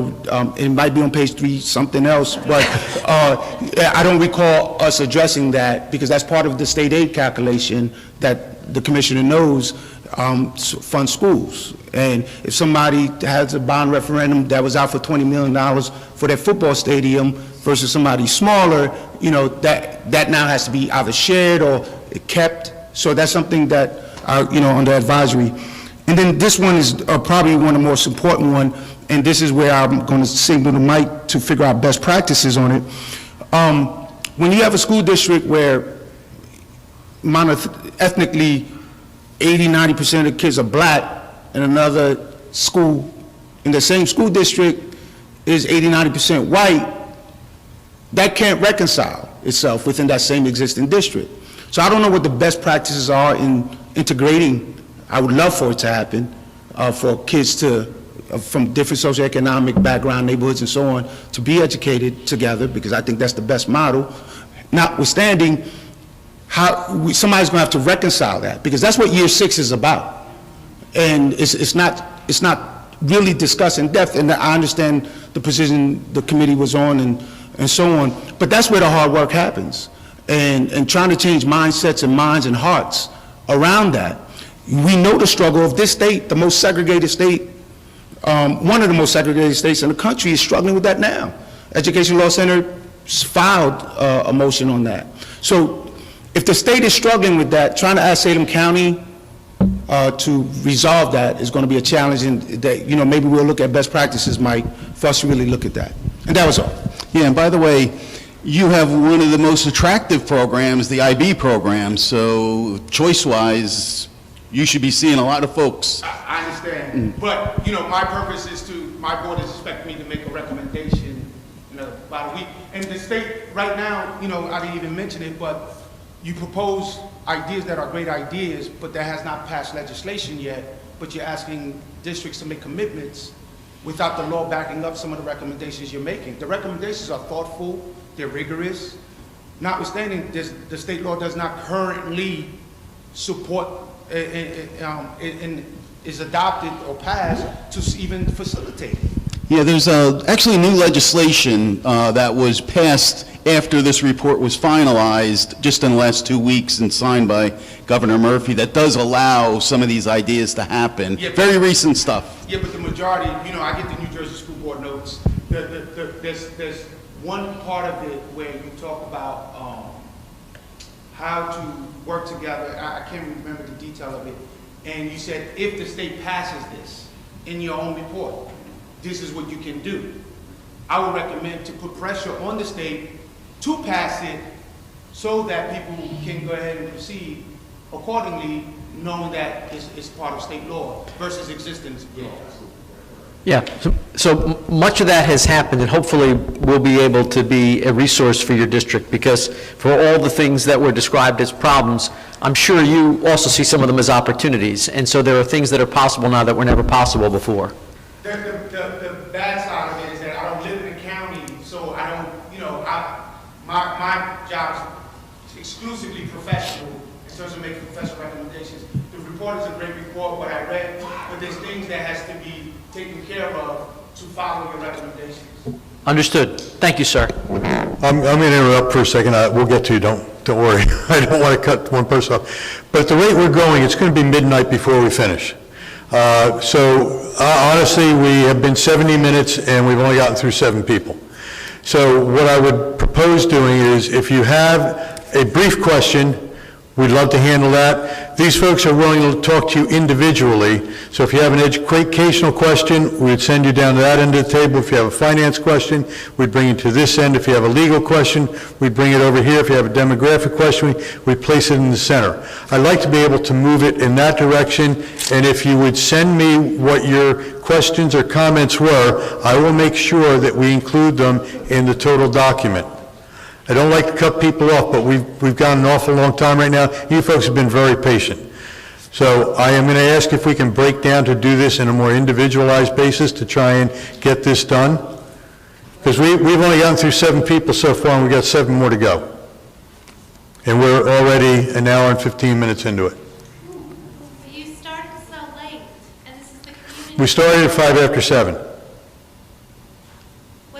it might be on page 3 something else, but I don't recall us addressing that because that's part of the state aid calculation that the commissioner knows fund schools. And if somebody has a bond referendum that was out for $20 million for their football stadium versus somebody smaller, that now has to be either shared or kept. So that's something that, under advisory. And then this one is probably one of the most important one, and this is where I'm going to signal to Mike to figure out best practices on it. When you have a school district where ethnically 80–90% of the kids are black, and another school in the same school district is 80–90% white, that can't reconcile itself within that same existing district. So I don't know what the best practices are in integrating. I would love for it to happen for kids from different socioeconomic background, neighborhoods and so on, to be educated together, because I think that's the best model. Notwithstanding, somebody's going to have to reconcile that, because that's what year 6 is about. And it's not really discussed in depth, and I understand the position the committee was on and so on, but that's where the hard work happens. And trying to change mindsets and minds and hearts around that. We know the struggle of this state, the most segregated state, one of the most segregated states in the country, is struggling with that now. Education Law Center filed a motion on that. So if the state is struggling with that, trying to ask Salem County to resolve that is going to be a challenge, and that, maybe we'll look at best practices, Mike, for us to really look at that. And that was all. Yeah, and by the way, you have one of the most attractive programs, the IB program, so choice-wise, you should be seeing a lot of folks. I understand, but, you know, my purpose is my board is expecting me to make a recommendation, you know, about a week. And the state, right now, you know, I didn't even mention it, but you propose ideas that are great ideas, but that has not passed legislation yet, but you're asking districts to make commitments without the law backing up some of the recommendations you're making. The recommendations are thoughtful, they're rigorous. Notwithstanding, the state law does not currently support and is adopted or passed to even facilitate it. Yeah, there's actually new legislation that was passed after this report was finalized just in the last 2 weeks and signed by Governor Murphy that does allow some of these ideas to happen. Yeah, very recent stuff. Yeah, but the majority, you know, I get the New Jersey School Board notes. There's one part of it where you talk about how to work together. I can't remember the detail of it. And you said if the state passes this in your own report, this is what you can do. I would recommend to put pressure on the state to pass it so that people can go ahead and proceed accordingly, knowing that it's part of state law versus existing law. Yeah, so much of that has happened, and hopefully we'll be able to be a resource for your district, because for all the things that were described as problems, I'm sure you also see some of them as opportunities, and so there are things that are possible now that were never possible before. The bad side of it is that I don't live in the county, so I don't, you know, my job is exclusively professional in terms of making professional recommendations. The report is a great report, what I read, but there's things that has to be taken care of to follow your recommendations. Understood. Thank you, sir. I'm going to interrupt for a second. We'll get to you. Don't worry. I don't want to cut one person off. But at the rate we're going, it's going to be midnight before we finish. Honestly, we have been 70 minutes and we've only gotten through 7 people. So what I would propose doing is, if you have a brief question, we'd love to handle that. These folks are willing to talk to you individually, so if you have an educational question, we'd send you down to that end of the table. If you have a finance question, we'd bring you to this end. If you have a legal question, we'd bring it over here. If you have a demographic question, we'd place it in the center. I'd like to be able to move it in that direction, and if you would send me what your questions or comments were, I will make sure that we include them in the total document. I don't like to cut people off, but we've gone an awful long time right now. You folks have been very patient. So I am going to ask if we can break down to do this in a more individualized basis to try and get this done. Because we've only gotten through 7 people so far, and we've got 7 more to go. And we're already an hour and 15 minutes into it. You started so late, and this is the community. We started at 5 after 7. What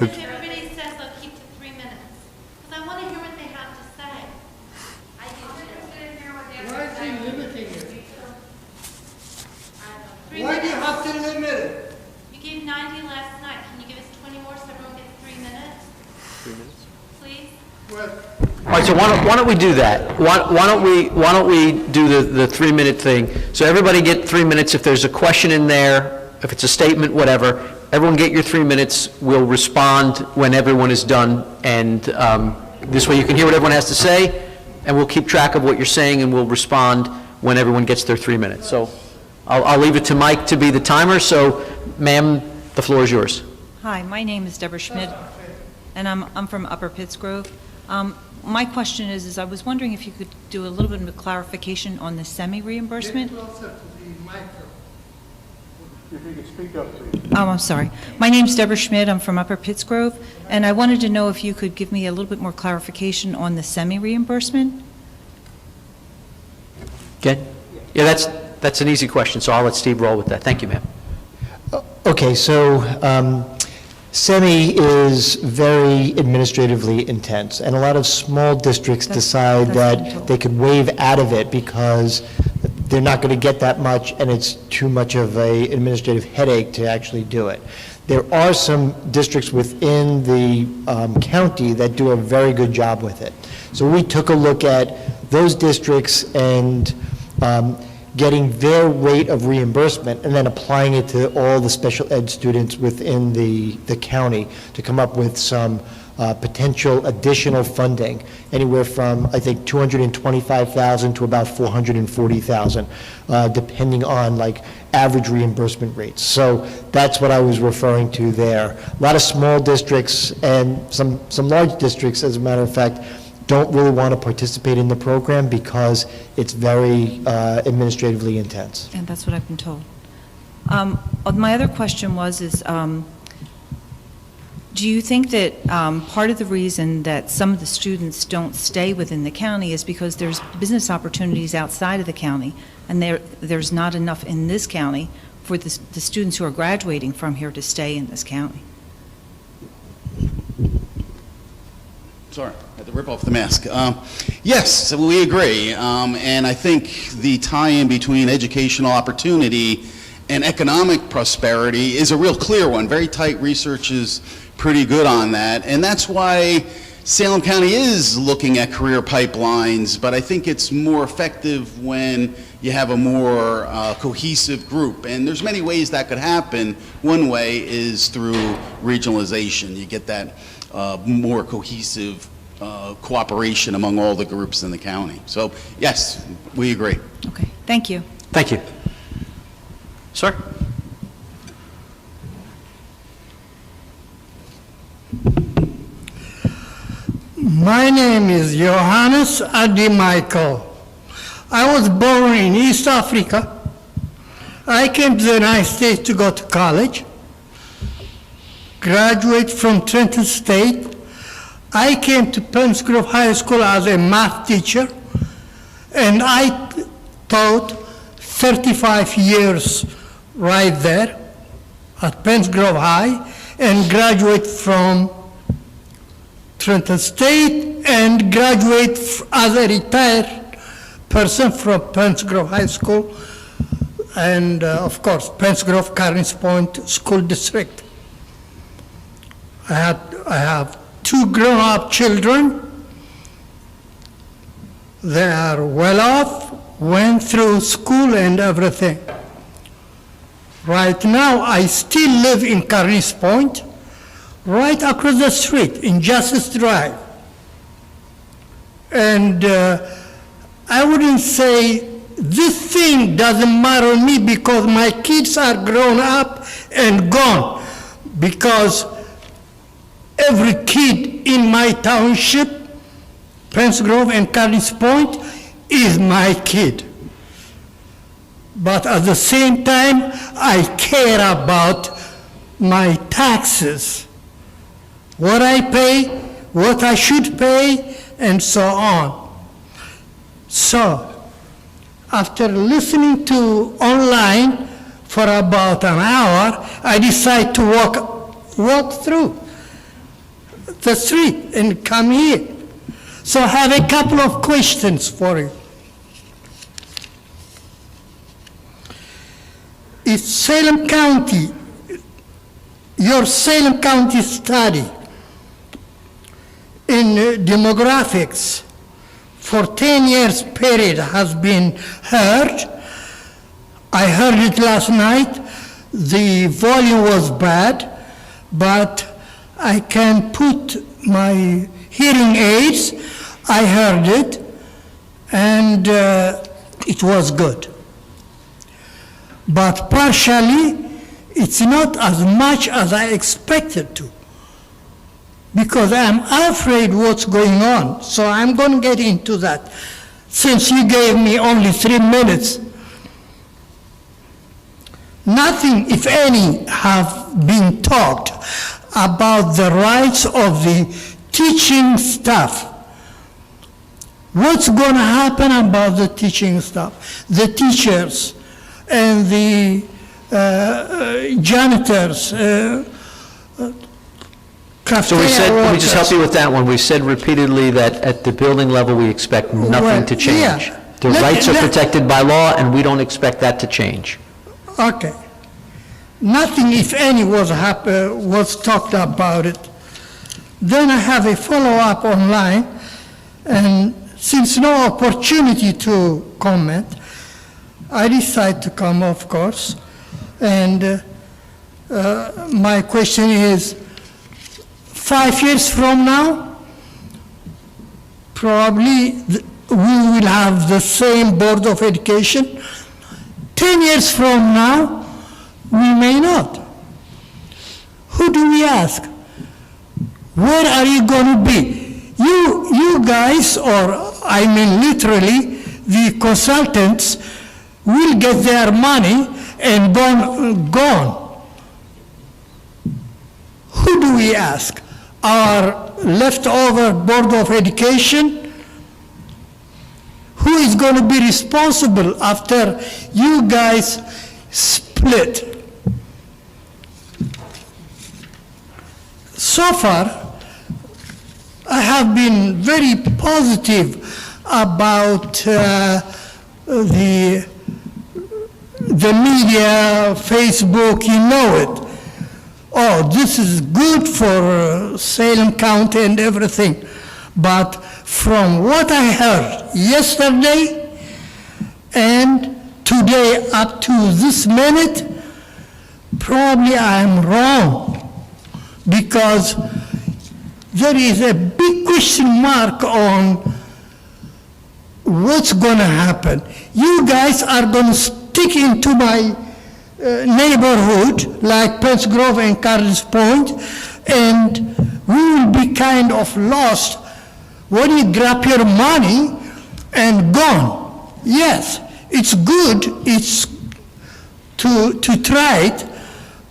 if everybody says they'll keep to 3 minutes? Because I want to hear what they have to say. I do too. Why is he limiting it? 3 Why do you minutes. have to limit it? You gave 90 last night. Can you give us 20 more so everyone gets 3 minutes? 3 minutes? Please? All right, so why don't we do that? Why don't we do the 3-minute thing? So everybody get 3 minutes. If there's a question in there, if it's a statement, whatever, everyone get your 3 minutes. We'll respond when everyone is done, and this way you can hear what everyone has to say, and we'll keep track of what you're saying, and we'll respond when everyone gets their 3 minutes. So I'll leave it to Mike to be the timer. So, ma'am, the floor is yours. Hi, my name is Deborah Schmidt, and I'm from Upper Pittsgrove. My question is I was wondering if you could do a little bit of a clarification on the semi-reimbursement. If you could speak up, please. Oh, I'm sorry. My name's Deborah Schmidt. I'm from Upper Pittsgrove, and I wanted to know if you could give me a little bit more clarification on the semi-reimbursement. Good? Yeah, that's an easy question, so I'll let Steve roll with that. Thank you, ma'am. Okay, so SEMI is very administratively intense, and a lot of small districts decide that they could waive out of it because they're not going to get that much, and it's too much of an administrative headache to actually do it. There are some districts within the county that do a very good job with it. So we took a look at those districts and getting their rate of reimbursement and then applying it to all the special ed students within the county to come up with some potential additional funding, anywhere from, I think, $225,000 to about $440,000, depending on like average reimbursement rates. So that's what I was referring to there. A lot of small districts and some large districts, as a matter of fact, don't really want to participate in the program because it's very administratively intense. And that's what I've been told. My other question is, do you think that part of the reason that some of the students don't stay within the county is because there's business opportunities outside of the county, and there's not enough in this county for the students who are graduating from here to stay in this county? Sorry, I had to rip off the mask. Yes, we agree. And I think the tie-in between educational opportunity and economic prosperity is a real clear one. Very tight research is pretty good on that. And that's why Salem County is looking at career pipelines, but I think it's more effective when you have a more cohesive group. And there's many ways that could happen. One way is through regionalization. You get that more cohesive cooperation among all the groups in the county. So, yes, we agree. Okay, thank you. Thank you. Sir? My name is Johannes Adi Michael. I was born in East Africa. I came to the United States to go to college, graduate from Trenton State. I came to Penns Grove High School as a math teacher, and I taught 35 years right there at Penns Grove High, and graduate from Trenton State, and graduate as a retired person from Penns Grove High School, and of course, Penns Grove Carneys Point School District. I have 2 grown-up children. They are well off, went through school and everything. Right now, I still live in Carneys Point, right across the street in Justice Drive. And I wouldn't say this thing doesn't matter to me because my kids are grown up and gone, because every kid in my township, Penns Grove and Carneys Point, is my kid. But at the same time, I care about my taxes, what I pay, what I should pay, and so on. So, after listening to online for about an hour, I decided to walk through the street and come here. So I have a couple of questions for you. If Salem County, your Salem County study in demographics for 10 years period has been heard, I heard it last night, the volume was bad, but I can put my hearing aids, I heard it, and it was good. But partially, it's not as much as I expected to, because I'm afraid what's going on. So I'm going to get into that, since you gave me only 3 minutes. Nothing, if any, have been talked about the rights of the teaching staff. What's going to happen about the teaching staff? The teachers and the janitors, So we said, let me just help you with that one. We said repeatedly that at the building level, we expect nothing to change. Yeah. The rights are protected by law, and we don't expect that to change. Okay. Nothing, if any, was talked about it. Then I have a follow-up online, and since no opportunity to comment, I decided to come, of course. And my question is, 5 years from now, probably we will have the same Board of Education. 10 years from now, we may not. Who do we ask? Where are you going to be? You guys, or I mean literally, the consultants will get their money and gone. Who do we ask? Our leftover Board of Education? Who is going to be responsible after you guys split? So far, I have been very positive about the media, Facebook, you know it. Oh, this is good for Salem County and everything. But from what I heard yesterday and today up to this minute, probably I'm wrong, because there is a big question mark on what's going to happen. You guys are going to stick into my neighborhood, like Pence Grove and Carl's Point, and we will be kind of lost when you grab your money and gone. Yes, it's good, it's to try it,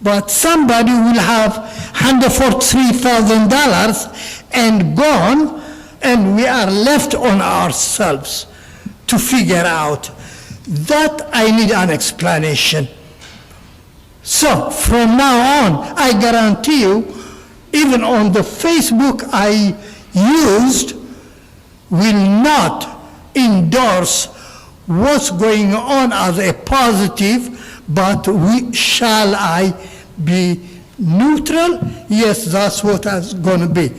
but somebody will have $143,000 and gone, and we are left on ourselves to figure out. That I need an explanation. So from now on, I guarantee you, even on the Facebook I used, will not endorse what's going on as a positive, but shall I be neutral? Yes, that's what it's going to be.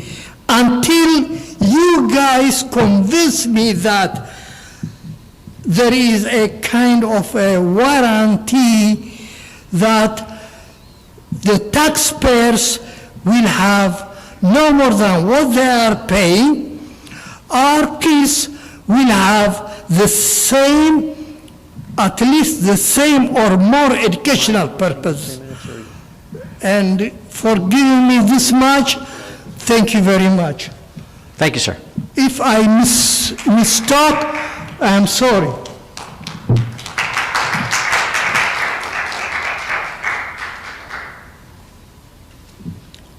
Until you guys convince me that there is a kind of a warranty that the taxpayers will have no more than what they are paying, our kids will have the same, at least the same or more educational purpose. And for giving me this much, thank you very much. Thank you, sir. If I mistalk, I'm sorry.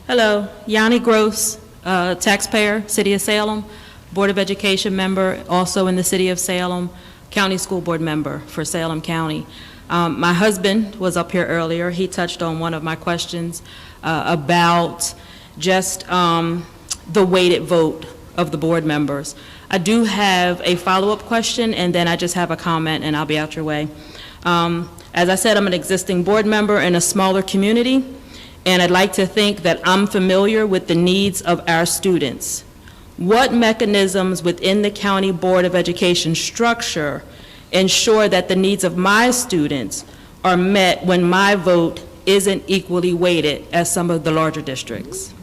Hello, Yanni Gross, taxpayer, City of Salem, Board of Education member, also in the City of Salem, County School Board member for Salem County. My husband was up here earlier. He touched on one of my questions about just the weighted vote of the board members. I do have a follow-up question, and then I just have a comment, and I'll be out your way. As I said, I'm an existing board member in a smaller community, and I'd like to think that I'm familiar with the needs of our students. What mechanisms within the County Board of Education structure ensure that the needs of my students are met when my vote isn't equally weighted as some of the larger districts?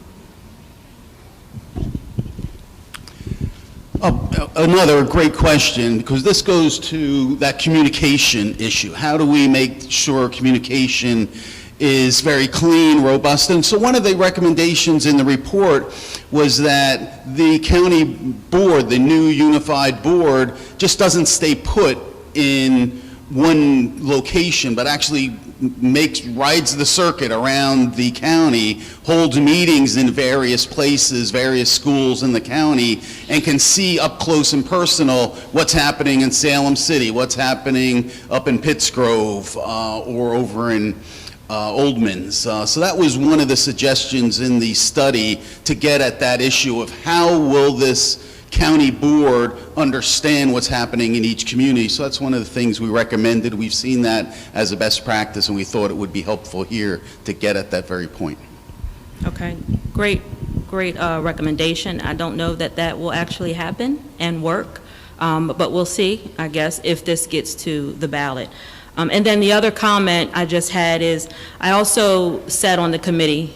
Another great question, because this goes to that communication issue. How do we make sure communication is very clean, robust? And so one of the recommendations in the report was that the county board, the new unified board, just doesn't stay put in one location, but actually rides the circuit around the county, holds meetings in various places, various schools in the county, and can see up close and personal what's happening in Salem City, what's happening up in Pittsgrove, or over in Oldman's. So that was one of the suggestions in the study, to get at that issue of how will this county board understand what's happening in each community. So that's one of the things we recommended. We've seen that as a best practice, and we thought it would be helpful here to get at that very point. Okay, great recommendation. I don't know that that will actually happen and work, but we'll see, I guess, if this gets to the ballot. And then the other comment I just had is, I also sat on the committee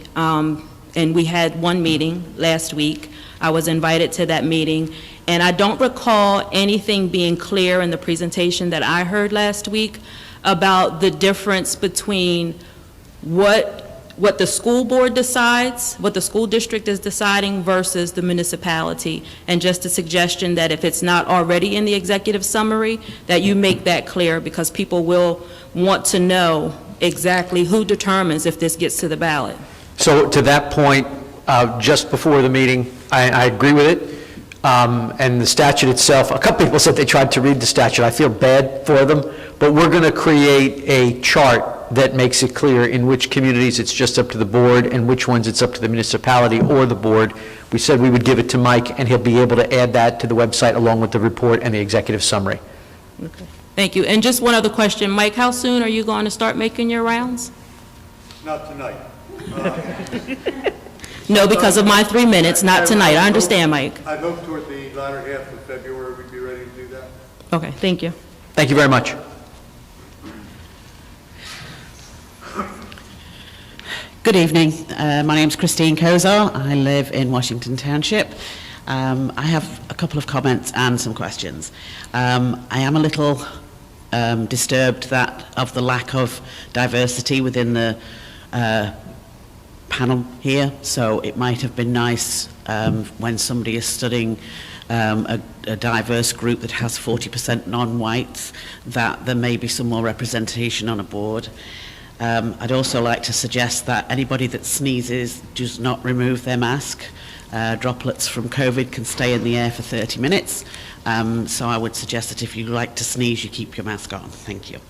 and we had one meeting last week. I was invited to that meeting, and I don't recall anything being clear in the presentation that I heard last week about the difference between what the school board decides, what the school district is deciding versus the municipality. And just a suggestion that if it's not already in the executive summary, that you make that clear, because people will want to know exactly who determines if this gets to the ballot. So to that point, just before the meeting, I agree with it. And the statute itself, a couple people said they tried to read the statute. I feel bad for them, but we're going to create a chart that makes it clear in which communities it's just up to the board and which ones it's up to the municipality or the board. We said we would give it to Mike, and he'll be able to add that to the website along with the report and the executive summary. Okay. Thank you. And just one other question. Mike, how soon are you going to start making your rounds? Not tonight. No, because of my 3 minutes, not tonight. I understand, Mike. I hope toward the latter half of February we'd be ready to do that. Okay, thank you. Thank you very much. Good evening. My name's Christine Kozar. I live in Washington Township. I have a couple of comments and some questions. I am a little disturbed of the lack of diversity within the panel here, so it might have been nice when somebody is studying a diverse group that has 40% non-whites, that there may be some more representation on a board. I'd also like to suggest that anybody that sneezes does not remove their mask. Droplets from COVID can stay in the air for 30 minutes, so I would suggest that if you like to sneeze, you keep your mask on. Thank you.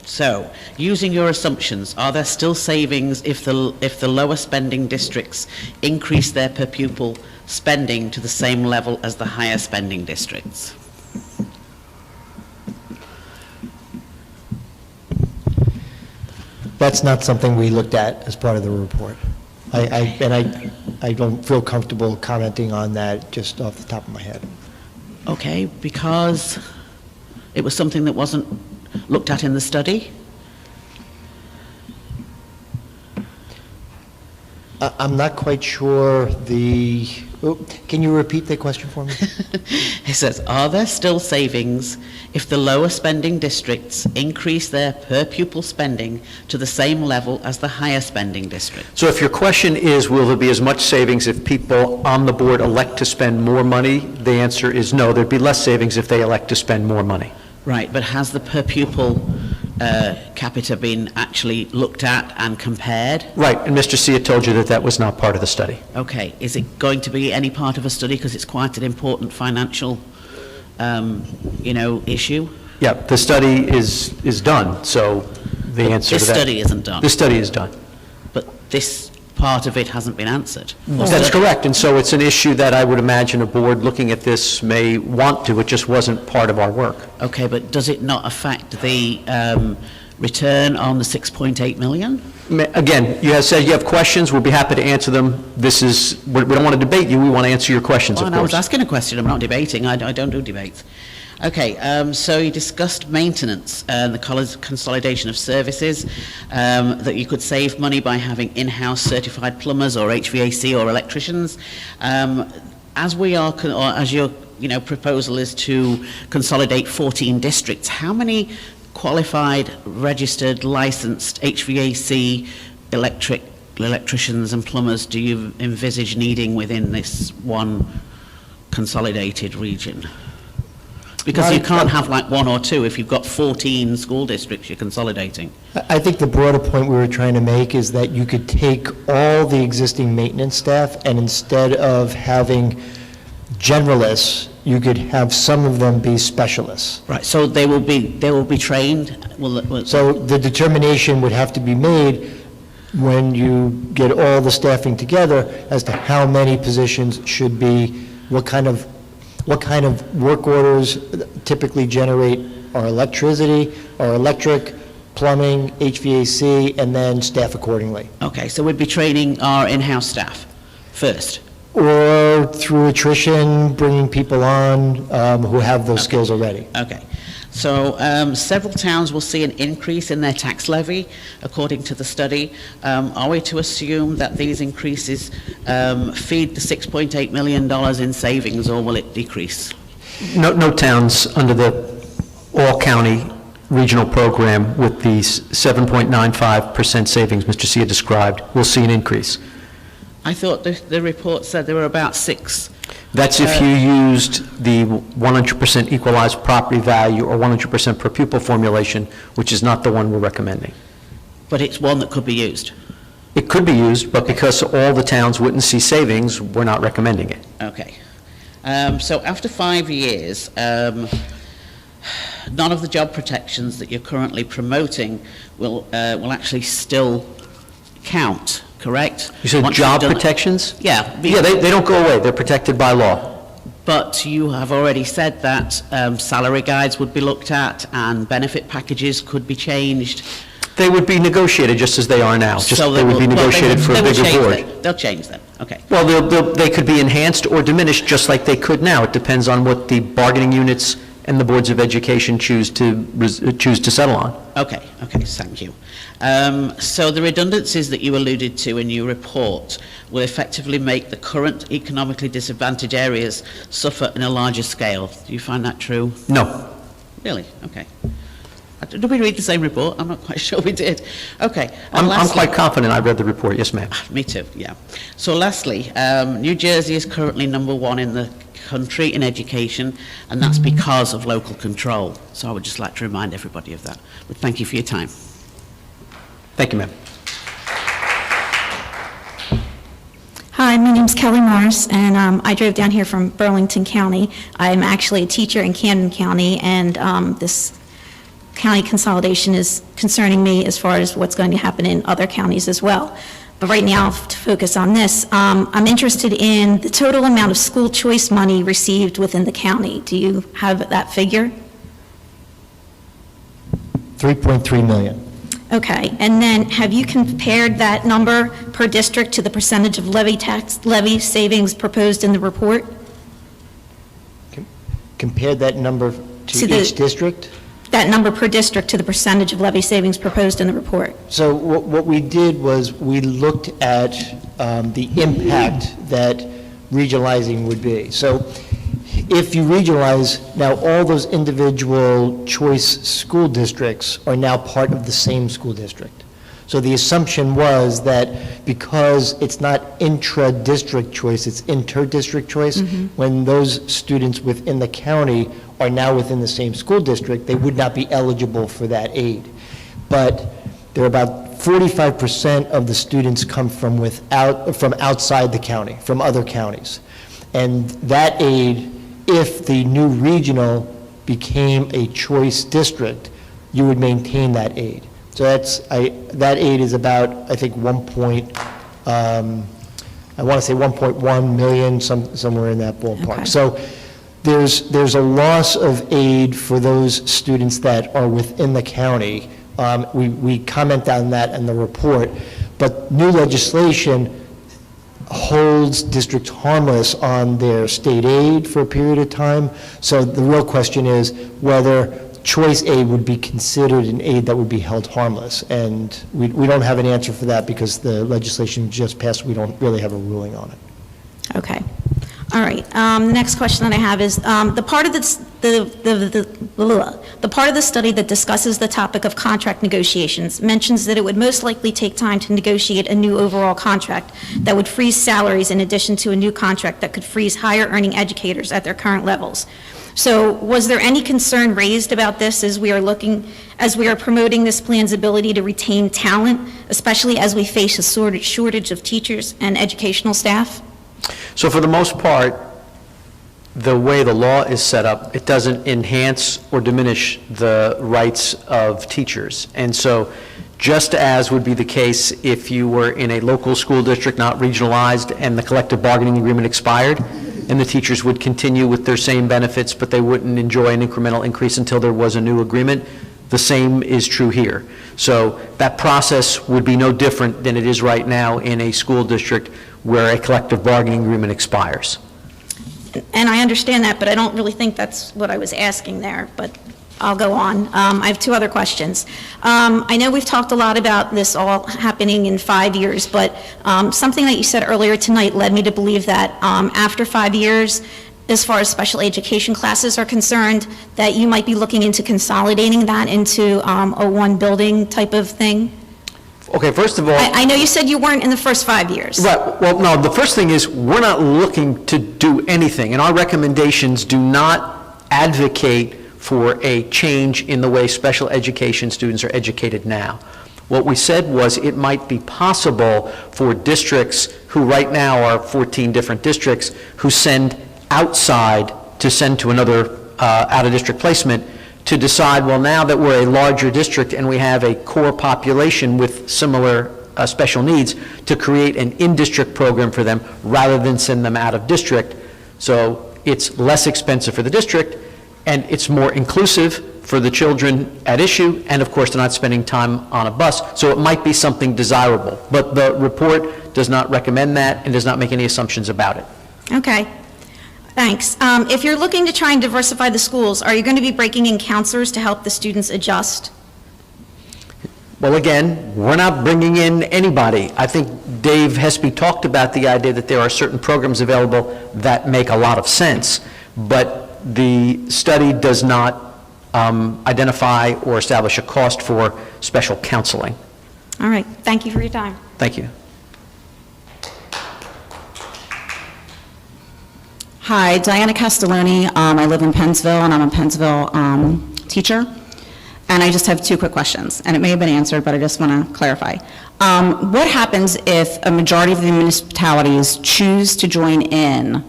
So, using your assumptions, are there still savings if the lower spending districts increase their per pupil spending to the same level as the higher spending districts? That's not something we looked at as part of the report. I don't feel comfortable commenting on that just off the top of my head. Okay, because it was something that wasn't looked at in the study? I'm not quite sure can you repeat the question for me? It says, are there still savings if the lower spending districts increase their per pupil spending to the same level as the higher spending districts? So if your question is, will there be as much savings if people on the board elect to spend more money, the answer is no. There'd be less savings if they elect to spend more money. Right, but has the per pupil capita been actually looked at and compared? Right, and Mr. Sia told you that that was not part of the study. Okay, is it going to be any part of a study because it's quite an important financial, issue? Yeah, the study is done, so the answer to that. This study isn't done? The study is done. But this part of it hasn't been answered? That's correct, and so it's an issue that I would imagine a board looking at this may want to. It just wasn't part of our work. Okay, but does it not affect the return on the 6.8 million? Again, you have said you have questions. We'll be happy to answer them. We don't want to debate you. We want to answer your questions, of course. I was asking a question. I'm not debating. I don't do debates. Okay, so you discussed maintenance and the consolidation of services, that you could save money by having in-house certified plumbers or HVAC or electricians. As your proposal is to consolidate 14 districts, how many qualified, registered, licensed HVAC, electricians and plumbers do you envisage needing within this one consolidated region? Because you can't have like one or two if you've got 14 school districts you're consolidating. I think the broader point we were trying to make is that you could take all the existing maintenance staff, and instead of having generalists, you could have some of them be specialists. Right, so they will be trained? So the determination would have to be made when you get all the staffing together as to how many positions should be, what kind of work orders typically generate our electricity, our electric, plumbing, HVAC, and then staff accordingly. Okay, so we'd be training our in-house staff first? Or through attrition, bringing people on who have those skills already. Okay. So several towns will see an increase in their tax levy, according to the study. Are we to assume that these increases feed the $6.8 million in savings, or will it decrease? No towns under the all-county regional program with the 7.95% savings Mr. Sia described will see an increase. I thought the report said there were about 6. That's if you used the 100% equalized property value or 100% per pupil formulation, which is not the one we're recommending. But it's one that could be used. It could be used, but because all the towns wouldn't see savings, we're not recommending it. Okay. So after 5 years, none of the job protections that you're currently promoting will actually still count, correct? You said Once job you've done- protections? Yeah. Yeah, they don't go away. They're protected by law. But you have already said that salary guides would be looked at and benefit packages could be changed. They would be negotiated just as they are now. Just they would be negotiated for a bigger board. They'll change them, okay. Well, they could be enhanced or diminished just like they could now. It depends on what the bargaining units and the boards of education choose to settle on. Okay, thank you. So the redundancies that you alluded to in your report will effectively make the current economically disadvantaged areas suffer in a larger scale. Do you find that true? No. Really? Okay. Did we read the same report? I'm not quite sure we did. Okay. I'm lastly- quite confident I read the report. Yes, ma'am. Me too, yeah. So lastly, New Jersey is currently #1 in the country in education, and that's because of local control. So I would just like to remind everybody of that. But thank you for your time. Thank you, ma'am. Hi, my name's Kelly Morris, and I drove down here from Burlington County. I'm actually a teacher in Camden County, and this county consolidation is concerning me as far as what's going to happen in other counties as well. But right now, to focus on this, I'm interested in the total amount of school choice money received within the county. Do you have that figure? $3.3 million. Okay, and then have you compared that number per district to the percentage of levy savings proposed in the report? Compare that number to each district? That number per district to the percentage of levy savings proposed in the report. So what we did was we looked at the impact that regionalizing would be. So if you regionalize, now all those individual choice school districts are now part of the same school district. So the assumption was that because it's not intra-district choice, it's inter-district choice, when those students within the county are now within the same school district, they would not be eligible for that aid. But there are about 45% of the students come from outside the county, from other counties. And that aid, if the new regional became a choice district, you would maintain that aid. So that aid is about, I think, I want to say 1.1 million, somewhere in that ballpark. Okay. So there's a loss of aid for those students that are within the county. We comment on that in the report, but new legislation holds districts harmless on their state aid for a period of time. So the real question is whether choice aid would be considered an aid that would be held harmless. And we don't have an answer for that because the legislation just passed. We don't really have a ruling on it. Okay. All right. The next question that I have is the part of the part of the study that discusses the topic of contract negotiations mentions that it would most likely take time to negotiate a new overall contract that would freeze salaries in addition to a new contract that could freeze higher earning educators at their current levels. So was there any concern raised about this as we are promoting this plan's ability to retain talent, especially as we face a shortage of teachers and educational staff? So for the most part, the way the law is set up, it doesn't enhance or diminish the rights of teachers. And so just as would be the case if you were in a local school district not regionalized and the collective bargaining agreement expired, and the teachers would continue with their same benefits, but they wouldn't enjoy an incremental increase until there was a new agreement, the same is true here. So that process would be no different than it is right now in a school district where a collective bargaining agreement expires. And I understand that, but I don't really think that's what I was asking there. But I'll go on. I have two other questions. I know we've talked a lot about this all happening in 5 years, but something that you said earlier tonight led me to believe that after 5 years, as far as special education classes are concerned, that you might be looking into consolidating that into a one building type of thing? Okay, first of all... I know you said you weren't in the first 5 years. Right, well, no, the first thing is, we're not looking to do anything, and our recommendations do not advocate for a change in the way special education students are educated now. What we said was it might be possible for districts who right now are 14 different districts who send outside to send to another out-of-district placement to decide, well, now that we're a larger district and we have a core population with similar special needs, to create an in-district program for them rather than send them out of district. So it's less expensive for the district, and it's more inclusive for the children at issue, and of course, they're not spending time on a bus, so it might be something desirable. But the report does not recommend that and does not make any assumptions about it. Okay, thanks. If you're looking to try and diversify the schools, are you going to be breaking in counselors to help the students adjust? Well, again, we're not bringing in anybody. I think Dave Hespy talked about the idea that there are certain programs available that make a lot of sense, but the study does not identify or establish a cost for special counseling. All right, thank you for your time. Thank you. Hi, Diana Castelloni. I live in Pennsville, and I'm a Pennsville teacher. And I just have two quick questions, and it may have been answered, but I just want to clarify. What happens if a majority of the municipalities choose to join in,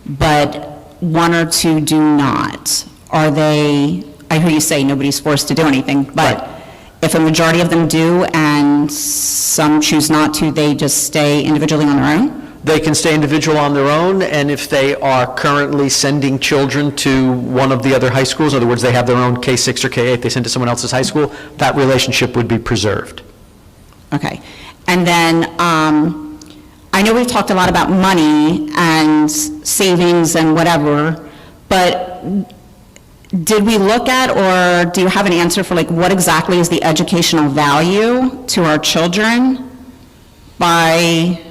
but one or two do not? Are they, I hear you say nobody's forced to do anything, but if a majority of them do and some choose not to, they just stay individually on their own? They can stay individual on their own, and if they are currently sending children to one of the other high schools, in other words, they have their own K-6 or K-8, they send to someone else's high school, that relationship would be preserved. Okay. And then I know we've talked a lot about money and savings and whatever, but did we look at, or do you have an answer for, like, what exactly is the educational value to our children by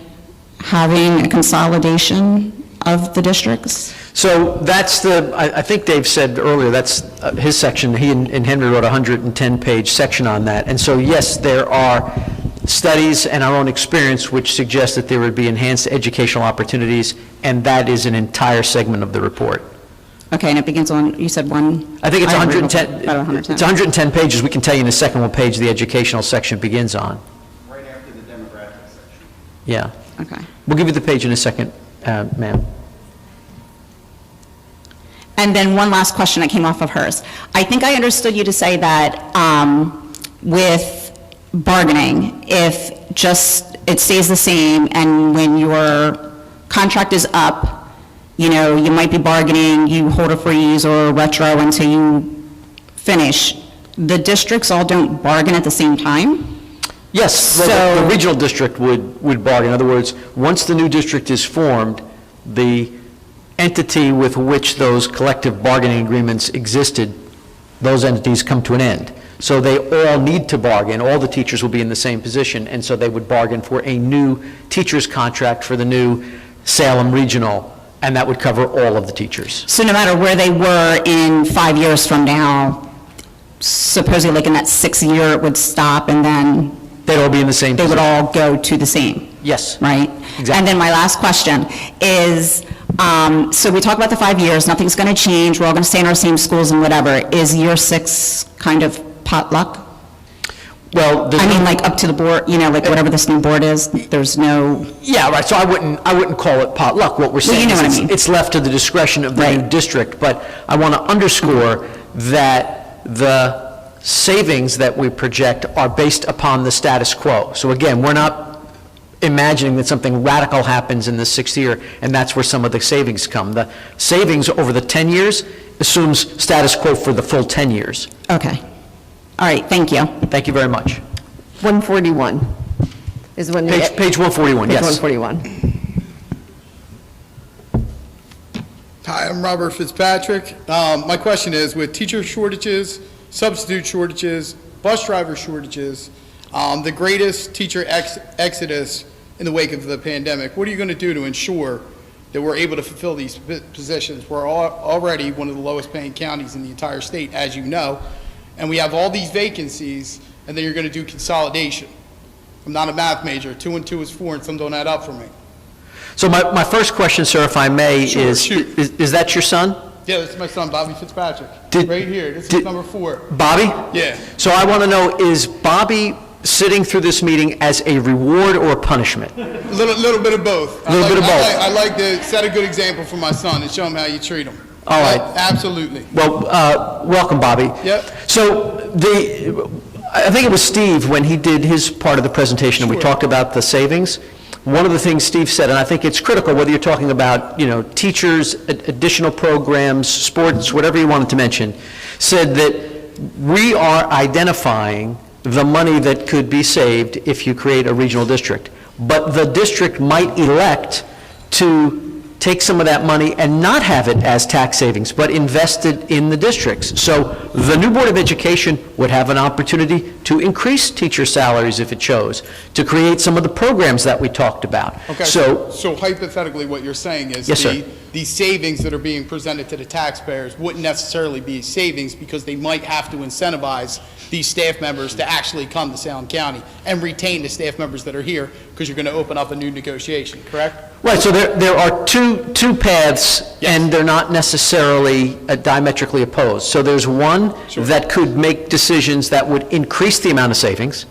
having a consolidation of the districts? So that's the, I think Dave said earlier, that's his section. He and Henry wrote a 110-page section on that. And so, yes, there are studies and our own experience which suggest that there would be enhanced educational opportunities, and that is an entire segment of the report. Okay, and it begins on, you said one? I think it's I 110. about 110. It's 110 pages. We can tell you in a second what page the educational section begins on. Right after the demographic section. Yeah. Okay. We'll give you the page in a second, ma'am. And then one last question that came off of hers. I think I understood you to say that with bargaining, if just it stays the same, and when your contract is up, you know, you might be bargaining, you hold a freeze or a retro until you finish. The districts all don't bargain at the same time? Yes, well, the regional district would bargain. In other words, once the new district is formed, the entity with which those collective bargaining agreements existed, those entities come to an end. So they all need to bargain. All the teachers will be in the same position, and so they would bargain for a new teacher's contract for the new Salem Regional, and that would cover all of the teachers. So no matter where they were in 5 years from now, supposedly like in that 6th year, it would stop, and then they'd all be in the same position. They would all go to the same. Yes. Right? Exactly. And then my last question is, so we talk about the 5 years, nothing's going to change, we're all going to stay in our same schools and whatever. Is year 6 kind of potluck? Well, I mean, like up to the board, you know, like whatever this new board is, there's no... Yeah, right, so I wouldn't call it potluck. What we're saying is it's left to the discretion of the new district, but I want to underscore that the savings that we project are based upon the status quo. So again, we're not imagining that something radical happens in the 6th year, and that's where some of the savings come. The savings over the 10 years assumes status quo for the full 10 years. Okay. All right, thank you. Thank you very much. 141 is when... Page 141, yes. Page 141. Hi, I'm Robert Fitzpatrick. My question is, with teacher shortages, substitute shortages, bus driver shortages, the greatest teacher exodus in the wake of the pandemic, what are you going to do to ensure that we're able to fulfill these positions? We're already one of the lowest paying counties in the entire state, as you know, and we have all these vacancies, and then you're going to do consolidation. I'm not a math major. 2 and 2 is 4, and some don't add up for me. So my first question, sir, if I may, is that your son? Yeah, this is my son, Bobby Fitzpatrick. Right here. This is number 4. Bobby? Yeah. So I want to know, is Bobby sitting through this meeting as a reward or a punishment? A little bit of both. I like to set a good example for my son and show him how you treat him. All right. Absolutely. Well, welcome, Bobby. Yep. So I think it was Steve, when he did his part of the presentation, and we talked about the savings. One of the things Steve said, and I think it's critical, whether you're talking about, teachers, additional programs, sports, whatever you wanted to mention, said that we are identifying the money that could be saved if you create a regional district. But the district might elect to take some of that money and not have it as tax savings, but invested in the districts. So the new Board of Education would have an opportunity to increase teacher salaries if it chose, to create some of the programs that we talked about. Okay, So so hypothetically, what you're saying is Yes, sir. these savings that are being presented to the taxpayers wouldn't necessarily be savings because they might have to incentivize these staff members to actually come to Salem County and retain the staff members that are here because you're going to open up a new negotiation, correct? Right, so there are two paths, and they're not necessarily diametrically opposed. So there's one that could make decisions that would increase the amount of savings,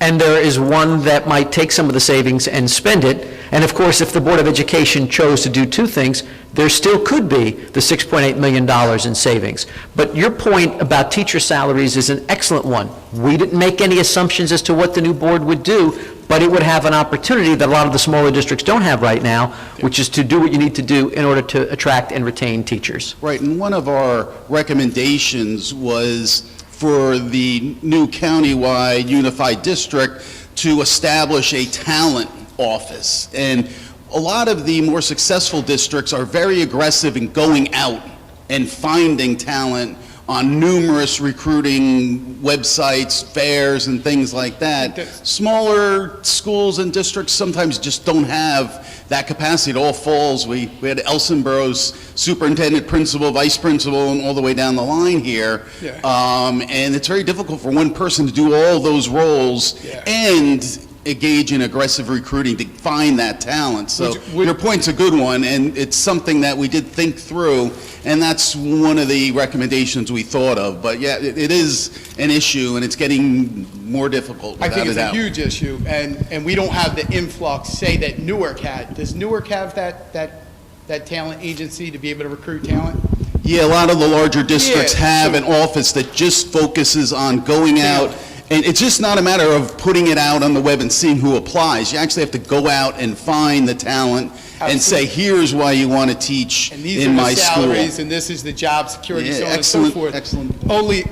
and there is one that might take some of the savings and spend it. And of course, if the Board of Education chose to do two things, there still could be the $6.8 million in savings. But your point about teacher salaries is an excellent one. We didn't make any assumptions as to what the new board would do, but it would have an opportunity that a lot of the smaller districts don't have right now, which is to do what you need to do in order to attract and retain teachers. Right, and one of our recommendations was for the new countywide unified district to establish a talent office. And a lot of the more successful districts are very aggressive in going out and finding talent on numerous recruiting websites, fairs, and things like that. Smaller schools and districts sometimes just don't have that capacity. It all falls. We had Elsinborough's superintendent, principal, vice principal, and all the way down the line here. Yeah. And it's very difficult for one person to do all those roles and engage in aggressive recruiting to find that talent. So your point's a good one, and it's something that we did think through, and that's one of the recommendations we thought of. But yeah, it is an issue, and it's getting more difficult, I think without it's a a doubt. huge issue, and we don't have the influx, say, that Newark had. Does Newark have that talent agency to be able to recruit talent? Yeah, a lot of the larger districts have an office that just focuses on going out, and it's just not a matter of putting it out on the web and seeing who applies. You actually have to go out and find the talent and say, here's why you want to teach And these in are my the school. salaries, and this is the job security, so on and so excellent, forth. excellent.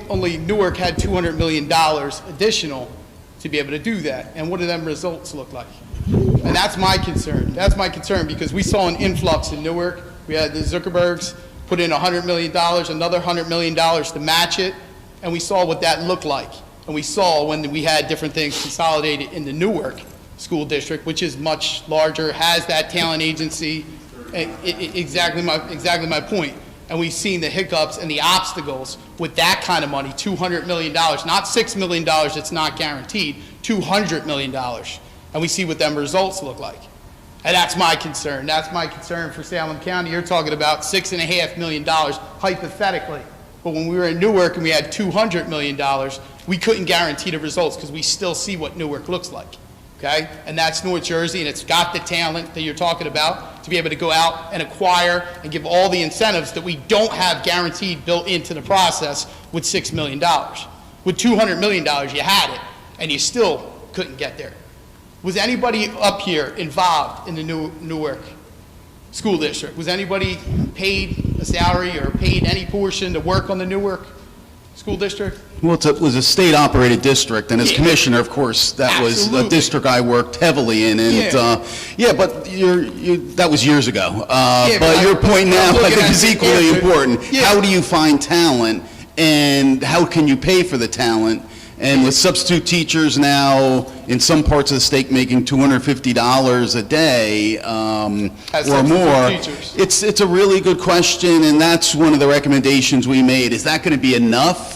Only Newark had $200 million additional to be able to do that. And what do them results look like? And that's my concern. That's my concern, because we saw an influx in Newark. We had the Zuckerbergs put in $100 million, another $100 million to match it, and we saw what that looked like. And we saw when we had different things consolidated in the Newark School District, which is much larger, has that talent agency, exactly my point. And we've seen the hiccups and the obstacles with that kind of money, $200 million, not $6 million that's not guaranteed, $200 million. And we see what them results look like. And that's my concern. That's my concern for Salem County. You're talking about $6.5 million hypothetically. But when we were in Newark and we had $200 million, we couldn't guarantee the results because we still see what Newark looks like, okay? And that's North Jersey, and it's got the talent that you're talking about to be able to go out and acquire and give all the incentives that we don't have guaranteed built into the process with $6 million. With $200 million, you had it, and you still couldn't get there. Was anybody up here involved in the Newark School District? Was anybody paid a salary or paid any portion to work on the Newark school district? Well, it was a state-operated district, and as commissioner, of course, that was a district I worked heavily in, and, but that was years ago. But your point now, I think, is equally important. How do you find talent, and how can you pay for the talent? And with substitute teachers now, in some parts of the state, making $250 a day or more, it's a really good question, and that's one of the recommendations we made. Is that going to be enough?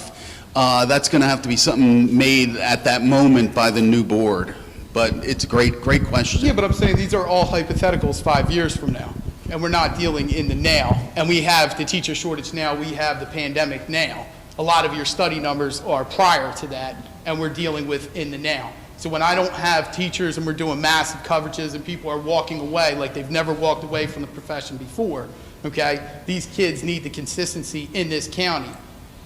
That's going to have to be something made at that moment by the new board. But it's a great question. Yeah, but I'm saying these are all hypotheticals 5 years from now, and we're not dealing in the now. And we have the teacher shortage now, we have the pandemic now. A lot of your study numbers are prior to that, and we're dealing with in the now. So when I don't have teachers and we're doing massive coverages and people are walking away like they've never walked away from the profession before, okay, these kids need the consistency in this county.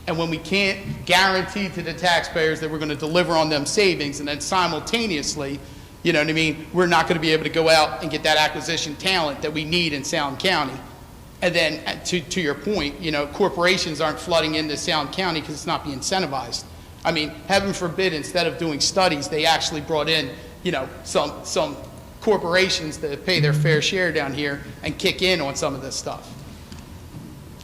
And when we can't guarantee to the taxpayers that we're going to deliver on them savings, and then simultaneously, you know what I mean, we're not going to be able to go out and get that acquisition talent that we need in Salem County. And then, to your point, you know, corporations aren't flooding into Salem County because it's not being incentivized. I mean, heaven forbid, instead of doing studies, they actually brought in, you know, some corporations that pay their fair share down here and kick in on some of this stuff.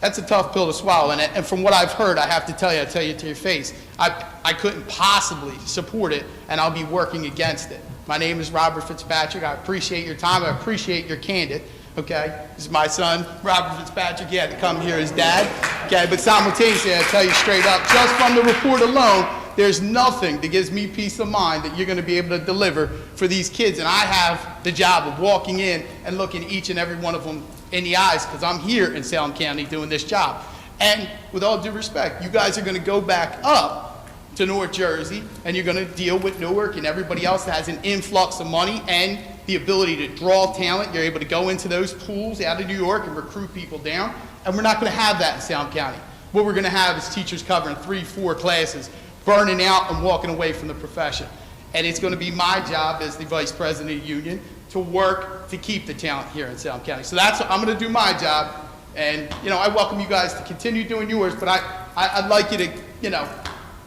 That's a tough pill to swallow, and from what I've heard, I have to tell you, I tell you to your face, I couldn't possibly support it, and I'll be working against it. My name is Robert Fitzpatrick. I appreciate your time. I appreciate your candid. Okay, this is my son, Robert Fitzpatrick. He had to come here as dad. Okay, but simultaneously, I tell you straight up, just from the report alone, there's nothing that gives me peace of mind that you're going to be able to deliver for these kids. And I have the job of walking in and looking each and every one of them in the eyes because I'm here in Salem County doing this job. And with all due respect, you guys are going to go back up to North Jersey and you're going to deal with Newark and everybody else that has an influx of money and the ability to draw talent. You're able to go into those pools out of New York and recruit people down. And we're not going to have that in Salem County. What we're going to have is teachers covering 3-4 classes, burning out and walking away from the profession. And it's going to be my job as the vice president of the union to work to keep the talent here in Salem County. So that's what I'm going to do my job. And, you know, I welcome you guys to continue doing yours, but I'd like you to, you know,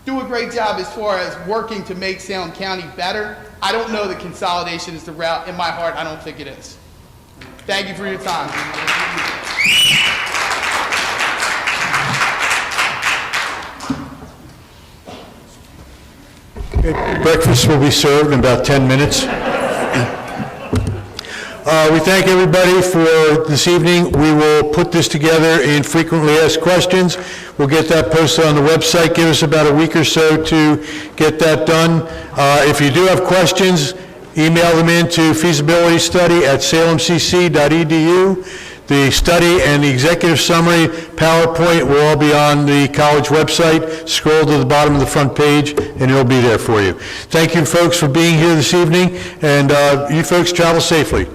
do a great job as far as working to make Salem County better. I don't know that consolidation is the route. In my heart, I don't think it is. Thank you for your time. Breakfast will be served in about 10 minutes. We thank everybody for this evening. We will put this together in frequently asked questions. We'll get that posted on the website. Give us about a week or so to get that done. If you do have questions, email them in to feasibility study at salemcc.edu. The study and the executive summary PowerPoint will all be on the college website. Scroll to the bottom of the front page and it'll be there for you. Thank you folks for being here this evening, and you folks travel safely.